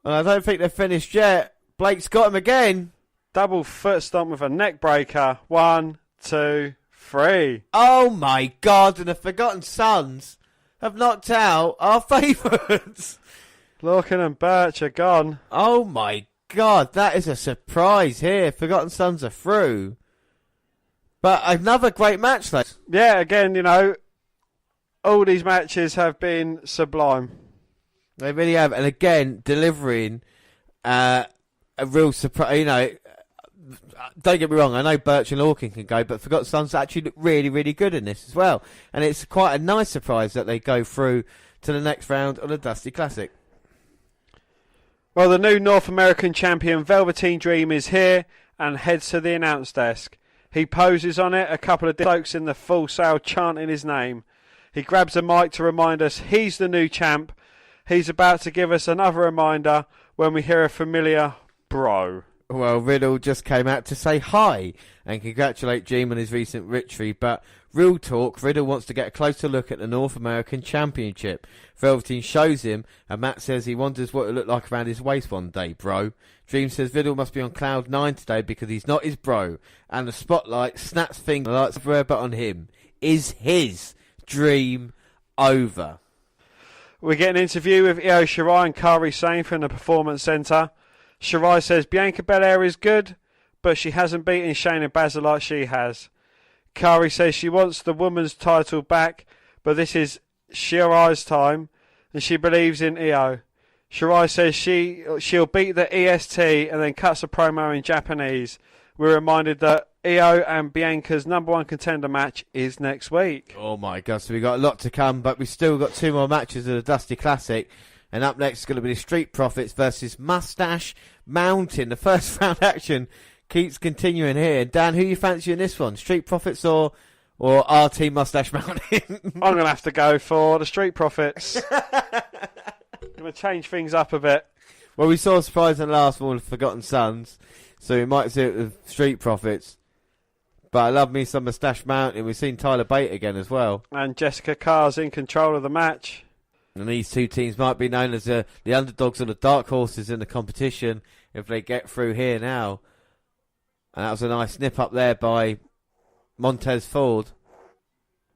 And I don't think they're finished yet. Blake's got him again. Double foot stomp with a neck breaker. 1, 2, 3. Oh my God, and the Forgotten Sons have knocked out our favourites. Lorcan and Birch are gone. Oh my God, that is a surprise here. Forgotten Sons are through. But another great match, though. Yeah, again, you know, all these matches have been sublime. They really have. And again, delivering a real surprise. You know, don't get me wrong, I know Birch and Lorcan can go, but Forgotten Sons actually look really, really good in this as well. And it's quite a nice surprise that they go through to the next round on the Dusty Classic. Well, the new North American champion Velveteen Dream is here and heads to the announce desk. He poses on it, a couple of blokes in the full sail chanting his name. He grabs a mic to remind us he's the new champ. He's about to give us another reminder when we hear a familiar bro. Well, Riddle just came out to say hi and congratulate Dream on his recent victory, but real talk, Riddle wants to get a closer look at the North American Championship. Velveteen shows him, and Matt says he wonders what it looked like around his waist one day, bro. Dream says Riddle must be on cloud 9 today because he's not his bro, and the spotlight snaps fingers lights everywhere but on him. Is his dream over? We get an interview with Io Shirai and Kairi Sane from the Performance Centre. Shirai says Bianca Belair is good, but she hasn't beaten Shayna Baszler like she has. Kairi says she wants the women's title back, but this is Shirai's time, and she believes in Io. Shirai says she'll beat the EST and then cuts a promo in Japanese. We're reminded that Io and Bianca's #1 contender match is next week. Oh my God, so we've got a lot to come, but we've still got 2 more matches of the Dusty Classic. And up next is going to be the Street Profits versus Mustache Mountain. The first round action keeps continuing here. And Dan, who you fancy in this one? Street Profits or RT Mustache Mountain? I'm going to have to go for the Street Profits. Going to change things up a bit. Well, we saw a surprise in the last one with Forgotten Sons, so we might see it with Street Profits. But I love me some Mustache Mountain. We've seen Tyler Bate again as well. And Jessica Carr's in control of the match. And these 2 teams might be known as the underdogs or the dark horses in the competition if they get through here now. And that was a nice snip up there by Montez Ford.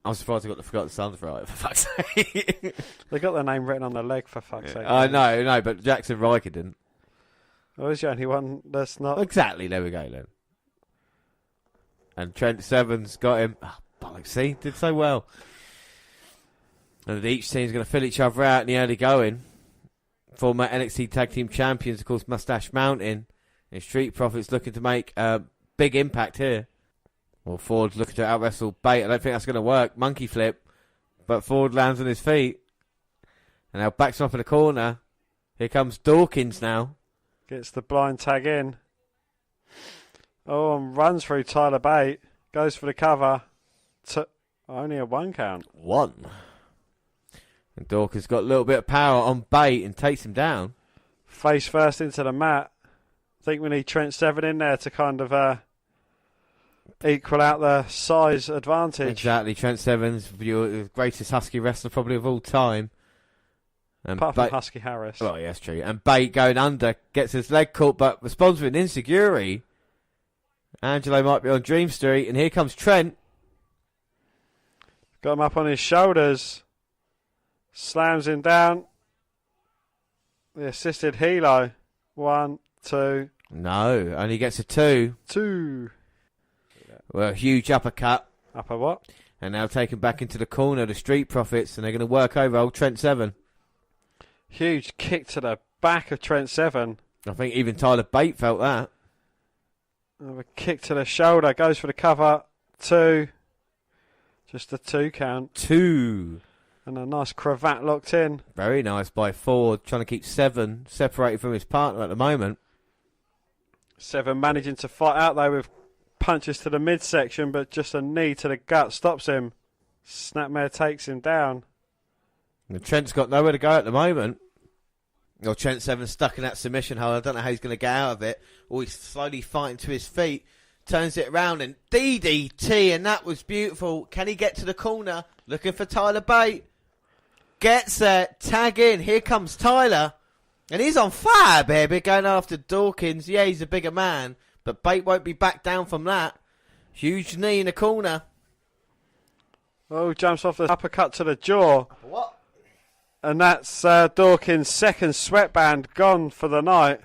I'm surprised they got the Forgotten Sons right, for fuck's sake. They got their name written on their leg, for fuck's sake. I know, but Jackson Riker didn't. Oh, is the only one that's not? Exactly, there we go then. And Trent Seven's got him. Oh, bollocks, see, did so well. And each team's going to fill each other out in the early going. Former NXT Tag Team Champions, of course, Mustache Mountain. And Street Profits looking to make a big impact here. Well, Ford's looking to out-wrestle Bate. I don't think that's going to work. Monkey flip. But Ford lands on his feet. And now backs him up in the corner. Here comes Dawkins now. Gets the blind tag in. Oh, and runs through Tyler Bate. Goes for the cover. Only a 1 count. 1. And Dawkins got a little bit of power on Bate and takes him down. Face first into the mat. I think we need Trent Seven in there to kind of equal out the size advantage. Exactly. Trent Seven's your greatest Husky wrestler probably of all time. And Apart from Husky Harris. Oh, yeah, that's true. And Bate going under, gets his leg caught, but responds with an insecurity. Angelo might be on Dream Street, and here comes Trent. Got him up on his shoulders. Slams him down. The assisted helo. 1, 2. No, only gets a 2. 2. Well, huge uppercut. Upper what? And now taken back into the corner, the Street Profits, and they're going to work over old Trent Seven. Huge kick to the back of Trent Seven. I think even Tyler Bate felt that. A kick to the shoulder. Goes for the cover. 2. Just a 2 count. 2. And a nice cravat locked in. Very nice by Ford, trying to keep 7 separated from his partner at the moment. 7 managing to fight out there with punches to the midsection, but just a knee to the gut stops him. Snapmare takes him down. And Trent's got nowhere to go at the moment. Or Trent 7 stuck in that submission hole. I don't know how he's going to get out of it. Or he's slowly fighting to his feet. Turns it around and DDT, and that was beautiful. Can he get to the corner? Looking for Tyler Bate. Gets there. Tag in. Here comes Tyler. And he's on fire, baby, going after Dawkins. Yeah, he's a bigger man. But Bate won't be back down from that. Huge knee in the corner. Oh, jumps off the uppercut to the jaw. What? And that's Dawkins' second sweatband gone for the night.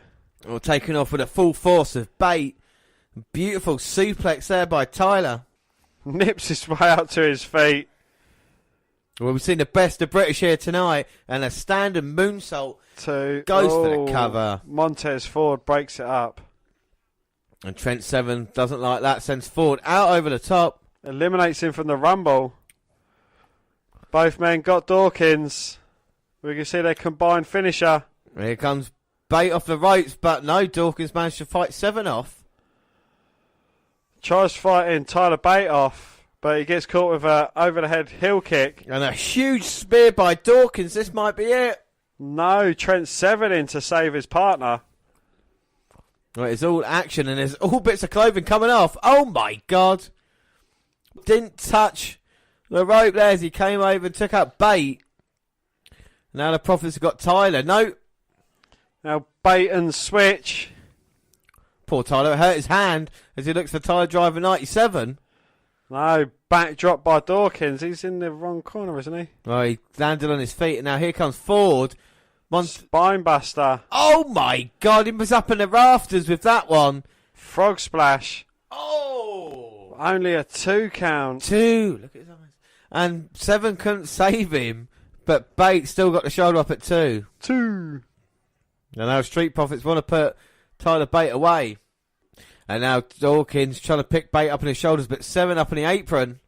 Well, taken off with a full force of Bate. Beautiful suplex there by Tyler. Nips his way up to his feet. Well, we've seen the best of British here tonight. And a standard moonsault goes for the cover. Montez Ford breaks it up. And Trent 7 doesn't like that. Sends Ford out over the top. Eliminates him from the Rumble. Both men got Dawkins. We can see their combined finisher. And here comes Bate off the ropes. But no, Dawkins managed to fight 7 off. Tries fighting Tyler Bate off, but he gets caught with a over-the-head heel kick. And a huge spear by Dawkins. This might be it. No, Trent 7 in to save his partner. Well, it's all action and there's all bits of clothing coming off. Oh, my God. Didn't touch the rope there as he came over and took out Bate. Now the Profits have got Tyler. No. Now Bate and switch. Poor Tyler hurt his hand as he looks for Tyler Driver 97. No, backdrop by Dawkins. He's in the wrong corner, isn't he? Well, he landed on his feet and now here comes Ford. Spinebuster. Oh my God, he was up in the rafters with that one. Frog splash. Oh! Only a 2 count. 2. Look at his eyes. And 7 couldn't save him, but Bate still got the shoulder up at 2. 2. And now Street Profits want to put Tyler Bate away. And now Dawkins trying to pick Bate up on his shoulders, but 7 up on the apron.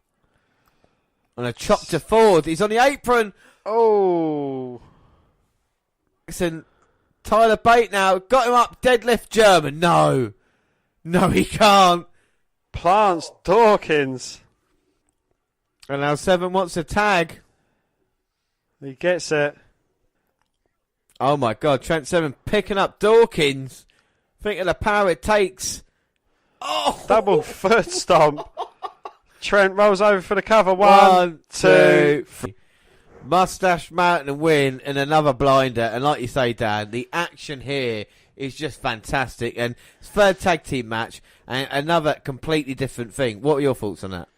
And a chop to Ford. He's on the apron. Oh. And Tyler Bate now got him up. Deadlift German. No. No, he can't. Plants Dawkins. And now 7 wants a tag. He gets it. Oh my God. Trent 7 picking up Dawkins. Think of the power it takes. Oh! Double foot stomp. Trent rolls over for the cover. 1, 2, 3. Mustache Mountain win and another blinder. And like you say, Dan, the action here is just fantastic. And it's third tag team match and another completely different thing. What are your thoughts on that?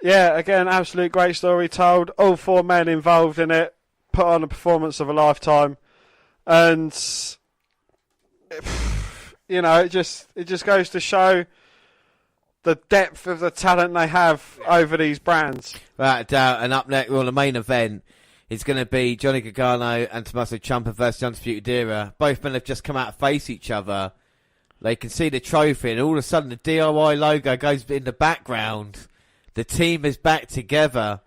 Yeah, again, absolute great story told. All 4 men involved in it put on a performance of a lifetime. And, you know, it just goes to show the depth of the talent they have over these brands. Without a doubt. And up next, well, the main event is going to be Johnny Gargano and Tommaso Ciampa versus the Undisputed Era. Both men have just come out to face each other. They can see the trophy, and all of a sudden the DIY logo goes in the background. The team is back together.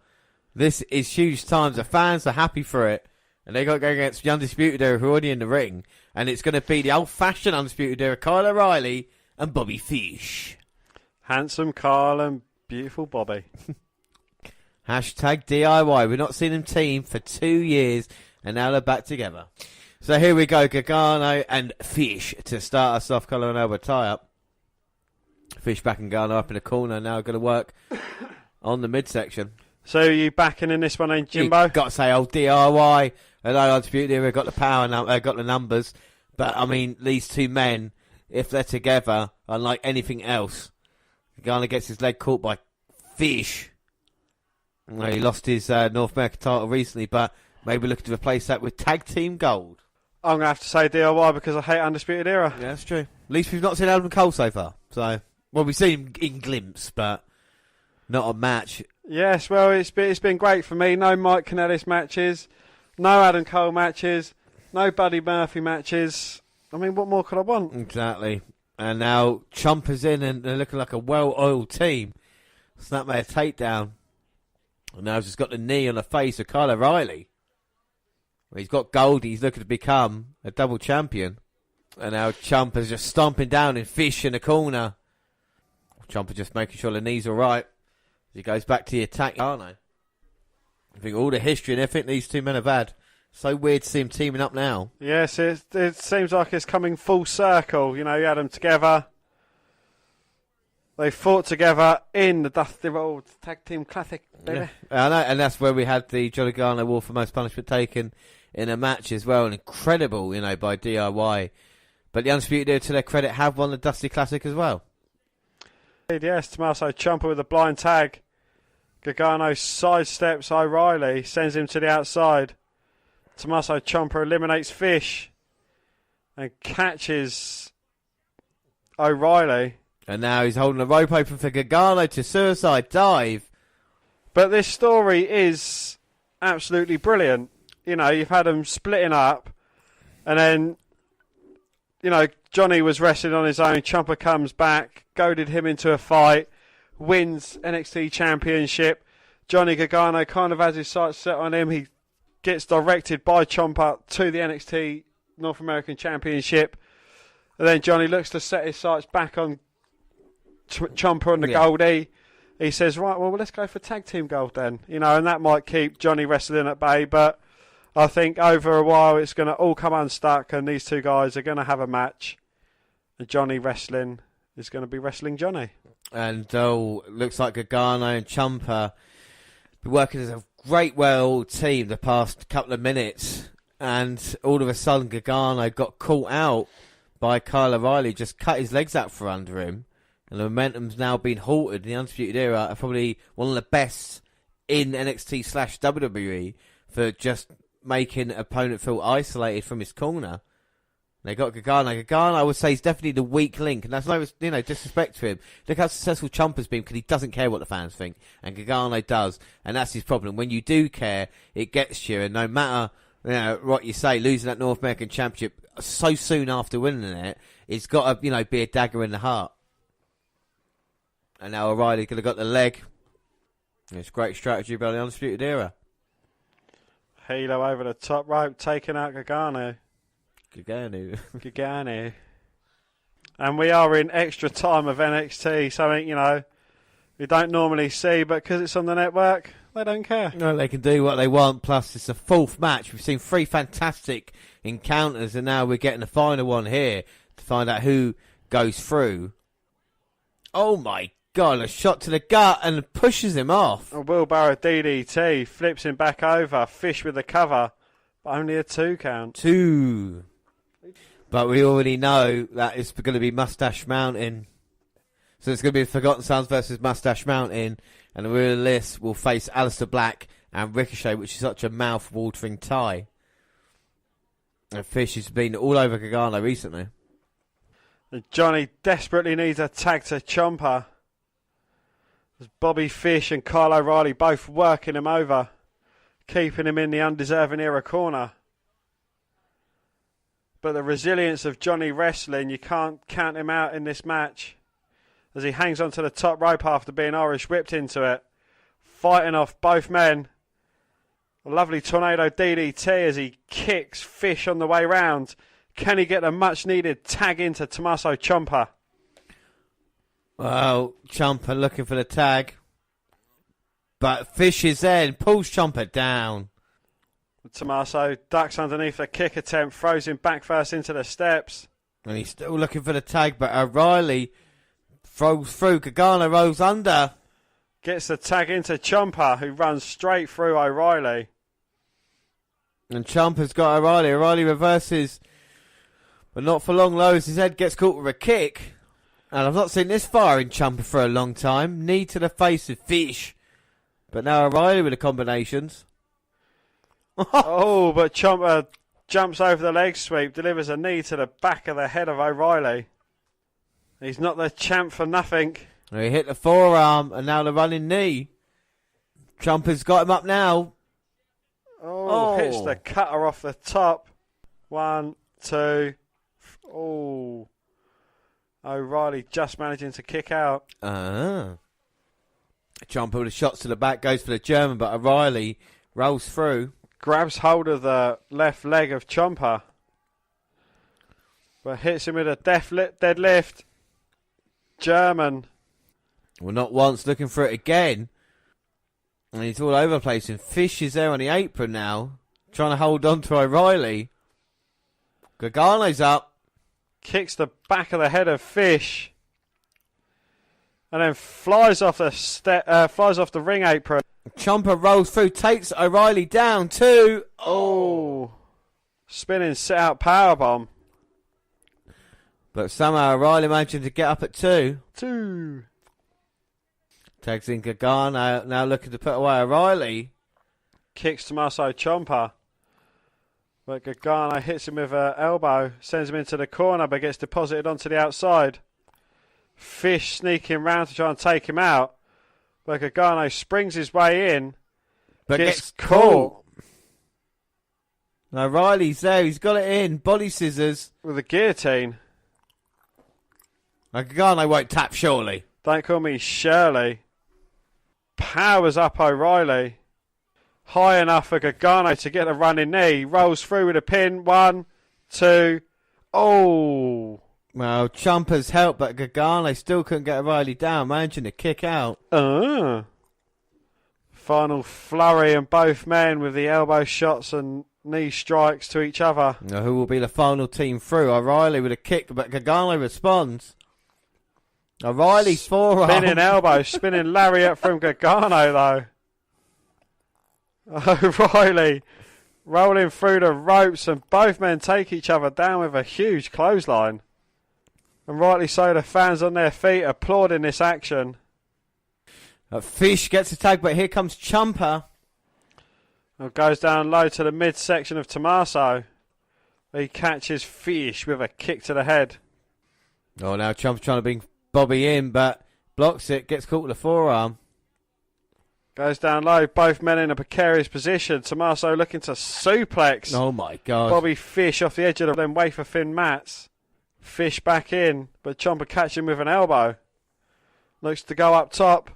This is huge times. The fans are happy for it. And they got to go against the Undisputed Era, who are already in the ring. And it's going to be the old-fashioned Undisputed Era, Kyle O'Reilly and Bobby Fish. Handsome Kyle and beautiful Bobby. Hashtag DIY. We've not seen them team for 2 years, and now they're back together. So here we go, Gargano and Fish to start us off. Collar and elbow tie-up. Fish back and Gargano up in the corner. Now going to work on the midsection. So are you backing in this one, ain't Jimbo? You've got to say, old DIY. I know Undisputed Era got the power, got the numbers. But, I mean, these 2 men, if they're together, unlike anything else, Gargano gets his leg caught by Fish. Well, he lost his North American title recently, but maybe looking to replace that with tag team gold. I'm going to have to say DIY because I hate Undisputed Era. Yeah, that's true. At least we've not seen Adam Cole so far. So, well, we've seen him in glimpse, but not a match. Yes, well, it's been great for me. No Mike Kanellis matches, no Adam Cole matches, no Buddy Murphy matches. I mean, what more could I want? Exactly. And now Ciampa's in and they're looking like a well-oiled team. Snapmare takedown. And now he's just got the knee on the face of Kyle O'Reilly. He's got gold. He's looking to become a double champion. And now Ciampa's just stomping down and Fish in the corner. Ciampa just making sure the knee's all right. He goes back to the attack. Aren't they? I think all the history and everything these two men have had. So weird to see them teaming up now. Yes, it seems like it's coming full circle. You had them together. They fought together in the Dusty Rhodes Tag Team Classic, baby. Yeah. I know, and that's where we had the Johnny Gargano Award for Most Punishment taken in a match as well. And incredible, by DIY. But the Undisputed Era, to their credit, have won the Dusty Classic as well. Yes, Tommaso Ciampa with a blind tag. Gargano sidesteps O'Reilly, sends him to the outside. Tommaso Ciampa eliminates Fish and catches O'Reilly. And now he's holding the rope open for Gargano to suicide dive. But this story is absolutely brilliant. You've had them splitting up, and then, Johnny was wrestling on his own. Ciampa comes back, goaded him into a fight, wins NXT Championship. Johnny Gargano kind of has his sights set on him. He gets directed by Ciampa to the NXT North American Championship. And then Johnny looks to set his sights back on Ciampa and the Goldie. He says, right, well, let's go for tag team gold then. And that might keep Johnny wrestling at bay. But I think over a while it's going to all come unstuck and these two guys are going to have a match. And Johnny wrestling is going to be wrestling Johnny. And looks like Gargano and Ciampa be working as a great well team the past couple of minutes. And all of a sudden Gargano got caught out by Kyle O'Reilly, just cut his legs out for under him. And the momentum's now been halted. The Undisputed Era are probably one of the best in NXT/WWE for just making an opponent feel isolated from his corner. They got Gargano. Gargano, I would say, is definitely the weak link, and that's no, disrespect to him. Look how successful Ciampa's been, because he doesn't care what the fans think, and Gargano does, and that's his problem. When you do care, it gets you, and no matter what you say, losing that North American Championship so soon after winning it, it's got to be a dagger in the heart. And now O'Reilly could have got the leg. It's great strategy by the Undisputed Era. Hilo over the top rope, taking out Gargano. Gargano. And we are in extra time of NXT, something, we don't normally see, but because it's on the network, they don't care. No, they can do what they want, plus it's the fourth match. We've seen 3 fantastic encounters, and now we're getting the final one here to find out who goes through. Oh my God, a shot to the gut and pushes him off. A wheelbarrow DDT, flips him back over, Fish with the cover, but only a 2 count. 2. But we already know that it's going to be Mustache Mountain. So it's going to be Forgotten Sons versus Mustache Mountain. And the winner of this will face Aleister Black and Ricochet, which is such a mouth-watering tie. And Fish has been all over Gargano recently. And Johnny desperately needs a tag to Ciampa. There's Bobby Fish and Kyle O'Reilly both working him over, keeping him in the undeserving era corner. But the resilience of Johnny wrestling, you can't count him out in this match. As he hangs onto the top rope after being Irish whipped into it. Fighting off both men. A lovely tornado DDT as he kicks Fish on the way round. Can he get a much needed tag into Tommaso Ciampa? Well, Ciampa looking for the tag. But Fish is there and pulls Ciampa down. Tommaso ducks underneath the kick attempt, throws him back first into the steps. And he's still looking for the tag, but O'Reilly throws through. Gargano rolls under. Gets the tag into Ciampa, who runs straight through O'Reilly. And Ciampa's got O'Reilly. O'Reilly reverses, but not for long. Lowers his head, gets caught with a kick. And I've not seen this far in Ciampa for a long time. Knee to the face of Fish. But now O'Reilly with the combinations. Oh, but Ciampa jumps over the leg sweep, delivers a knee to the back of the head of O'Reilly. He's not the champ for nothing. He hit the forearm, and now the running knee. Ciampa's got him up now. Oh, hits the cutter off the top. 1, 2. Oh. O'Reilly just managing to kick out. Ciampa with the shots to the back, goes for the German, but O'Reilly rolls through. Grabs hold of the left leg of Ciampa. But hits him with a deadlift. German. Well, not once, looking for it again. And he's all over the place. And Fish is there on the apron now, trying to hold on to O'Reilly. Gargano's up. Kicks the back of the head of Fish. And then flies off the ring apron. Ciampa rolls through, takes O'Reilly down too. Oh. Spinning sit out powerbomb. But somehow O'Reilly managing to get up at 2. 2. Tags in Gargano, now looking to put away O'Reilly. Kicks Tommaso Ciampa. But Gargano hits him with an elbow, sends him into the corner, but gets deposited onto the outside. Fish sneaking round to try and take him out. But Gargano springs his way in, but gets caught. Now O'Reilly's there, he's got it in, body scissors. With a guillotine. Now Gargano won't tap, surely. Don't call me Shirley. Powers up O'Reilly. High enough for Gargano to get a running knee. Rolls through with a pin. 1, 2. Oh. Well, Ciampa's helped, but Gargano still couldn't get O'Reilly down, managing to kick out. Final flurry, and both men with the elbow shots and knee strikes to each other. Now, who will be the final team through? O'Reilly with a kick, but Gargano responds. O'Reilly's forearm. Spinning elbow, spinning lariat from Gargano, though. O'Reilly rolling through the ropes, and both men take each other down with a huge clothesline. And rightly so, the fans on their feet applauding this action. Fish gets a tag, but here comes Ciampa. Goes down low to the midsection of Tommaso. He catches Fish with a kick to the head. Oh, now Ciampa's trying to bring Bobby in, but blocks it, gets caught with the forearm. Goes down low, both men in a precarious position. Tommaso looking to suplex. Oh my God. Bobby Fish off the edge of them wafer thin mats. Fish back in, but Ciampa catching him with an elbow. Looks to go up top.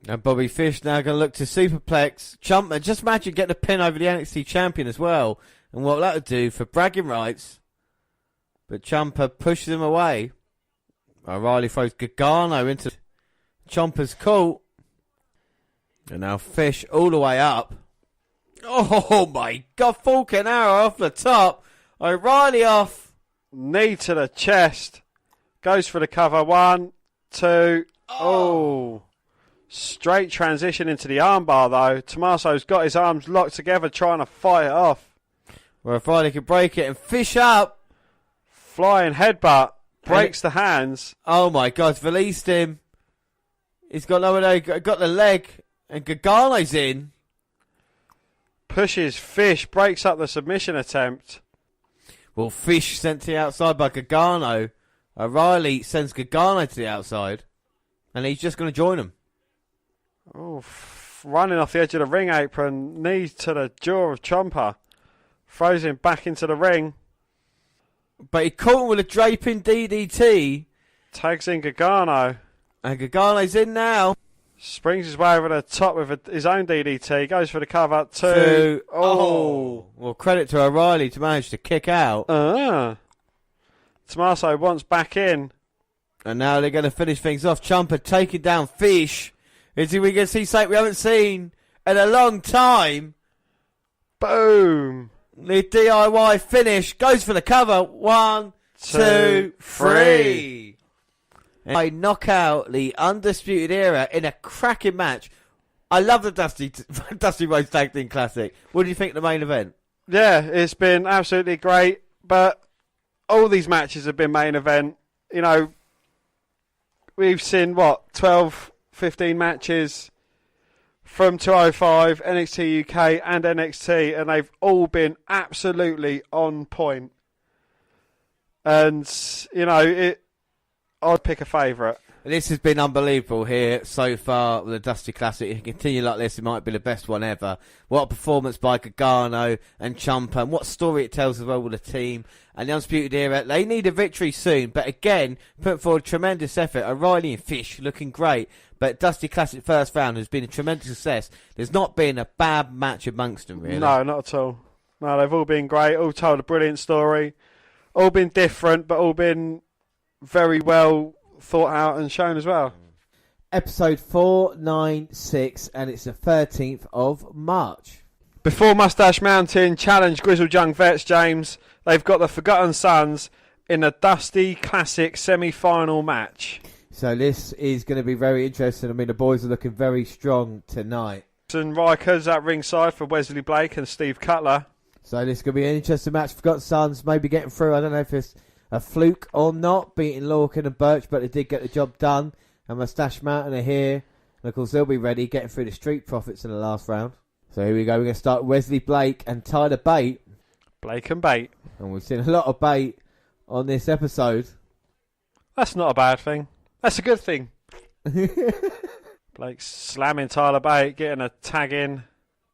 And Bobby Fish now going to look to superplex. Ciampa, just imagine getting a pin over the NXT champion as well. And what that would do for bragging rights. But Ciampa pushes him away. O'Reilly throws Gargano into Ciampa's caught. And now Fish all the way up. Oh my God, Falcon Arrow off the top. O'Reilly off. Knee to the chest. Goes for the cover. 1, 2. Oh. Straight transition into the armbar, though. Tommaso's got his arms locked together trying to fight it off. Well, if O'Reilly could break it and Fish up. Flying headbutt. Breaks the hands. Oh my God, released him. He's got nowhere there. Got the leg. And Gargano's in. Pushes Fish. Breaks up the submission attempt. Well, Fish sent to the outside by Gargano. O'Reilly sends Gargano to the outside. And he's just going to join him. Oh, running off the edge of the ring apron. Knee to the jaw of Ciampa. Throws him back into the ring. But he caught him with a draping DDT. Tags in Gargano. And Gargano's in now. Springs his way over the top with his own DDT. Goes for the cover. 2. Oh. Well, credit to O'Reilly to manage to kick out. Tommaso wants back in. And now they're going to finish things off. Ciampa taking down Fish. Is we going to see something we haven't seen in a long time? Boom. The DIY finish. Goes for the cover. 1, 2, 3. And I knock out the Undisputed Era in a cracking match. I love the Dusty Rhodes Tag Team Classic. What do you think of the main event? Yeah, it's been absolutely great. But all these matches have been main event. You know, we've seen, 12, 15 matches from 205, NXT UK and NXT, and they've all been absolutely on point. And, you know, I'd pick a favourite. This has been unbelievable here so far with the Dusty Classic. If you continue like this, it might be the best one ever. What a performance by Gargano and Ciampa, and what story it tells as well with the team. And the Undisputed Era, they need a victory soon, but again, put forward tremendous effort. O'Reilly and Fish looking great, but Dusty Classic first round has been a tremendous success. There's not been a bad match amongst them, really. No, not at all. No, they've all been great, all told a brilliant story, all been different, but all been very well thought out and shown as well. Episode 496, and it's the 13th of March. Before Mustache Mountain challenge Grizzled Young Vets, James, they've got the Forgotten Sons in a Dusty Classic semi-final match. So this is going to be very interesting. I mean, the boys are looking very strong tonight. And Rikers at ringside for Wesley Blake and Steve Cutler. So this is going to be an interesting match. Forgotten Sons maybe getting through. I don't know if it's a fluke or not, beating Lorcan and Birch, but they did get the job done. And Mustache Mountain are here. And of course, they'll be ready, getting through the Street Profits in the last round. So here we go. We're going to start Wesley Blake and Tyler Bate. Blake and Bate. And we've seen a lot of Bate on this episode. That's not a bad thing. That's a good thing. Blake slamming Tyler Bate, getting a tag in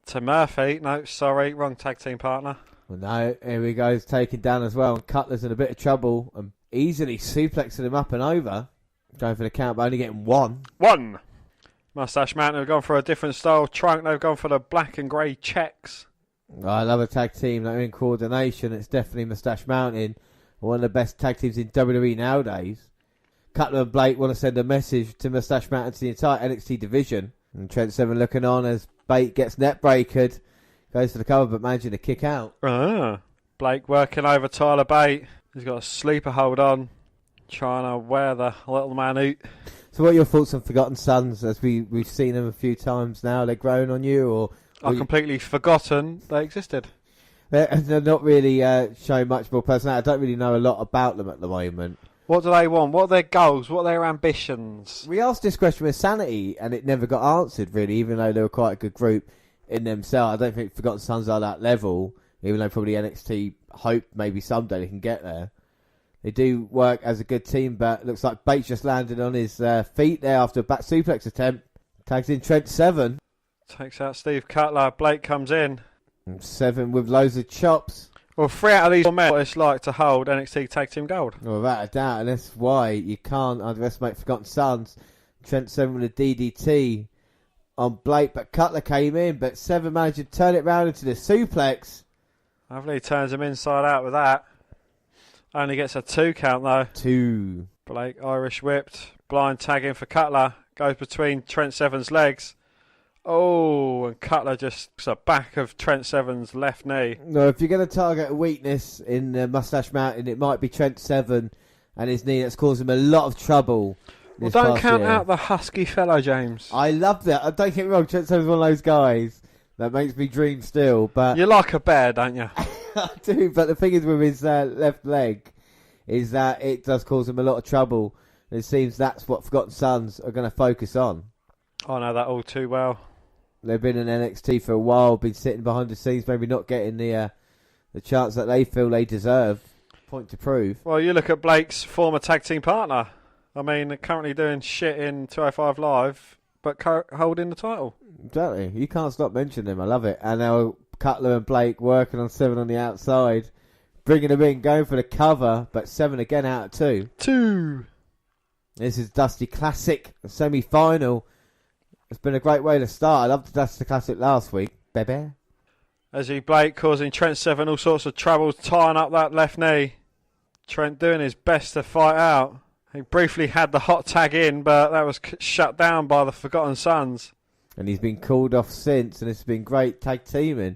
to Murphy. No, sorry, wrong tag team partner. Well, no, here we go. He's taken down as well. And Cutler's in a bit of trouble and easily suplexing him up and over. Going for the count, but only getting one. One. Mustache Mountain have gone for a different style trunk. They've gone for the black and grey checks. I love a tag team that are in coordination. It's definitely Mustache Mountain, one of the best tag teams in WWE nowadays. Cutler and Blake want to send a message to Mustache Mountain to the entire NXT division. And Trent Seven looking on as Bate gets net breakered. Goes for the cover, but managing to kick out. Blake working over Tyler Bate. He's got a sleeper hold on, trying to wear the little man out. So what are your thoughts on Forgotten Sons, as we've seen them a few times now? They're growing on you? Or I've completely forgotten they existed. They're not really showing much more personality. I don't really know a lot about them at the moment. What do they want? What are their goals? What are their ambitions? We asked this question with Sanity, and it never got answered, really, even though they were quite a good group in themselves. I don't think Forgotten Sons are that level, even though probably NXT hope maybe someday they can get there. They do work as a good team, but it looks like Bates just landed on his feet there after a back suplex attempt. Tags in Trent Seven. Takes out Steve Cutler. Blake comes in. And Seven with loads of chops. Well, 3 out of these 4 men, what it's like to hold NXT Tag Team Gold. Well, without a doubt, and that's why you can't underestimate Forgotten Sons. Trent Seven with a DDT on Blake, but Cutler came in, but Seven managed to turn it round into the suplex. Lovely, turns him inside out with that. Only gets a 2 count though. 2. Blake Irish whipped. Blind tagging for Cutler. Goes between Trent Seven's legs. Oh, and Cutler just the back of Trent Seven's left knee. No, if you're going to target a weakness in Mustache Mountain, it might be Trent Seven and his knee that's caused him a lot of trouble. Well, don't count out the husky fellow, James. I love that. Don't get me wrong, Trent Seven's one of those guys that makes me dream still. But you like a bear, don't you? I do, but the thing is with his left leg is that it does cause him a lot of trouble. It seems that's what Forgotten Sons are going to focus on. I know that all too well. They've been in NXT for a while, been sitting behind the scenes, maybe not getting the chance that they feel they deserve. Point to prove. Well, you look at Blake's former tag team partner. I mean, they're currently doing shit in 205 Live, but holding the title. Exactly. You can't stop mentioning them. I love it. And now Cutler and Blake working on Seven on the outside, bringing them in, going for the cover, but Seven again out of 2. 2. This is Dusty Classic, semi-final. It's been a great way to start. I loved the Dusty Classic last week. Baby. As Blake causing Trent Seven all sorts of troubles, tying up that left knee. Trent doing his best to fight out. He briefly had the hot tag in, but that was shut down by the Forgotten Sons. And he's been called off since, and it's been great tag teaming.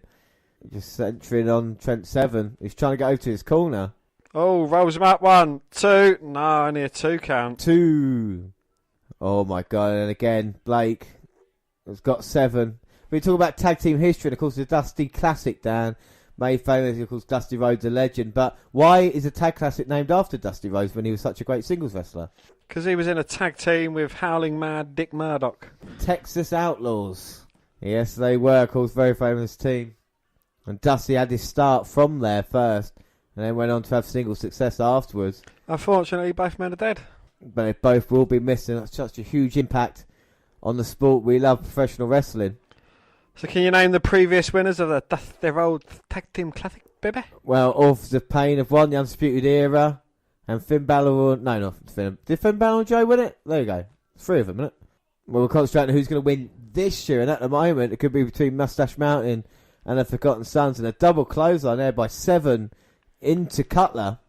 Just centering on Trent Seven. He's trying to get over to his corner. Oh, rolls him up 1, 2. No, only a 2 count. 2. Oh my God. And again, Blake has got 7. We talk about tag team history, and of course the Dusty Classic, Dan. Made famous, of course, Dusty Rhodes, a legend. But why is a tag classic named after Dusty Rhodes when he was such a great singles wrestler? Because he was in a tag team with Howling Mad Dick Murdoch. Texas Outlaws. Yes, they were, of course, very famous team. And Dusty had his start from there first, and then went on to have single success afterwards. Unfortunately, both men are dead. But they both will be missing. That's such a huge impact on the sport. We love professional wrestling. So can you name the previous winners of the Dusty Rhodes Tag Team Classic, baby? Well, Authors of Pain have won the Undisputed Era. And Finn Balor... No, not Finn. Did Finn Balor and Joe win it? There you go. 3 of them, isn't it? Well, we're concentrating on who's going to win this year. And at the moment, it could be between Mustache Mountain and the Forgotten Sons. And a double clothesline there by 7 into Cutler.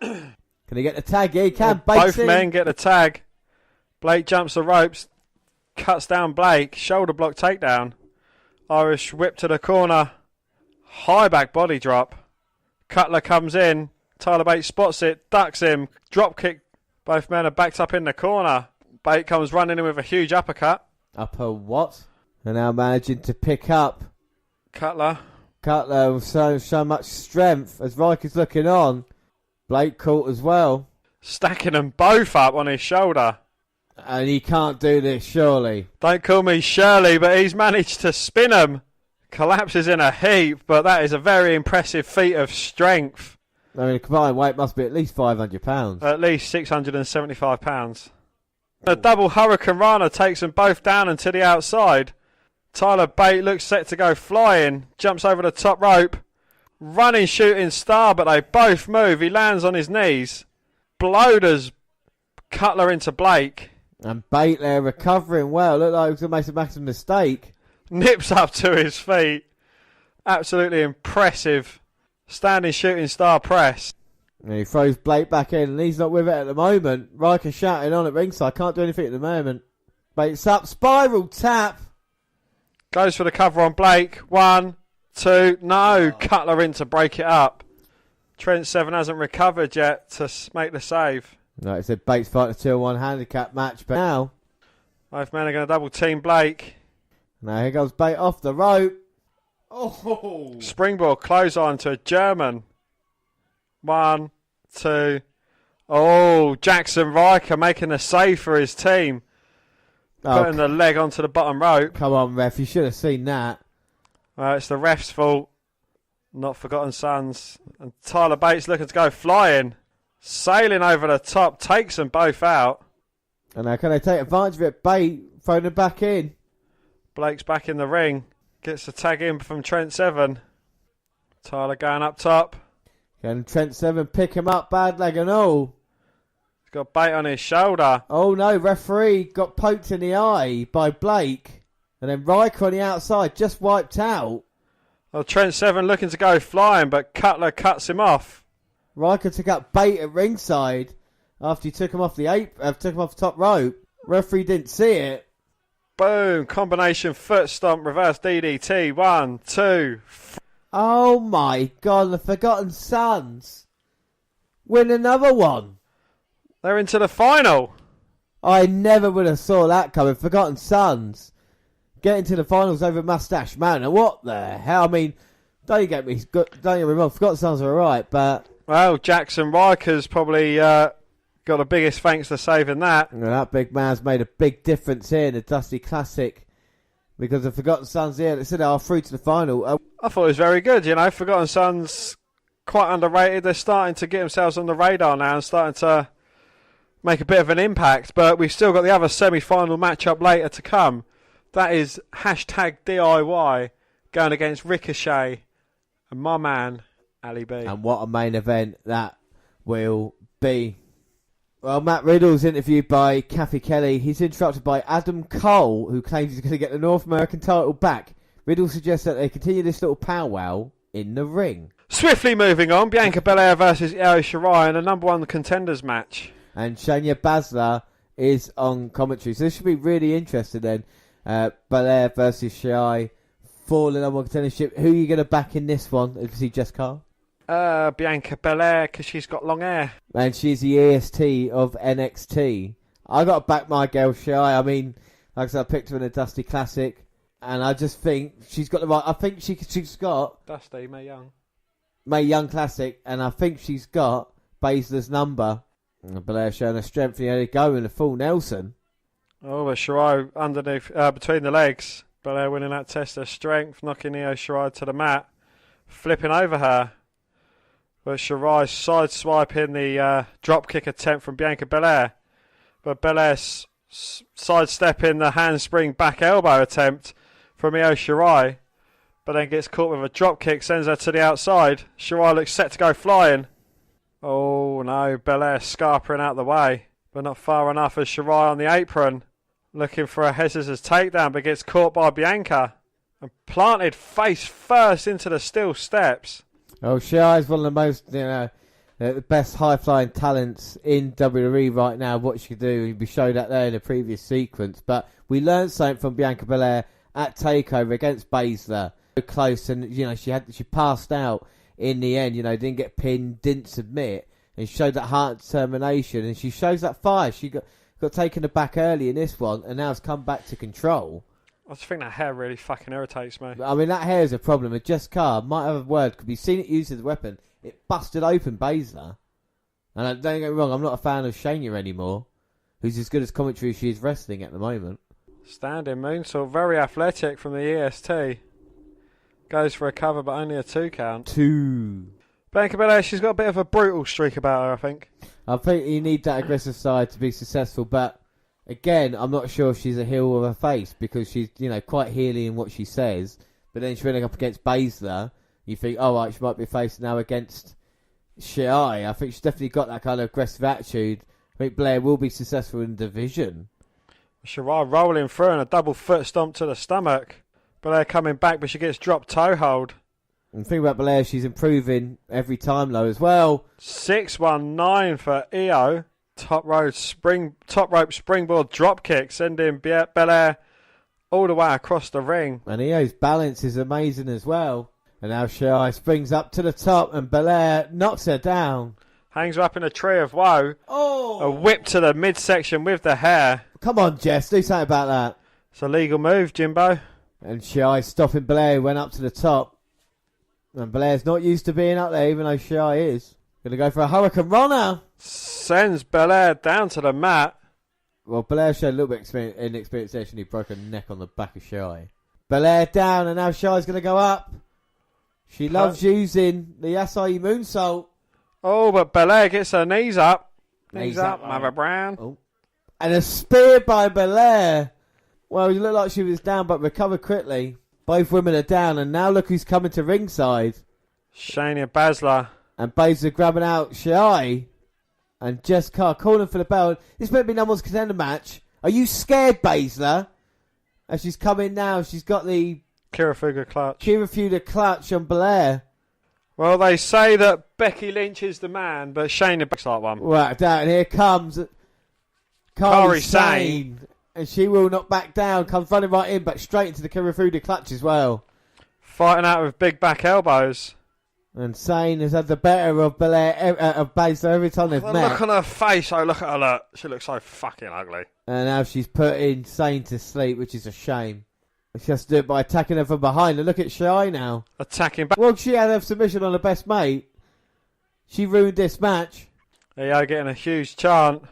Can he get the tag? Yeah, he can. Well, both men get the tag. Blake jumps the ropes. Cuts down Blake. Shoulder block takedown. Irish whip to the corner. High back body drop. Cutler comes in. Tyler Bate spots it. Ducks him. Drop kick. Both men are backed up in the corner. Bate comes running in with a huge uppercut. Upper what? And now managing to pick up Cutler with so much strength as Riker's looking on. Blake caught as well. Stacking them both up on his shoulder. And he can't do this, surely. Don't call me Shirley, but he's managed to spin him. Collapses in a heap, but that is a very impressive feat of strength. I mean, the combined weight must be at least £500. At least £675. A double Hurricane Rana takes them both down and to the outside. Tyler Bate looks set to go flying. Jumps over the top rope. Running shooting star, but they both move. He lands on his knees. Bloaters Cutler into Blake. And Bate there recovering well. Looked like he was going to make a massive mistake. Nips up to his feet. Absolutely impressive. Standing shooting star press. And he throws Blake back in, and he's not with it at the moment. Riker shouting on at ringside. Can't do anything at the moment. Bates up. Spiral tap. Goes for the cover on Blake. 1, 2. No. Cutler in to break it up. Trent Seven hasn't recovered yet to make the save. Like I said, Bates fighting a 2-on-1 handicap match. But now, both men are going to double team Blake. Now here goes Bate off the rope. Oh! Springboard clothesline to a German. 1, 2. Oh, Jackson Riker making a save for his team. Putting the leg onto the bottom rope. Come on, ref. You should have seen that. It's the ref's fault. Not Forgotten Sons. And Tyler Bates looking to go flying. Sailing over the top. Takes them both out. And now can they take advantage of it? Bate throwing them back in. Blake's back in the ring. Gets the tag in from Trent Seven. Tyler going up top. Can Trent Seven pick him up, bad leg and all? He's got Bate on his shoulder. Oh no, referee got poked in the eye by Blake. And then Riker on the outside, just wiped out. Well, Trent Seven looking to go flying, but Cutler cuts him off. Riker took up Bate at ringside after he took him off took him off the top rope. Referee didn't see it. Boom, combination foot stomp, reverse DDT. 1, 2. Oh my God, the Forgotten Sons win another one. They're into the final. I never would have saw that coming. Forgotten Sons getting to the finals over Mustache Mountain. What the hell? I mean, don't get me wrong. Forgotten Sons are alright, but well, Jackson Riker's probably got the biggest thanks to saving that. That big man's made a big difference here in the Dusty Classic because the Forgotten Sons here, they said they are through to the final. I thought it was very good, Forgotten Sons, quite underrated. They're starting to get themselves on the radar now and starting to make a bit of an impact, but we've still got the other semi-final matchup later to come. That is #DIY going against Ricochet and my man, Ali B. And what a main event that will be. Well, Matt Riddle's interviewed by Kathy Kelly. He's interrupted by Adam Cole, who claims he's going to get the North American title back. Riddle suggests that they continue this little powwow in the ring. Swiftly moving on, Bianca Belair versus Io Shirai in a number 1 contenders match. And Shayna Baszler is on commentary. So this should be really interesting then. Belair versus Shirai for the number 1 contendership. Who are you going to back in this one? If you see Jess Carr? Bianca Belair, because she's got long hair. And she's the EST of NXT. I got to back my girl Shirai. I mean, like I said, I picked her in a Dusty Classic. And I just think she's got the right... I think she's got... Dusty, Mae Young Classic. And I think she's got Baszler's number. And Belair showing her strength. And they go in a full Nelson. Oh, but Shirai underneath, between the legs. Belair winning that test of strength. Knocking Io Shirai to the mat. Flipping over her. But Shirai sideswiping the drop kick attempt from Bianca Belair. But Belair sidestepping the handspring back elbow attempt from Io Shirai. But then gets caught with a drop kick, sends her to the outside. Shirai looks set to go flying. Oh no, Belair scarpering out the way. But not far enough as Shirai on the apron. Looking for a head scissors takedown, but gets caught by Bianca. And planted face first into the steel steps. Oh, Shirai is one of the most, the best high-flying talents in WWE right now. What she could do, we showed that there in the previous sequence. But we learned something from Bianca Belair at Takeover against Baszler. So close, and she passed out in the end. Didn't get pinned, didn't submit, and showed that heart determination. And she shows that fire. She got taken aback early in this one, and now has come back to control. I just think that hair really fucking irritates me. I mean, that hair is a problem. And Jess Carr might have a word. Could be seen it used as a weapon. It busted open Baszler. And don't get me wrong, I'm not a fan of Shayna anymore, who's as good as commentary as she is wrestling at the moment. Standing moonsault, very athletic from the EST. Goes for a cover, but only a 2 count. 2. Bianca Belair, she's got a bit of a brutal streak about her, I think. I think you need that aggressive side to be successful, but again, I'm not sure if she's a heel or a face, because she's, quite heely in what she says. But then she's running up against Baszler. You think, oh, right, she might be facing now against Shirai. I think she's definitely got that kind of aggressive attitude. I think Blair will be successful in the division. Shirai rolling through and a double foot stomp to the stomach. Belair coming back, but she gets dropped toe hold. And the thing about Belair, she's improving every time, though, as well. 619 for Io. Top rope springboard drop kick, sending Belair all the way across the ring. And Io's balance is amazing as well. And now Shirai springs up to the top, and Belair knocks her down. Hangs her up in a tree of woe. Oh! A whip to the midsection with the hair. Come on, Jess, do something about that. It's a legal move, Jimbo. And Shirai stopping Belair, went up to the top. And Belair's not used to being up there, even though Shirai is. Gonna go for a Hurricane Runner. Sends Belair down to the mat. Well, Belair showed a little bit inexperience there, and he broke her neck on the back of Shirai. Belair down, and now Shirai's gonna go up. She loves using the Acai moonsault. Oh, but Belair gets her knees up. Knees up, Mother Brown. Oh. And a spear by Belair. Well, it looked like she was down, but recovered quickly. Both women are down, and now look who's coming to ringside. Shayna Baszler. And Baszler grabbing out Shirai. And Jess Carr calling for the bell. This better be no one's contender match. Are you scared, Baszler? As she's coming now, she's got the Kirifuda clutch. Kirifuda clutch on Belair. Well, they say that Becky Lynch is the man, but Shayna looks like one. Right, down. And here comes Kairi Sane. And she will not back down. Comes running right in, but straight into the Kirifuda clutch as well. Fighting out with big back elbows. And Sane has had the better of Belair, of Baszler every time they've met. Look on her face. Oh, look at her. Look. She looks so fucking ugly. And now she's putting Sane to sleep, which is a shame. She has to do it by attacking her from behind. And look at Shirai now. Attacking back. Well, she had her submission on her best mate. She ruined this match. Io getting a huge chant.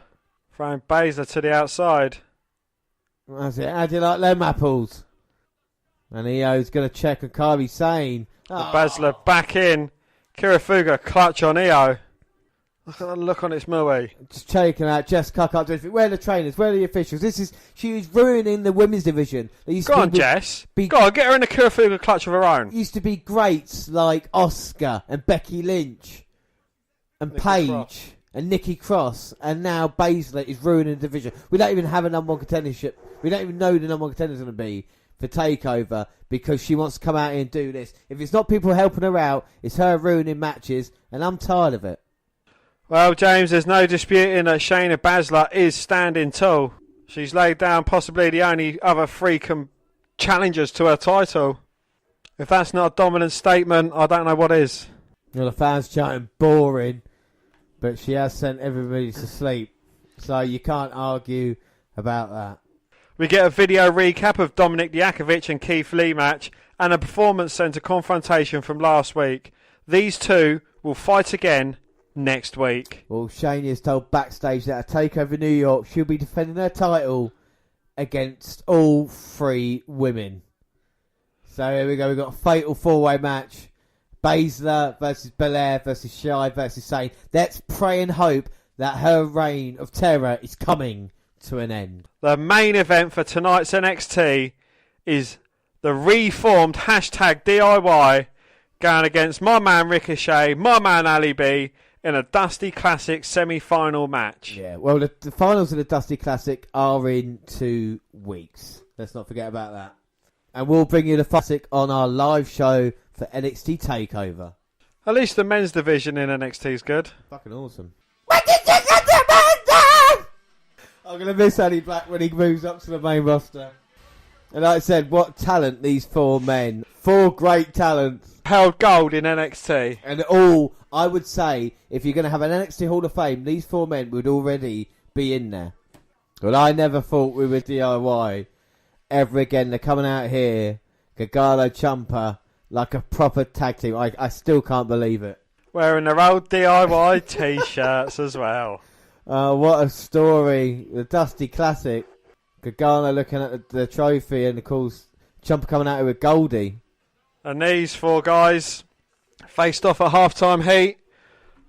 Throwing Baszler to the outside. That's it. How do you like them apples? And Io's going to check on Kairi Sane. Baszler back in. Kirifuda clutch on Io. Look at the look on its Mui. Just checking out. Jess Carr can't do anything. Where are the trainers? Where are the officials? She was ruining the women's division. Go on, Jess. Go on, get her in a Kirifuda clutch of her own. Used to be greats like Oscar and Becky Lynch and Paige and Nikki Cross, and now Baszler is ruining the division. We don't even have a number one contendership. We don't even know who the number one contender is going to be for TakeOver, because she wants to come out here and do this. If it's not people helping her out, it's her ruining matches, and I'm tired of it. Well, James, there's no disputing that Shayna Baszler is standing tall. She's laid down possibly the only other three challengers to her title. If that's not a dominant statement, I don't know what is. Well, the fans chanting boring, but she has sent everybody to sleep, so you can't argue about that. We get a video recap of Dominik Dijakovic and Keith Lee match and a Performance Centre confrontation from last week. These two will fight again next week. Well, Shayna is told backstage that at TakeOver New York, she'll be defending her title against all three women. So here we go. We've got a fatal four-way match. Baszler versus Belair versus Shirai versus Sane. Let's pray and hope that her reign of terror is coming to an end. The main event for tonight's NXT is the reformed #DIY going against my man Ricochet, my man Ali B, in a Dusty Classic semi-final match. Yeah, well, the finals of the Dusty Classic are in 2 weeks. Let's not forget about that. And we'll bring you the Classic on our live show for NXT TakeOver. At least the men's division in NXT is good. Fucking awesome. When did you get the men's? I'm going to miss Ali Black when he moves up to the main roster. And like I said, what talent these 4 men. 4 great talents. Held gold in NXT. And all, I would say, if you're going to have an NXT Hall of Fame, these 4 men would already be in there. But I never thought we were DIY ever again. They're coming out here, Gargano, Ciampa, like a proper tag team. I still can't believe it. Wearing their old DIY t-shirts as well. What a story. The Dusty Classic. Gargano looking at the trophy, and of course, Ciampa coming out here with Goldie. And these 4 guys faced off at halftime heat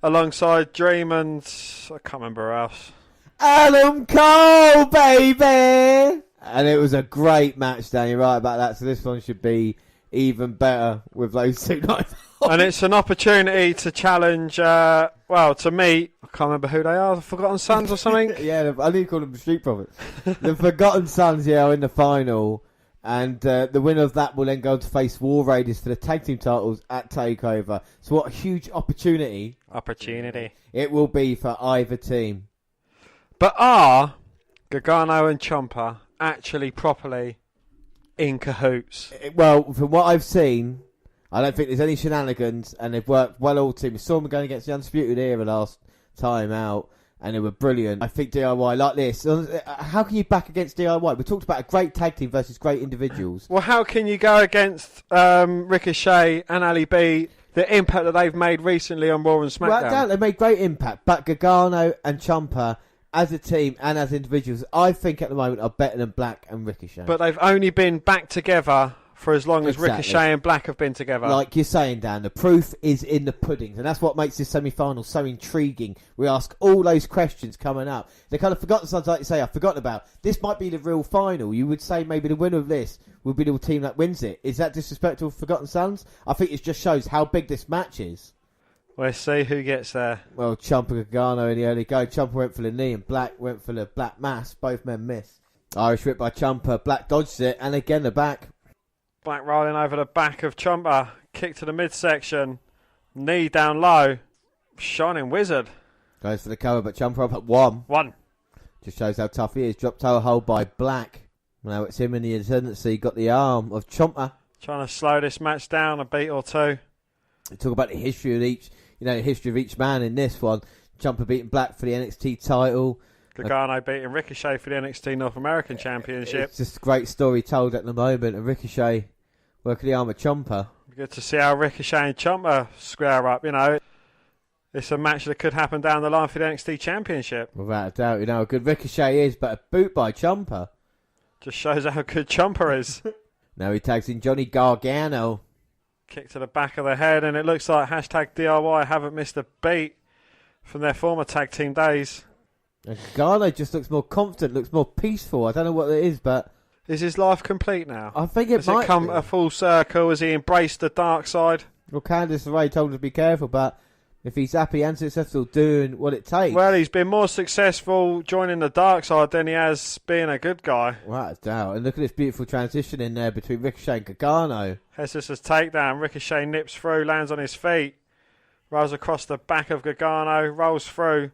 alongside Dream and I can't remember who else. Adam Cole, baby! And it was a great match, Dan. You're right about that. So this one should be even better with those 2 nights. And it's an opportunity to challenge, to meet, I can't remember who they are, the Forgotten Sons or something? Yeah, I need to call them the Street Profits. The Forgotten Sons, are in the final. And the winner of that will then go to face War Raiders for the tag team titles at TakeOver. So what a huge opportunity it will be for either team. But are Gargano and Ciampa actually properly in cahoots? Well, from what I've seen, I don't think there's any shenanigans, and they've worked well all team. We saw them going against the Undisputed Era last time out, and they were brilliant. I think DIY like this. How can you back against DIY? We talked about a great tag team versus great individuals. Well, how can you go against Ricochet and Ali B, the impact that they've made recently on Raw and SmackDown? Well, they made great impact, but Gargano and Ciampa, as a team and as individuals, I think at the moment are better than Black and Ricochet. But they've only been back together for as long as Exactly. Ricochet and Black have been together. Like you're saying, Dan, the proof is in the puddings, and that's what makes this semi-final so intriguing. We ask all those questions coming up. They kind of forgotten something, like you say, I've forgotten about. This might be the real final. You would say maybe the winner of this will be the team that wins it. Is that disrespectful of Forgotten Sons? I think it just shows how big this match is. We'll see who gets there. Well, Ciampa and Gargano in the early go. Ciampa went for the knee and Black went for the Black Mass. Both men missed. Irish whip by Ciampa. Black dodged it, and again the back. Black rolling over the back of Ciampa. Kick to the midsection. Knee down low. Shining Wizard. Goes for the cover, but Ciampa up at 1. Just shows how tough he is. Drop toe hold by Black. Now it's him in the ascendancy. Got the arm of Ciampa. Trying to slow this match down a beat or 2. We talk about the history of each, the history of each man in this one. Ciampa beating Black for the NXT title. Gargano beating Ricochet for the NXT North American Championship. It's just a great story told at the moment. And Ricochet working the arm of Ciampa. Good to see how Ricochet and Ciampa square up. It's a match that could happen down the line for the NXT Championship. Without a doubt, how good Ricochet is, but a boot by Ciampa. Just shows how good Ciampa is. Now he tags in Johnny Gargano. Kick to the back of the head, and it looks like #DIY haven't missed a beat from their former tag team days. And Gargano just looks more confident, looks more peaceful. I don't know what it is, but... Is his life complete now? I think it might Has it come be. a full circle? Has he embraced the dark side? Well, Candice LeRae told him to be careful, but if he's happy and successful doing what it takes... Well, he's been more successful joining the dark side than he has being a good guy. Without a doubt. And look at this beautiful transition in there between Ricochet and Gargano. Hessus's takedown. Ricochet nips through, lands on his feet. Rolls across the back of Gargano, rolls through.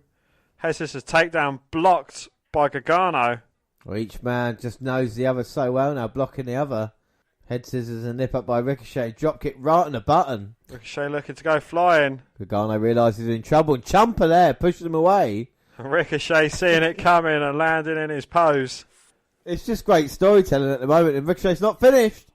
Hessus's takedown blocked by Gargano. Well, each man just knows the other so well now, blocking the other. Head scissors and nip up by Ricochet. Drop kick right on the button. Ricochet looking to go flying. Gargano realises he's in trouble. And Ciampa there pushes him away. Ricochet seeing it coming and landing in his pose. It's just great storytelling at the moment, and Ricochet's not finished.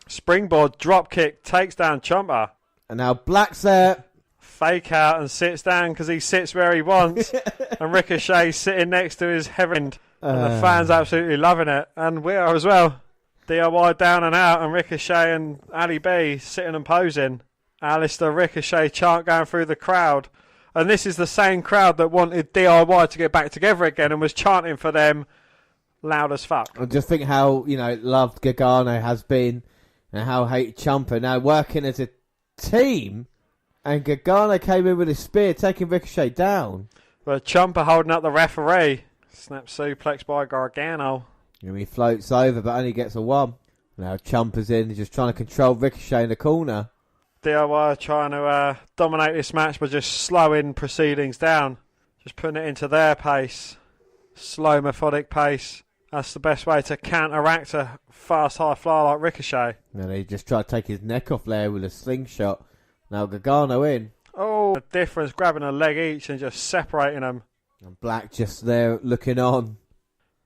Springboard drop kick takes down Ciampa. And now Black's there. Fake out and sits down because he sits where he wants. And Ricochet sitting next to his heaven. And the fans absolutely loving it. And we are as well. DIY down and out, and Ricochet and Ali B sitting and posing. Alistair Ricochet chant going through the crowd. And this is the same crowd that wanted DIY to get back together again and was chanting for them loud as fuck. I just think how, loved Gargano has been and how hated Ciampa. Now working as a team, and Gargano came in with a spear, taking Ricochet down. But Ciampa holding up the referee. Snap suplex by Gargano. And he floats over, but only gets a 1. Now Ciampa's in, just trying to control Ricochet in the corner. DIY trying to dominate this match by just slowing proceedings down. Just putting it into their pace. Slow, methodic pace. That's the best way to counteract a fast high flyer like Ricochet. And he just tried to take his neck off there with a slingshot. Now Gargano in. Oh, the difference, grabbing a leg each and just separating them. And Black just there looking on.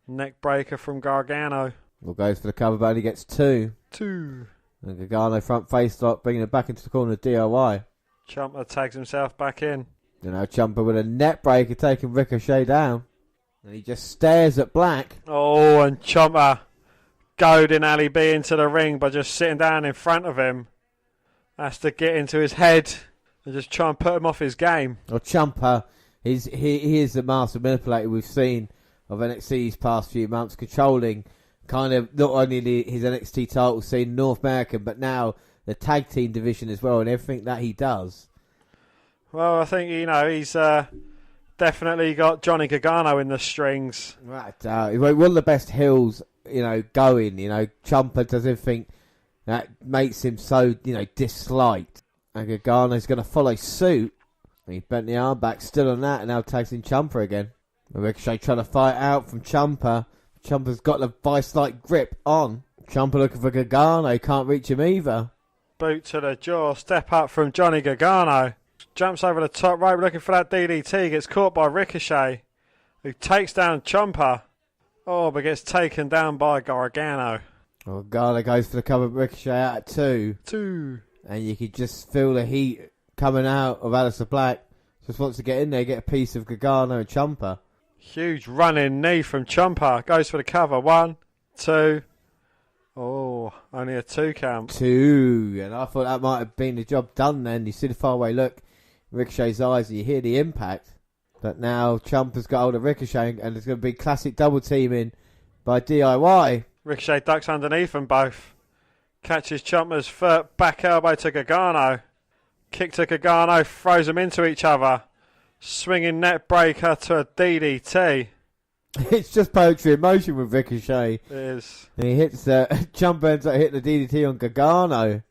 Neck breaker from Gargano. Well, goes for the cover, but only gets 2. 2. And Gargano front face lock, bringing it back into the corner of DIY. Ciampa tags himself back in. Ciampa with a net breaker taking Ricochet down. And he just stares at Black. Oh, and Ciampa goading Ali B into the ring by just sitting down in front of him. Has to get into his head and just try and put him off his game. Well, Ciampa, he is the master manipulator we've seen of NXT's past few months, controlling kind of not only his NXT title scene, North American, but now the tag team division as well, and everything that he does. Well, I think, he's definitely got Johnny Gargano in the strings. Right, one of the best heels, going. Ciampa does everything that makes him so, disliked. And Gargano's going to follow suit. He bent the arm back, still on that, and now tags in Ciampa again. Ricochet trying to fight out from Ciampa. Ciampa's got the vice-like grip on. Ciampa looking for Gargano, can't reach him either. Boot to the jaw, step up from Johnny Gargano. Jumps over the top rope looking for that DDT, gets caught by Ricochet, who takes down Ciampa. Oh, but gets taken down by Gargano. Well, Gargano goes for the cover, Ricochet out at 2. 2. And you can just feel the heat coming out of Aleister Black. Just wants to get in there, get a piece of Gargano and Ciampa. Huge running knee from Ciampa. Goes for the cover. 1, 2. Oh, only a 2 count. 2. And I thought that might have been the job done then. You see the faraway look in Ricochet's eyes and you hear the impact. But now Ciampa's got hold of Ricochet and there's going to be classic double teaming by DIY. Ricochet ducks underneath them both. Catches Ciampa's foot. Back elbow to Gargano. Kick to Gargano. Throws them into each other. Swinging net breaker to a DDT. It's just poetry in motion with Ricochet. It is. And he hits Ciampa ends up hitting the DDT on Gargano.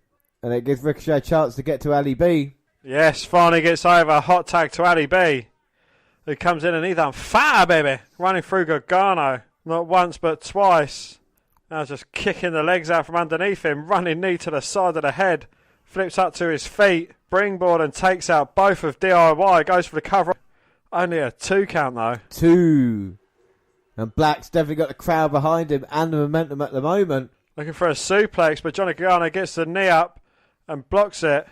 And it gives Ricochet a chance to get to Ali B. Yes, finally gets over. Hot tag to Ali B. Who comes in and he's on fire, baby. Running through Gargano. Not once, but twice. Now just kicking the legs out from underneath him. Running knee to the side of the head. Flips up to his feet. Springboard and takes out both of DIY. Goes for the cover. Only a 2 count, though. 2. And Black's definitely got the crowd behind him and the momentum at the moment. Looking for a suplex, but Johnny Gargano gets the knee up and blocks it.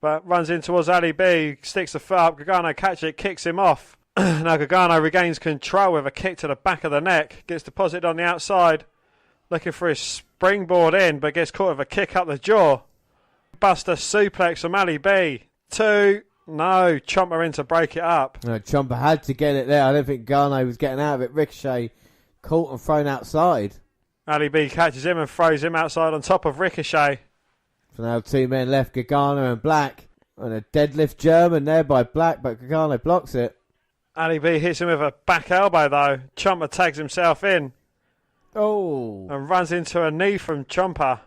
But runs in towards Ali B. Sticks the foot up. Gargano catches it. Kicks him off. Now Gargano regains control with a kick to the back of the neck. Gets deposited on the outside. Looking for his springboard in, but gets caught with a kick up the jaw. Buster suplex from Ali B. 2. No, Ciampa in to break it up. No, Ciampa had to get it there. I don't think Gargano was getting out of it. Ricochet caught and thrown outside. Ali B catches him and throws him outside on top of Ricochet. So now 2 men left, Gargano and Black. And a deadlift German there by Black, but Gargano blocks it. Ali B hits him with a back elbow though. Ciampa tags himself in. Oh. And runs into a knee from Ciampa.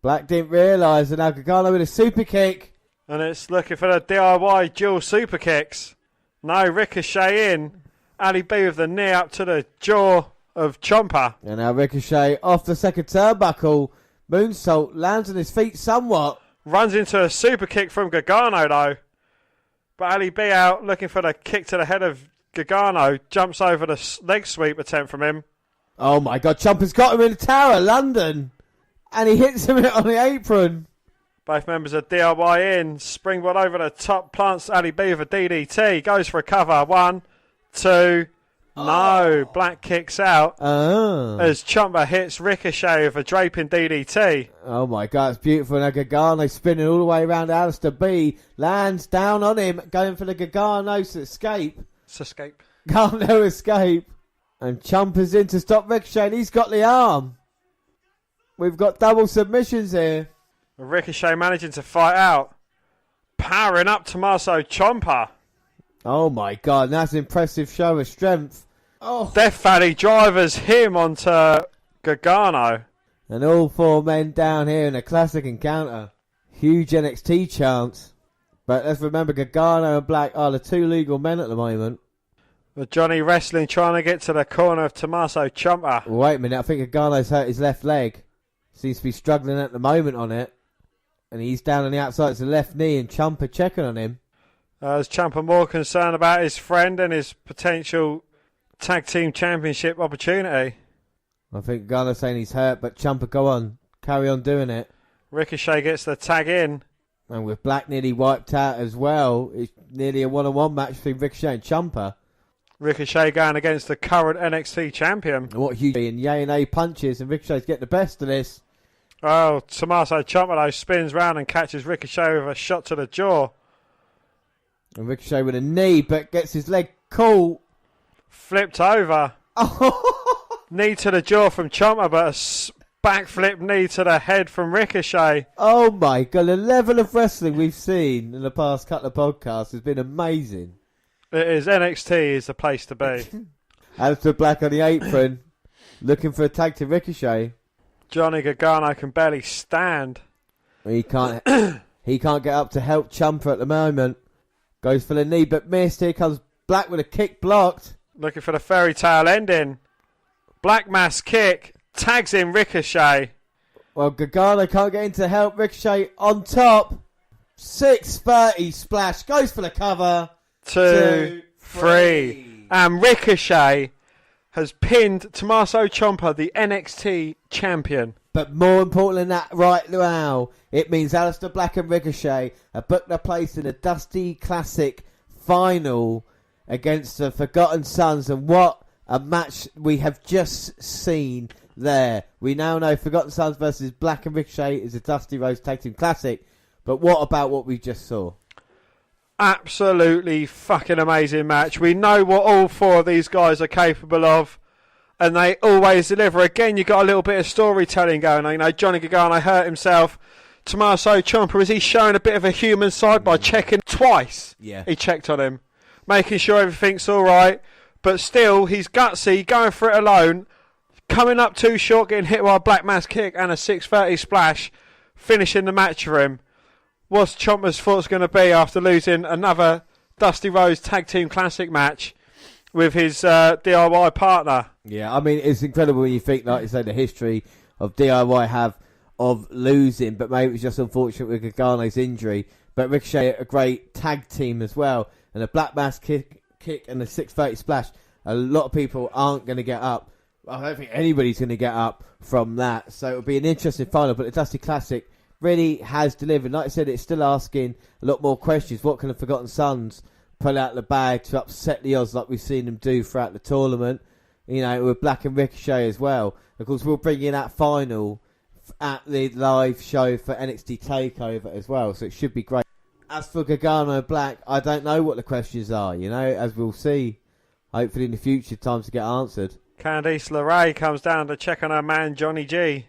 Black didn't realise, and now Gargano with a super kick. And it's looking for the DIY dual super kicks. No, Ricochet in. Ali B with the knee up to the jaw of Ciampa. And now Ricochet off the second turnbuckle. Moonsault lands on his feet somewhat. Runs into a super kick from Gargano though. But Ali B out looking for the kick to the head of Gargano. Jumps over the leg sweep attempt from him. Oh my God, Ciampa's got him in the tower, London. And he hits him on the apron. Both members of DIY in. Springboard over the top. Plants Ali B with a DDT. Goes for a cover. 1, 2. No. Black kicks out. As Ciampa hits Ricochet with a draping DDT. Oh my God, it's beautiful. Now Gargano spinning all the way around Aleister B. Lands down on him. Going for the Gargano to escape. Escape. Gargano escape. And Ciampa's in to stop Ricochet, and he's got the arm. We've got double submissions here. Ricochet managing to fight out. Powering up Tommaso Ciampa. Oh my God, that's an impressive show of strength. Oh. Death Valley drivers him onto Gargano. And all 4 men down here in a classic encounter. Huge NXT chance. But let's remember, Gargano and Black are the 2 legal men at the moment. With Johnny Wrestling trying to get to the corner of Tommaso Ciampa. Wait a minute, I think Gargano's hurt his left leg. Seems to be struggling at the moment on it. And he's down on the outside of the left knee, and Ciampa checking on him. Is Ciampa more concerned about his friend and his potential tag team championship opportunity? I think Gargano's saying he's hurt, but Ciampa, go on. Carry on doing it. Ricochet gets the tag in. And with Black nearly wiped out as well, it's nearly a one-on-one match between Ricochet and Ciampa. Ricochet going against the current NXT champion. What huge and yay and A punches, and Ricochet's getting the best of this. Oh, Tommaso Ciampa though spins round and catches Ricochet with a shot to the jaw. And Ricochet with a knee, but gets his leg caught. Flipped over. Knee to the jaw from Ciampa, but a backflip knee to the head from Ricochet. Oh my God, the level of wrestling we've seen in the past couple of podcasts has been amazing. It is. NXT is the place to be. Aleister Black on the apron, looking for a tag to Ricochet. Johnny Gargano can barely stand. He can't get up to help Ciampa at the moment. Goes for the knee, but missed. Here comes Black with a kick blocked. Looking for the fairy tale ending. Black mass kick. Tags in Ricochet. Well, Gargano can't get in to help. Ricochet on top. 630 splash. Goes for the cover. 2, 3. And Ricochet has pinned Tommaso Ciampa, the NXT champion. But more important than that right now, it means Aleister Black and Ricochet have booked their place in the Dusty Classic final against the Forgotten Sons. And what a match we have just seen there. We now know Forgotten Sons versus Black and Ricochet is a Dusty Rhodes Tag Team Classic. But what about what we just saw? Absolutely fucking amazing match. We know what all 4 of these guys are capable of, and they always deliver. Again, you got a little bit of storytelling going on. You know, Johnny Gargano hurt himself. Tommaso Ciampa, is he showing a bit of a human side by checking twice? Yeah. He checked on him, making sure everything's all right. But still, he's gutsy, going for it alone, coming up too short, getting hit by a black mass kick and a 630 splash, finishing the match for him. What's Ciampa's thoughts going to be after losing another Dusty Rhodes Tag Team Classic match with his DIY partner? Yeah, I mean, it's incredible when you think, like you say, the history of DIY have of losing, but maybe it was just unfortunate with Gargano's injury. But Ricochet, a great tag team as well, and a black mass kick and a 630 splash. A lot of people aren't going to get up. I don't think anybody's going to get up from that. So it'll be an interesting final, but the Dusty Classic really has delivered. Like I said, it's still asking a lot more questions. What can the Forgotten Sons pull out the bag to upset the odds like we've seen them do throughout the tournament? You know, with Black and Ricochet as well. Of course, we'll bring in that final at the live show for NXT TakeOver as well, so it should be great. As for Gargano and Black, I don't know what the questions are, you know, as we'll see. Hopefully in the future, time to get answered. Candice LeRae comes down to check on her man, Johnny G.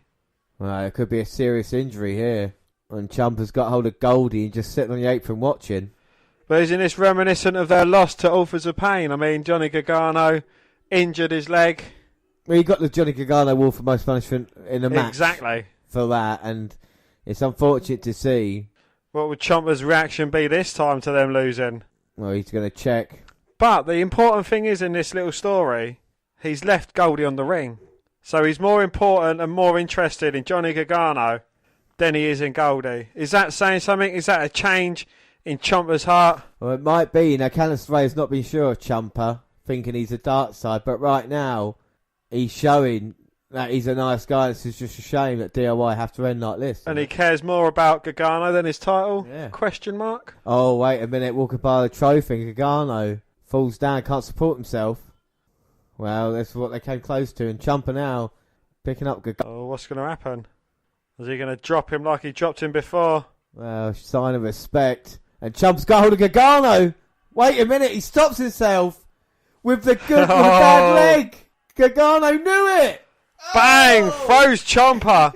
Well, it could be a serious injury here. And Ciampa's got hold of Goldie and just sitting on the apron watching. But isn't this reminiscent of their loss to Authors of Pain? I mean, Johnny Gargano injured his leg. Well, you got the Johnny Gargano Wall for most punishment in the match. Exactly. For that, and it's unfortunate to see. What would Ciampa's reaction be this time to them losing? Well, he's going to check. But the important thing is in this little story, he's left Goldie on the ring. So he's more important and more interested in Johnny Gargano than he is in Goldie. Is that saying something? Is that a change in Ciampa's heart? Well, it might be. Now, Candice LeRae has not been sure of Ciampa, thinking he's a dark side. But right now, he's showing that he's a nice guy. It's just a shame that DIY have to end like this. And he cares more about Gargano than his title? Yeah. Question mark? Oh, wait a minute. Walking by the trophy, Gargano falls down, can't support himself. Well, that's what they came close to. And Ciampa now picking up Gargano. Oh, what's going to happen? Is he going to drop him like he dropped him before? Well, sign of respect. And Ciampa's got hold of Gargano. Wait a minute, he stops himself with the bad leg. Gargano knew it! Bang! Throws Ciampa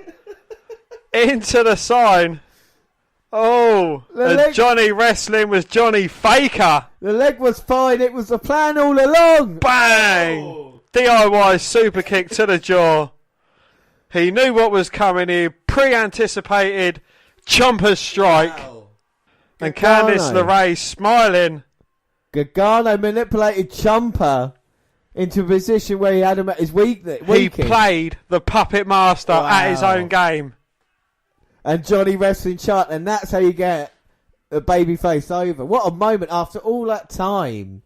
into the sign. Oh, and Johnny Wrestling was Johnny Faker. The leg was fine. It was the plan all along. Bang! Oh. DIY super kick to the jaw. He knew what was coming. He pre-anticipated Ciampa's strike. Wow. And Candice LeRae smiling. Gargano manipulated Ciampa into a position where he had him at his weakest. He played the puppet master at his own game. And Johnny Wrestling chant, and that's how you get a babyface over. What a moment after all that time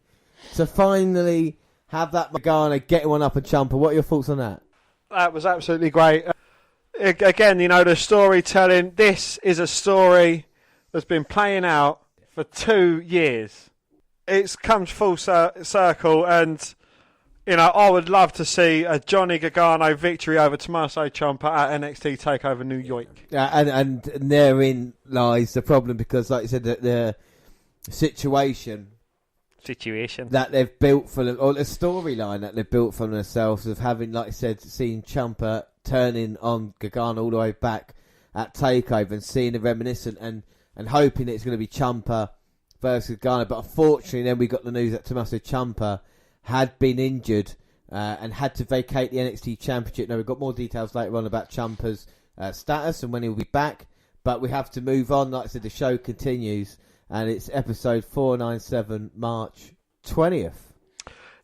to finally have that Gargano getting one up on Ciampa. What are your thoughts on that? That was absolutely great. Again, you know, the storytelling. This is a story that's been playing out for 2 years. It's come full circle, and you know, I would love to see a Johnny Gargano victory over Tommaso Ciampa at NXT TakeOver New York. And therein lies the problem, because, like you said, the situation that they've built for them, or the storyline that they've built for themselves of having, like I said, seeing Ciampa turning on Gargano all the way back at TakeOver and seeing the reminiscent and hoping it's going to be Ciampa versus Gargano. But unfortunately, then we got the news that Tommaso Ciampa had been injured and had to vacate the NXT Championship. Now, we've got more details later on about Ciampa's status and when he'll be back, but we have to move on. Like I said, the show continues, and it's episode 497, March 20th.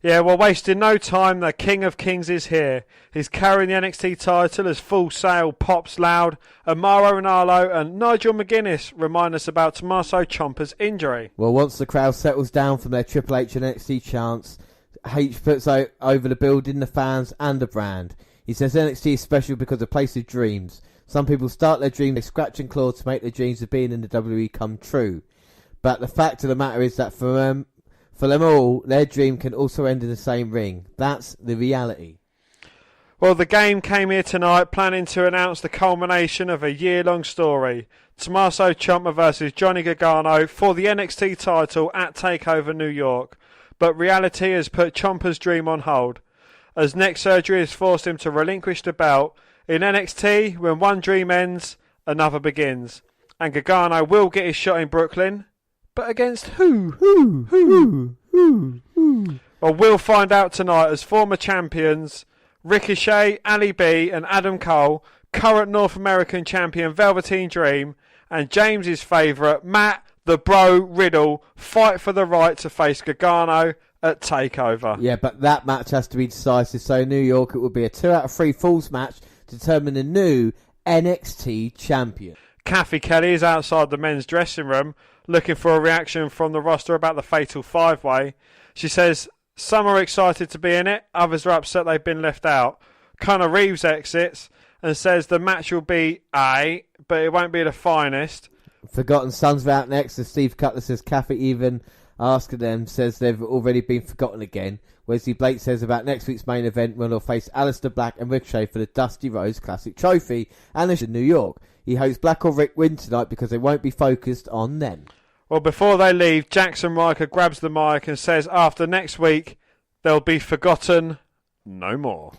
Yeah, well, wasting no time, the King of Kings is here. He's carrying the NXT title as Full Sail pops loud, and Mauro Ranallo and Nigel McGuinness remind us about Tommaso Ciampa's injury. Well, once the crowd settles down from their Triple H and NXT chants, H puts over the building, the fans, and the brand. He says NXT is special because of a place of dreams. Some people start their dreams, they scratch and claw to make their dreams of being in the WWE come true. But the fact of the matter is that for them all, their dream can also end in the same ring. That's the reality. Well, the game came here tonight planning to announce the culmination of a year-long story. Tommaso Ciampa versus Johnny Gargano for the NXT title at TakeOver New York. But reality has put Ciampa's dream on hold, as neck surgery has forced him to relinquish the belt. In NXT, when one dream ends, another begins. And Gargano will get his shot in Brooklyn. But against who? Well, we'll find out tonight, as former champions Ricochet, Ali B and Adam Cole, current North American champion Velveteen Dream, and James's favourite Matt the Bro Riddle fight for the right to face Gargano at TakeOver. Yeah, but that match has to be decisive. So in New York, it will be a 2 out of 3 falls match to determine the new NXT champion. Kathy Kelly is outside the men's dressing room looking for a reaction from the roster about the Fatal 5-Way. She says some are excited to be in it, others are upset they've been left out. Conor Reeves exits and says the match will be A, but it won't be the finest. Forgotten Sons are out next, and Steve Cutler says Kathy even asking them says they've already been forgotten again. Wesley Blake says about next week's main event when they'll face Aleister Black and Ricochet for the Dusty Rhodes Classic trophy and in New York. He hopes Black or Rick win tonight because they won't be focused on them. Well, before they leave, Jackson Riker grabs the mic and says after next week they'll be forgotten no more.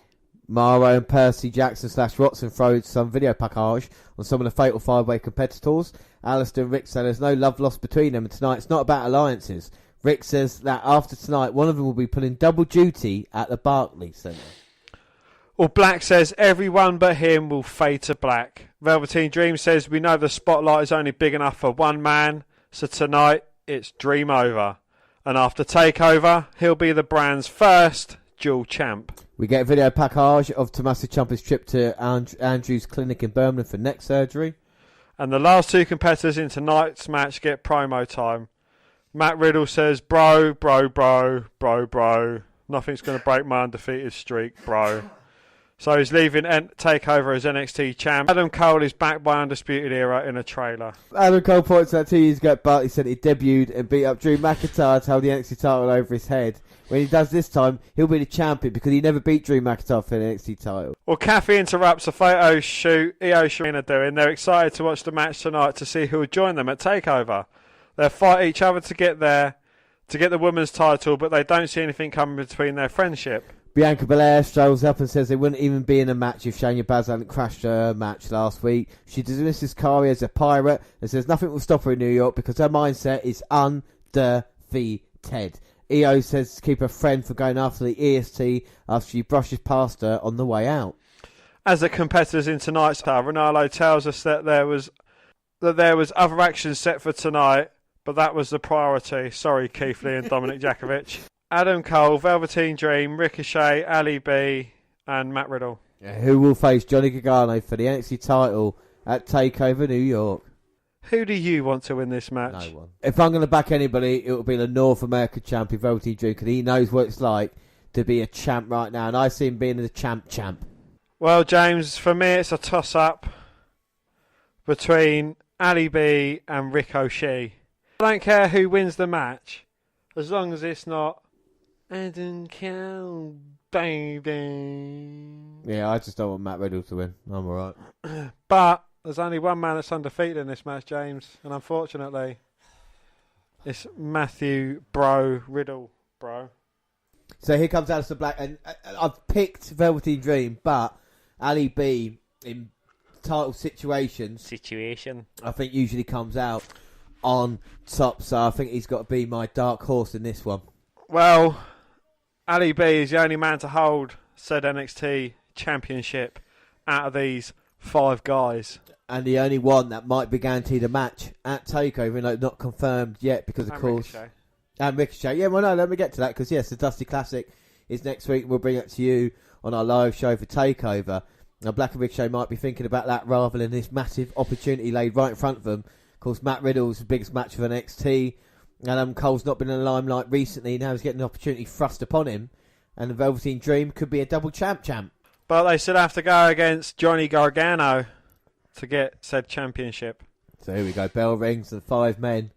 Mauro and Percy Jackson / Watson throw some video package on some of the Fatal 5-Way competitors. Alistair and Rick say there's no love lost between them, and tonight it's not about alliances. Rick says that after tonight, one of them will be pulling double duty at the Barclays Centre. Well, Black says everyone but him will fade to black. Velveteen Dream says we know the spotlight is only big enough for one man, so tonight it's dream over. And after TakeOver, he'll be the brand's first dual champ. We get a video package of Tommaso Ciampa's trip to Andrew's clinic in Birmingham for neck surgery. And the last two competitors in tonight's match get promo time. Matt Riddle says, bro. Nothing's going to break my undefeated streak, bro. So he's leaving TakeOver as NXT champ. Adam Cole is back by Undisputed Era in a trailer. Adam Cole points out 2 years ago at Bartley said he debuted and beat up Drew McIntyre to hold the NXT title over his head. When he does this time, he'll be the champion because he never beat Drew McIntyre for the NXT title. Well, Kathy interrupts a photo shoot Io Shirai are doing. They're excited to watch the match tonight to see who will join them at TakeOver. They'll fight each other to get the women's title, but they don't see anything coming between their friendship. Bianca Belair strolls up and says they wouldn't even be in a match if Shayna Baszler hadn't crashed her match last week. She dismisses Kari as a pirate and says nothing will stop her in New York because her mindset is undefeated. Io says to keep her friend from going after the EST after she brushes past her on the way out. As the competitors in tonight's star, Ronaldo tells us that there was other action set for tonight, but that was the priority. Sorry, Keith Lee and Dominic Jakovic. Adam Cole, Velveteen Dream, Ricochet, Ali B, and Matt Riddle. Who will face Johnny Gargano for the NXT title at TakeOver New York? Who do you want to win this match? No one. If I'm going to back anybody, it will be the North American champion, Velveteen Dream, because he knows what it's like to be a champ right now, and I see him being the champ. Well, James, for me it's a toss-up between Ali B and Ricochet. I don't care who wins the match, as long as it's not Adam Cole, baby. Yeah, I just don't want Matt Riddle to win. I'm alright. But there's only one man that's undefeated in this match, James, and unfortunately, it's Matthew Riddle, bro. So here comes Aleister Black, and I've picked Velveteen Dream, but Ali B in title situations, I think usually comes out on top, so I think he's got to be my dark horse in this one. Well, Ali B is the only man to hold said NXT championship out of these 5 guys. And the only one that might be guaranteed a match at TakeOver, even though it's not confirmed yet, because of course... Ricochet. And Ricochet. Yeah, well, no, let me get to that, because yes, the Dusty Classic is next week. We'll bring it to you on our live show for TakeOver. Now, Black and Ricochet might be thinking about that rather than this massive opportunity laid right in front of them. Of course, Matt Riddle's the biggest match for NXT. And Cole's not been in the limelight recently. Now he's getting an opportunity thrust upon him. And the Velveteen Dream could be a double champ. But they still have to go against Johnny Gargano to get said championship. So here we go. Bell rings and 5 men.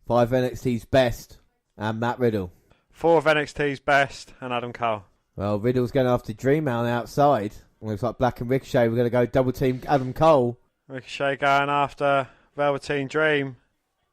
5 NXT's best. And Matt Riddle. 4 of NXT's best and Adam Cole. Well, Riddle's going after Dream on the outside. Looks like Black and Ricochet. We're going to go double team Adam Cole. Ricochet going after Velveteen Dream.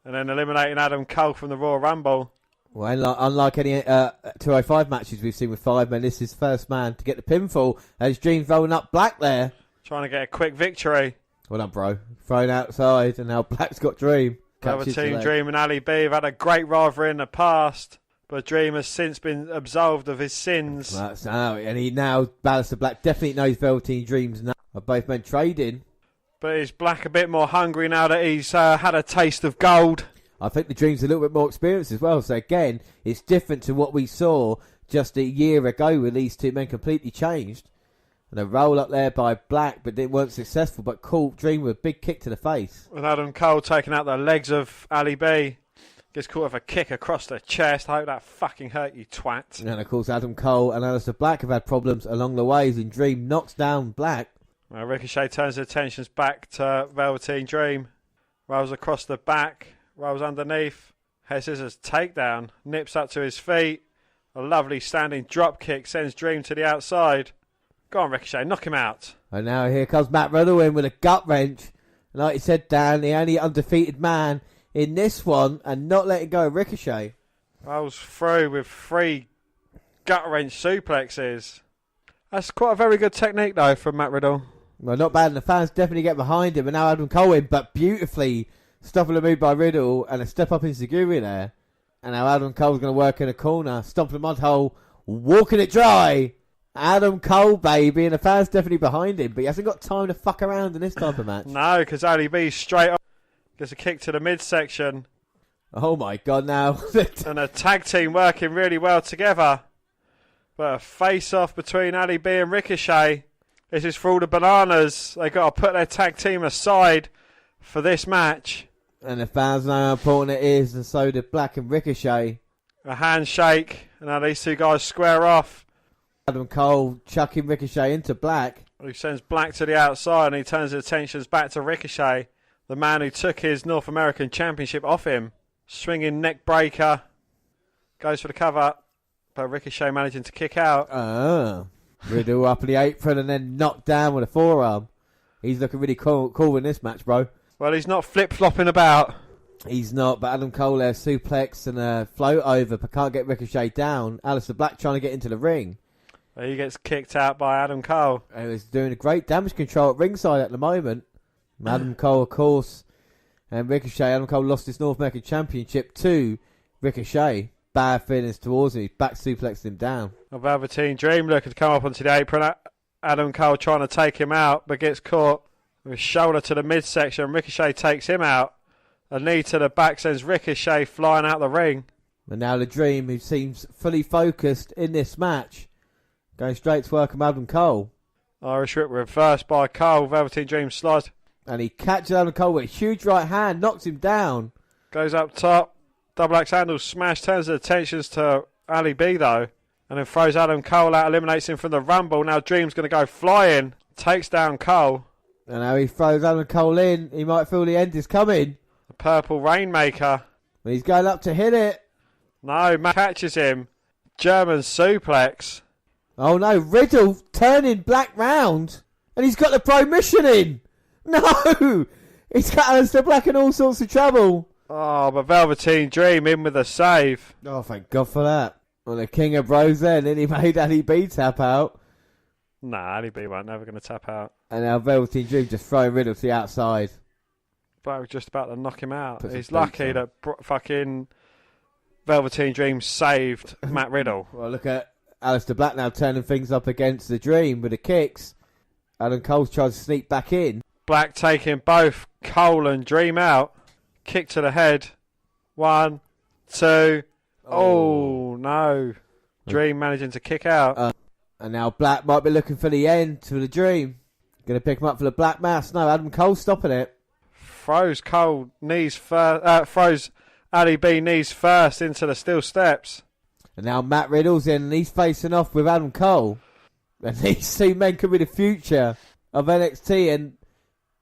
And then eliminating Adam Cole from the Royal Rumble. Well, unlike any 205 matches we've seen with 5 men, this is first man to get the pinfall. As Dream's rolling up Black there. Trying to get a quick victory. Well done, bro. Thrown outside, and now Black's got Dream. Velveteen Dream and Ali B have had a great rivalry in the past, but Dream has since been absolved of his sins. That's now, and he now, Aleister Black definitely knows Velveteen Dream's now. Both men trading. But is Black a bit more hungry now that he's had a taste of gold? I think the Dream's a little bit more experienced as well. So again, it's different to what we saw just a year ago when these 2 men completely changed. And a roll up there by Black, but they weren't successful. But caught Dream with a big kick to the face. With Adam Cole taking out the legs of Ali B. Gets caught with a kick across the chest. I hope that fucking hurt you, twat. And of course, Adam Cole and Aleister Black have had problems along the way. And Dream knocks down Black. Well, Ricochet turns his attentions back to Velveteen Dream. Rolls across the back. Rolls underneath. Head scissors takedown. Nips up to his feet. A lovely standing drop kick sends Dream to the outside. Go on, Ricochet. Knock him out. And now here comes Matt Riddle in with a gut wrench. Like you said, Dan, the only undefeated man in this one and not letting go of Ricochet. Rolls through with 3 gut wrench suplexes. That's quite a very good technique, though, from Matt Riddle. Well, not bad, and the fans definitely get behind him, and now Adam Cole in, but beautifully stopping the move by Riddle, and a step up in Seguri there. And now Adam Cole's going to work in a corner, stomping the mud hole, walking it dry. Adam Cole, baby, and the fans definitely behind him, but he hasn't got time to fuck around in this type of match. No, because Ali B straight up gets a kick to the midsection. Oh my God, now. And a tag team working really well together. But a face-off between Ali B and Ricochet. This is for all the bananas. They've got to put their tag team aside for this match. And the fans know how important it is, and so do Black and Ricochet. A handshake, and now these 2 guys square off. Adam Cole chucking Ricochet into Black. He sends Black to the outside, and he turns his attentions back to Ricochet, the man who took his North American Championship off him. Swinging neck breaker. Goes for the cover, but Ricochet managing to kick out. Riddle up in the apron and then knocked down with a forearm. He's looking really cool in this match, bro. Well, he's not flip-flopping about. He's not, but Adam Cole there, suplex and a float over, but can't get Ricochet down. Aleister Black trying to get into the ring. But he gets kicked out by Adam Cole. He was doing a great damage control at ringside at the moment. Adam Cole, of course, and Ricochet. Adam Cole lost his North American Championship to Ricochet. Bad feelings towards him. He's back suplexed him down. A Velveteen Dream looking to come up onto the apron. Adam Cole trying to take him out, but gets caught with his shoulder to the midsection. Ricochet takes him out. A knee to the back sends Ricochet flying out the ring. And now the Dream, who seems fully focused in this match, going straight to work on Adam Cole. Irish Whip reversed by Cole. Velveteen Dream slides. And he catches Adam Cole with a huge right hand, knocks him down. Goes up top. Double axe handle smash. Turns the attentions to Ali B though. And then throws Adam Cole out. Eliminates him from the Rumble. Now Dream's going to go flying. Takes down Cole. And now he throws Adam Cole in. He might feel the end is coming. The Purple Rainmaker. But he's going up to hit it. No, Matt catches him. German suplex. Oh no, Riddle turning Black round. And he's got the Pro Mission in. No! He's got Aleister Black in all sorts of trouble. Oh, but Velveteen Dream in with a save. Oh, thank God for that. Well, the King of Bros then, and he made Ali B tap out. Nah, Ali B weren't never going to tap out. And now Velveteen Dream just throwing Riddle to the outside. But I was just about to knock him out. Puts He's his lucky boots that fucking Velveteen Dream saved Matt Riddle. Well, look at Aleister Black now turning things up against the Dream with the kicks. Adam Cole's trying to sneak back in. Black taking both Cole and Dream out. Kick to the head. 1, 2. Oh, no. Dream managing to kick out. And now Black might be looking for the end for the Dream. Going to pick him up for the Black Mass. No, Adam Cole stopping it. Throws Cole knees first. Throws Ali B knees first into the steel steps. And now Matt Riddle's in and he's facing off with Adam Cole. And these two men could be the future of NXT, and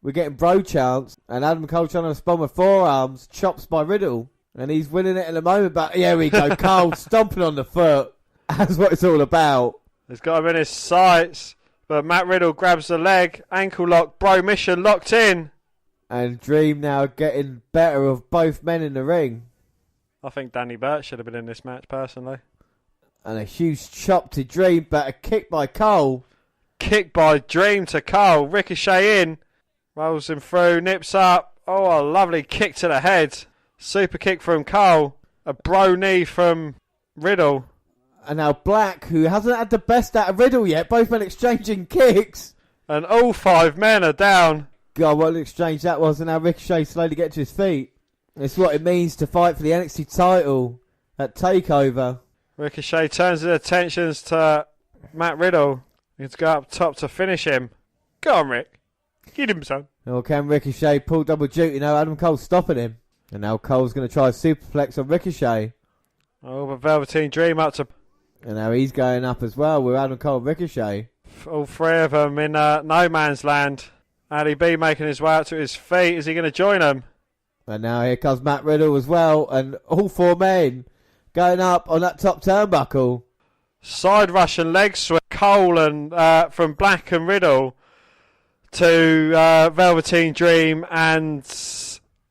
we're getting bro chants. And Adam Cole trying to respond with forearms, chops by Riddle. And he's winning it in a moment, but here we go. Cole stomping on the foot. That's what it's all about. He's got him in his sights, but Matt Riddle grabs the leg. Ankle lock, Bro Mission locked in. And Dream now getting better of both men in the ring. I think Danny Burch should have been in this match, personally. And a huge chop to Dream, but a kick by Cole. Kick by Dream to Cole. Ricochet in. Rolls him through, nips up. Oh, a lovely kick to the head. Super kick from Cole. A bro knee from Riddle. And now Black, who hasn't had the best out of Riddle yet. Both men exchanging kicks. And all 5 men are down. God, what an exchange that was. And now Ricochet slowly gets to his feet. It's what it means to fight for the NXT title at TakeOver. Ricochet turns his attentions to Matt Riddle. He's go up top to finish him. Go on, Rick. Get him, son. Well, can Ricochet pull double duty? No, Adam Cole's stopping him. And now Cole's going to try a superplex on Ricochet. Oh, but Velveteen Dream up to... And now he's going up as well with Adam Cole and Ricochet. All 3 of them in no man's land. Ali B making his way up to his feet. Is he going to join them? And now here comes Matt Riddle as well. And all 4 men going up on that top turnbuckle. Side rush and leg sweep. Cole and from Black and Riddle to Velveteen Dream and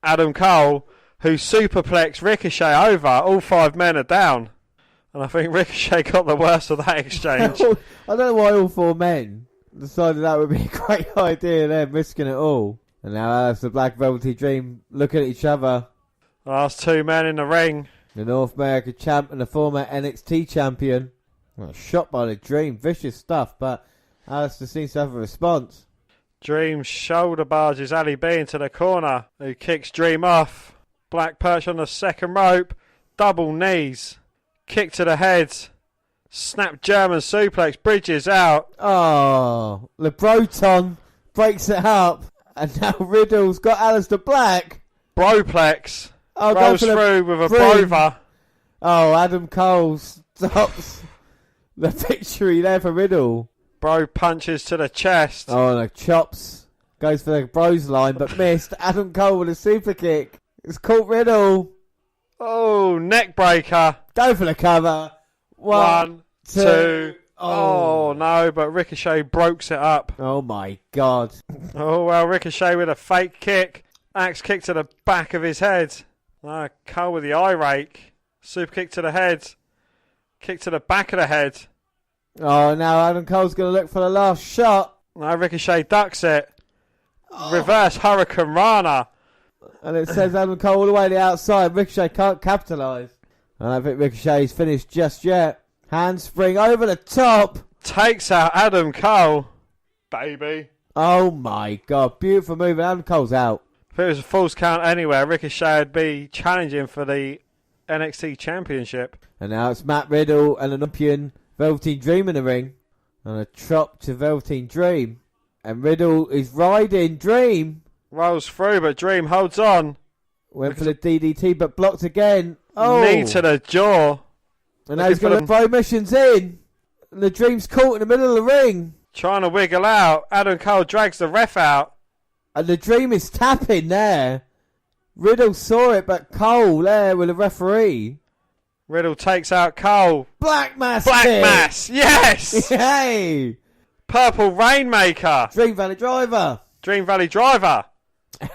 Adam Cole, who superplex Ricochet over. All 5 men are down. And I think Ricochet got the worst of that exchange. I don't know why all 4 men decided that would be a great idea, them risking it all. And now Aleister Black, Velveteen Dream looking at each other. Last 2 men in the ring. The North American champ and the former NXT champion. Well, shot by the Dream. Vicious stuff, but Aleister seems to have a response. Dream shoulder barges Ali B into the corner, who kicks Dream off. Black perch on the second rope. Double knees. Kick to the head. Snap German suplex. Bridges out. Oh, LeBroton breaks it up. And now Riddle's got Aleister Black. Broplex. Oh, rolls through with a Brover. Oh, Adam Cole stops the victory there for Riddle. Bro punches to the chest. Oh, the chops. Goes for the Bros line, but missed. Adam Cole with a super kick. It's caught Riddle. Oh, neck breaker. Go for the cover. 1, 2. Oh, no, but Ricochet breaks it up. Oh, my God. Oh, well, Ricochet with a fake kick. Axe kick to the back of his head. Cole with the eye rake. Super kick to the head. Kick to the back of the head. Oh, now Adam Cole's going to look for the last shot. No, Ricochet ducks it. Reverse Hurricane Rana. And it says Adam Cole all the way to the outside. Ricochet can't capitalise. I don't think Ricochet's finished just yet. Handspring over the top. Takes out Adam Cole. Baby. Oh my God. Beautiful move. And Adam Cole's out. If it was a false count anywhere, Ricochet would be challenging for the NXT Championship. And now it's Matt Riddle and an Olympian Velveteen Dream in the ring. And a chop to Velveteen Dream. And Riddle is riding Dream. Rolls through, but Dream holds on. Went for the DDT, but blocked again. Oh. Knee to the jaw. And now he's going to throw missions in. And the Dream's caught in the middle of the ring. Trying to wiggle out. Adam Cole drags the ref out. And the Dream is tapping there. Riddle saw it, but Cole there with the referee. Riddle takes out Cole. Black Mass. Black Mass. Yes. Hey. Purple Rainmaker. Dream Valley Driver. Dream Valley Driver.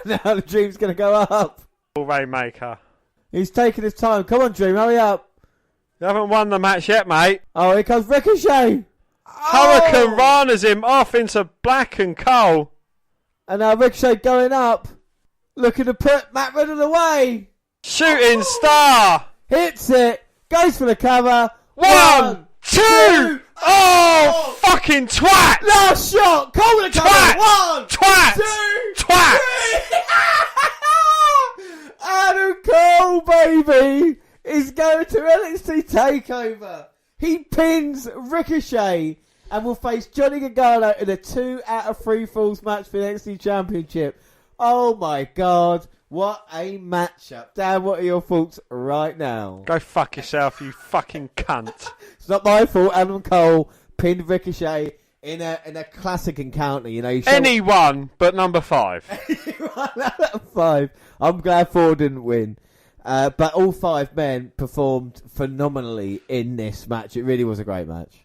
Now the Dream's going to go up. Purple Rainmaker. He's taking his time. Come on, Dream, hurry up. You haven't won the match yet, mate. Oh, here comes Ricochet. Hurricane Rana's him off into Black and Cole. And now Ricochet going up. Looking to put Matt Riddle away. Shooting star. Hits it. Goes for the cover. 1, 2. Oh, fucking twat. Last shot. Cole with the cover. Twat. 1, Twat. 2, Twat. 3. Adam Cole, baby, is going to NXT TakeOver. He pins Ricochet and will face Johnny Gargano in a 2 out of 3 falls match for the NXT Championship. Oh my God, what a matchup. Dan, what are your thoughts right now? Go fuck yourself, you fucking cunt. It's not my fault. Adam Cole pinned Ricochet in a classic encounter. You know, anyone but number 5. Anyone out of 5. I'm glad 4 didn't win. But all 5 men performed phenomenally in this match. It really was a great match.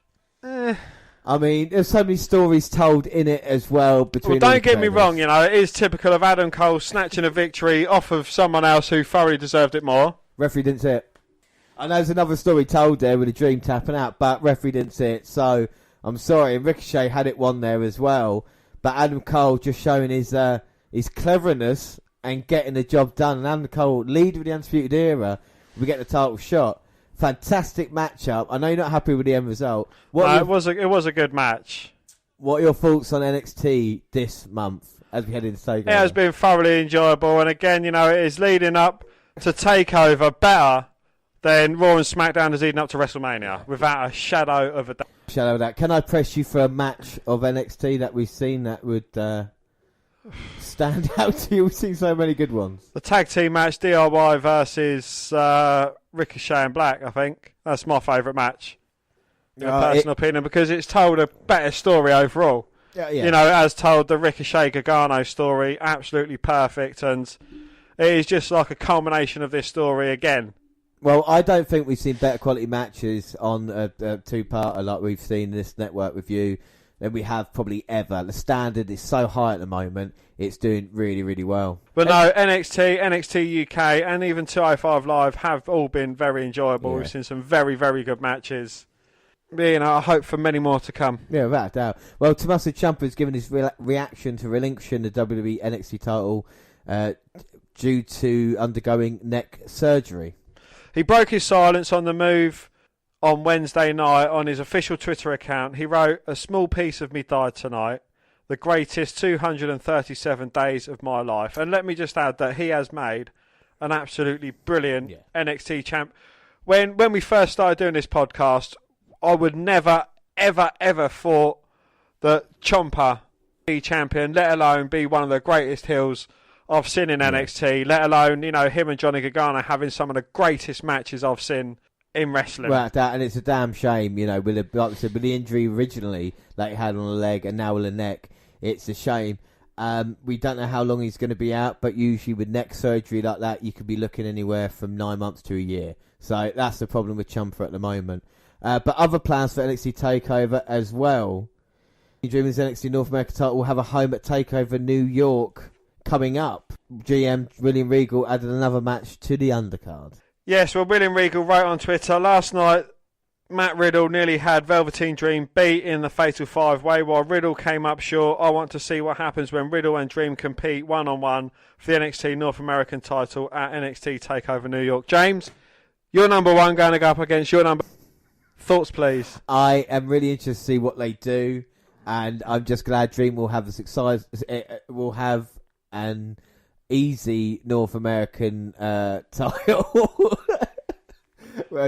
I mean, there's so many stories told in it as well. Between don't get me wrong, you know, it is typical of Adam Cole snatching a victory off of someone else who thoroughly deserved it more. Referee didn't see it. I know there's another story told there with the Dream tapping out, but referee didn't see it. So I'm sorry. Ricochet had it won there as well, but Adam Cole just showing his cleverness and getting the job done. And Adam Cole, leader of the Undisputed Era, we get the title shot. Fantastic matchup. I know you're not happy with the end result. It was a good match. What are your thoughts on NXT this month as we head into TakeOver? It has been thoroughly enjoyable, and again, you know, it is leading up to TakeOver better than Raw and SmackDown is leading up to WrestleMania, without a shadow of a doubt. Can I press you for a match of NXT that we've seen that would stand out to you? We've seen so many good ones. The tag team match, DIY versus Ricochet and Black, I think. That's my favourite match. In personal opinion, because it's told a better story overall. Yeah. You know, as told the Ricochet Gargano story, absolutely perfect, and it is just like a culmination of this story again. Well, I don't think we've seen better quality matches on a 2-parter like we've seen this network with you than we have probably ever. The standard is so high at the moment, it's doing really, really well. But no, NXT, NXT UK, and even 205 Live have all been very enjoyable. We've seen some very, very good matches. You know, I hope for many more to come. Yeah, without a doubt. Well, Tommaso Ciampa's given his reaction to relinquishing the WWE NXT title due to undergoing neck surgery. He broke his silence on the move on Wednesday night on his official Twitter account. He wrote, "A small piece of me died tonight. The greatest 237 days of my life." And let me just add that he has made an absolutely brilliant NXT champ. When we first started doing this podcast, I would never, ever, ever thought that Ciampa be champion, let alone be one of the greatest heels I've seen in NXT, let alone, you know, him and Johnny Gargano having some of the greatest matches I've seen in wrestling. Well, and it's a damn shame, you know, like I said, with the injury originally that he had on the leg and now with the neck, it's a shame. We don't know how long he's going to be out, but usually with neck surgery like that, you could be looking anywhere from 9 months to a year. So that's the problem with Ciampa at the moment. But other plans for NXT TakeOver as well. Dreamers NXT North America title will have a home at TakeOver New York coming up. GM William Regal added another match to the undercard. Yes, well, William Regal wrote on Twitter last night, Matt Riddle nearly had Velveteen Dream beat in the Fatal 5-Way while Riddle came up short. I want to see what happens when Riddle and Dream compete one-on-one for the NXT North American title at NXT TakeOver New York. James, you're number one going to go up against your number. Thoughts, please? I am really interested to see what they do, and I'm just glad Dream will have will have an easy North American title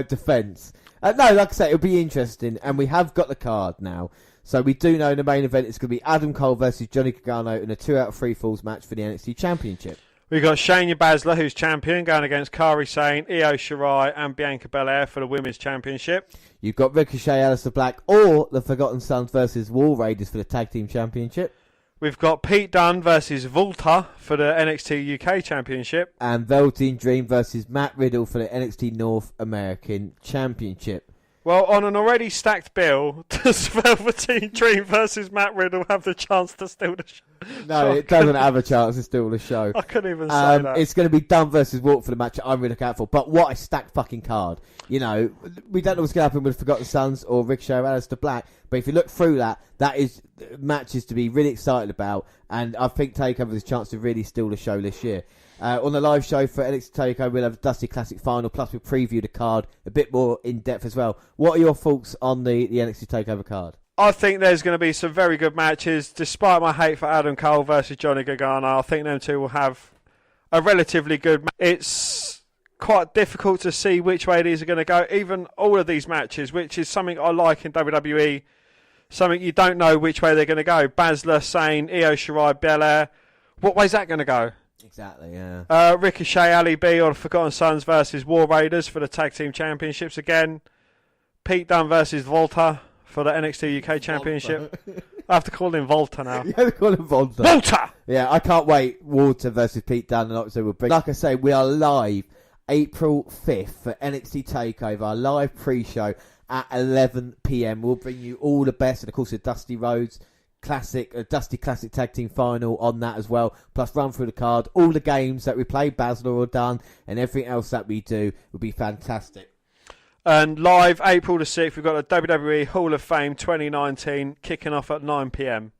defense. No, like I say, it'll be interesting, and we have got the card now. So we do know in the main event it's going to be Adam Cole versus Johnny Gargano in a 2 out of 3 falls match for the NXT Championship. We've got Shayna Baszler, who's champion, going against Kairi Sane, Io Shirai, and Bianca Belair for the Women's Championship. You've got Ricochet, Aleister Black, or the Forgotten Sons versus War Raiders for the Tag Team Championship. We've got Pete Dunne versus WALTER for the NXT UK Championship. And Velveteen Dream versus Matt Riddle for the NXT North American Championship. Well, on an already stacked bill, does Velveteen Dream versus Matt Riddle have the chance to steal the show? No, it doesn't have a chance to steal the show. I couldn't even say that. It's going to be Dunne versus Walk for the match I'm really looking out for. But what a stacked fucking card. You know, we don't know what's going to happen with Forgotten Sons or Ricochet or Aleister Black. But if you look through that is matches to be really excited about. And I think TakeOver has a chance to really steal the show this year. On the live show for NXT TakeOver, we'll have a Dusty Classic final, plus we'll preview the card a bit more in depth as well. What are your thoughts on the NXT TakeOver card? I think there's going to be some very good matches. Despite my hate for Adam Cole versus Johnny Gargano, I think them two will have a relatively good match. It's quite difficult to see which way these are going to go. Even all of these matches, which is something I like in WWE, something you don't know which way they're going to go. Baszler, Sane, Io Shirai, Belair. What way's that going to go? Exactly, yeah. Ricochet, Ali B or the Forgotten Sons versus War Raiders for the Tag Team Championships again. Pete Dunne versus Walter for the NXT UK Championship. I have to call him Walter now. You have to call him Walter. Walter! Yeah, I can't wait. Walter versus Pete Dunne. And obviously we'll bring... Like I say, we are live April 5th for NXT TakeOver, our live pre-show at 11 PM. We'll bring you all the best, and of course the Dusty Rhodes Classic, a Dusty Classic Tag Team Final on that as well. Plus run through the card, all the games that we play, Baszler or Dunne, and everything else that we do will be fantastic. And live April the 6th, we've got the WWE Hall of Fame 2019 kicking off at 9 PM.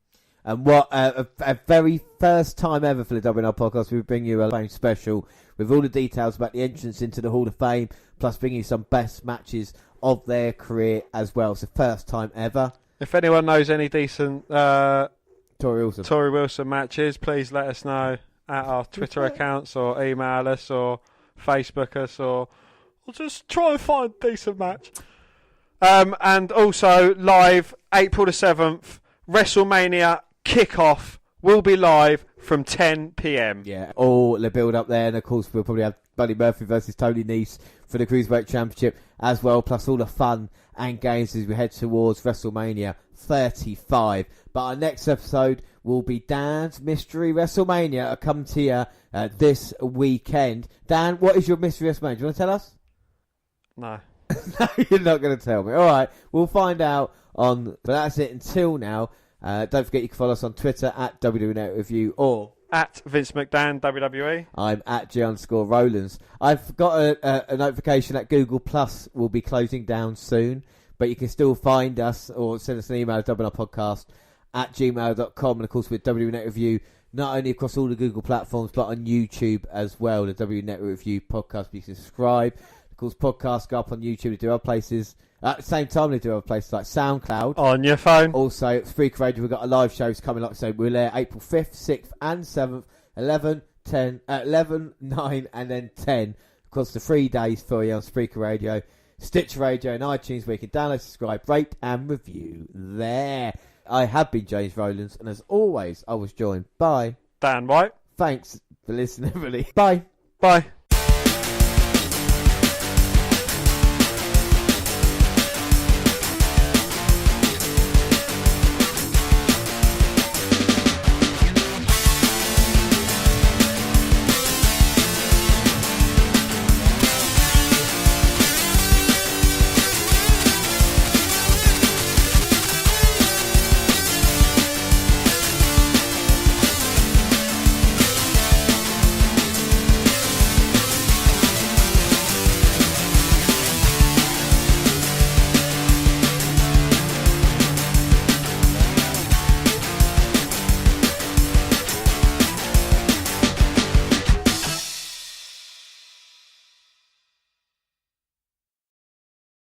And what a very first time ever for the WNR podcast, we bring you a Fame special with all the details about the entrance into the Hall of Fame, plus bring you some best matches of their career as well. It's the first time ever. If anyone knows any decent Tori Wilson matches, please let us know at our Twitter accounts or email us or Facebook us or just try and find a decent match. And also live April the 7th, WrestleMania kickoff will be live from 10 PM. Yeah, all the build up there, and of course we'll probably have Buddy Murphy versus Tony Nese for the Cruiserweight Championship as well, plus all the fun and games as we head towards WrestleMania 35. But our next episode will be Dan's Mystery WrestleMania. I'll come to you this weekend. Dan, what is your Mystery WrestleMania? Do you want to tell us? No. No, you're not going to tell me. All right, we'll find out on... But that's it until now. Don't forget you can follow us on Twitter at WWE Review or... At Vince McDan, WWE. I'm at G_Rollins. I've got a notification that Google Plus will be closing down soon, but you can still find us or send us an email at WNRpodcast@gmail.com. And of course, with WWE Network Review, not only across all the Google platforms, but on YouTube as well. The WWE Network Review podcast, you can subscribe. Of course, podcasts go up on YouTube to do other places. At the same time, they do other places like SoundCloud. On your phone. Also, Freak Radio, we've got a live shows coming, like I say, we'll air April 5th, 6th and 7th, 11, 9 and then 10. Of course, the 3 days for you on Spreaker Radio, Stitch Radio and iTunes, where you can download, subscribe, rate and review there. I have been James Rowlands, and as always, I was joined by... Dan White. Thanks for listening, everybody. Bye. Bye.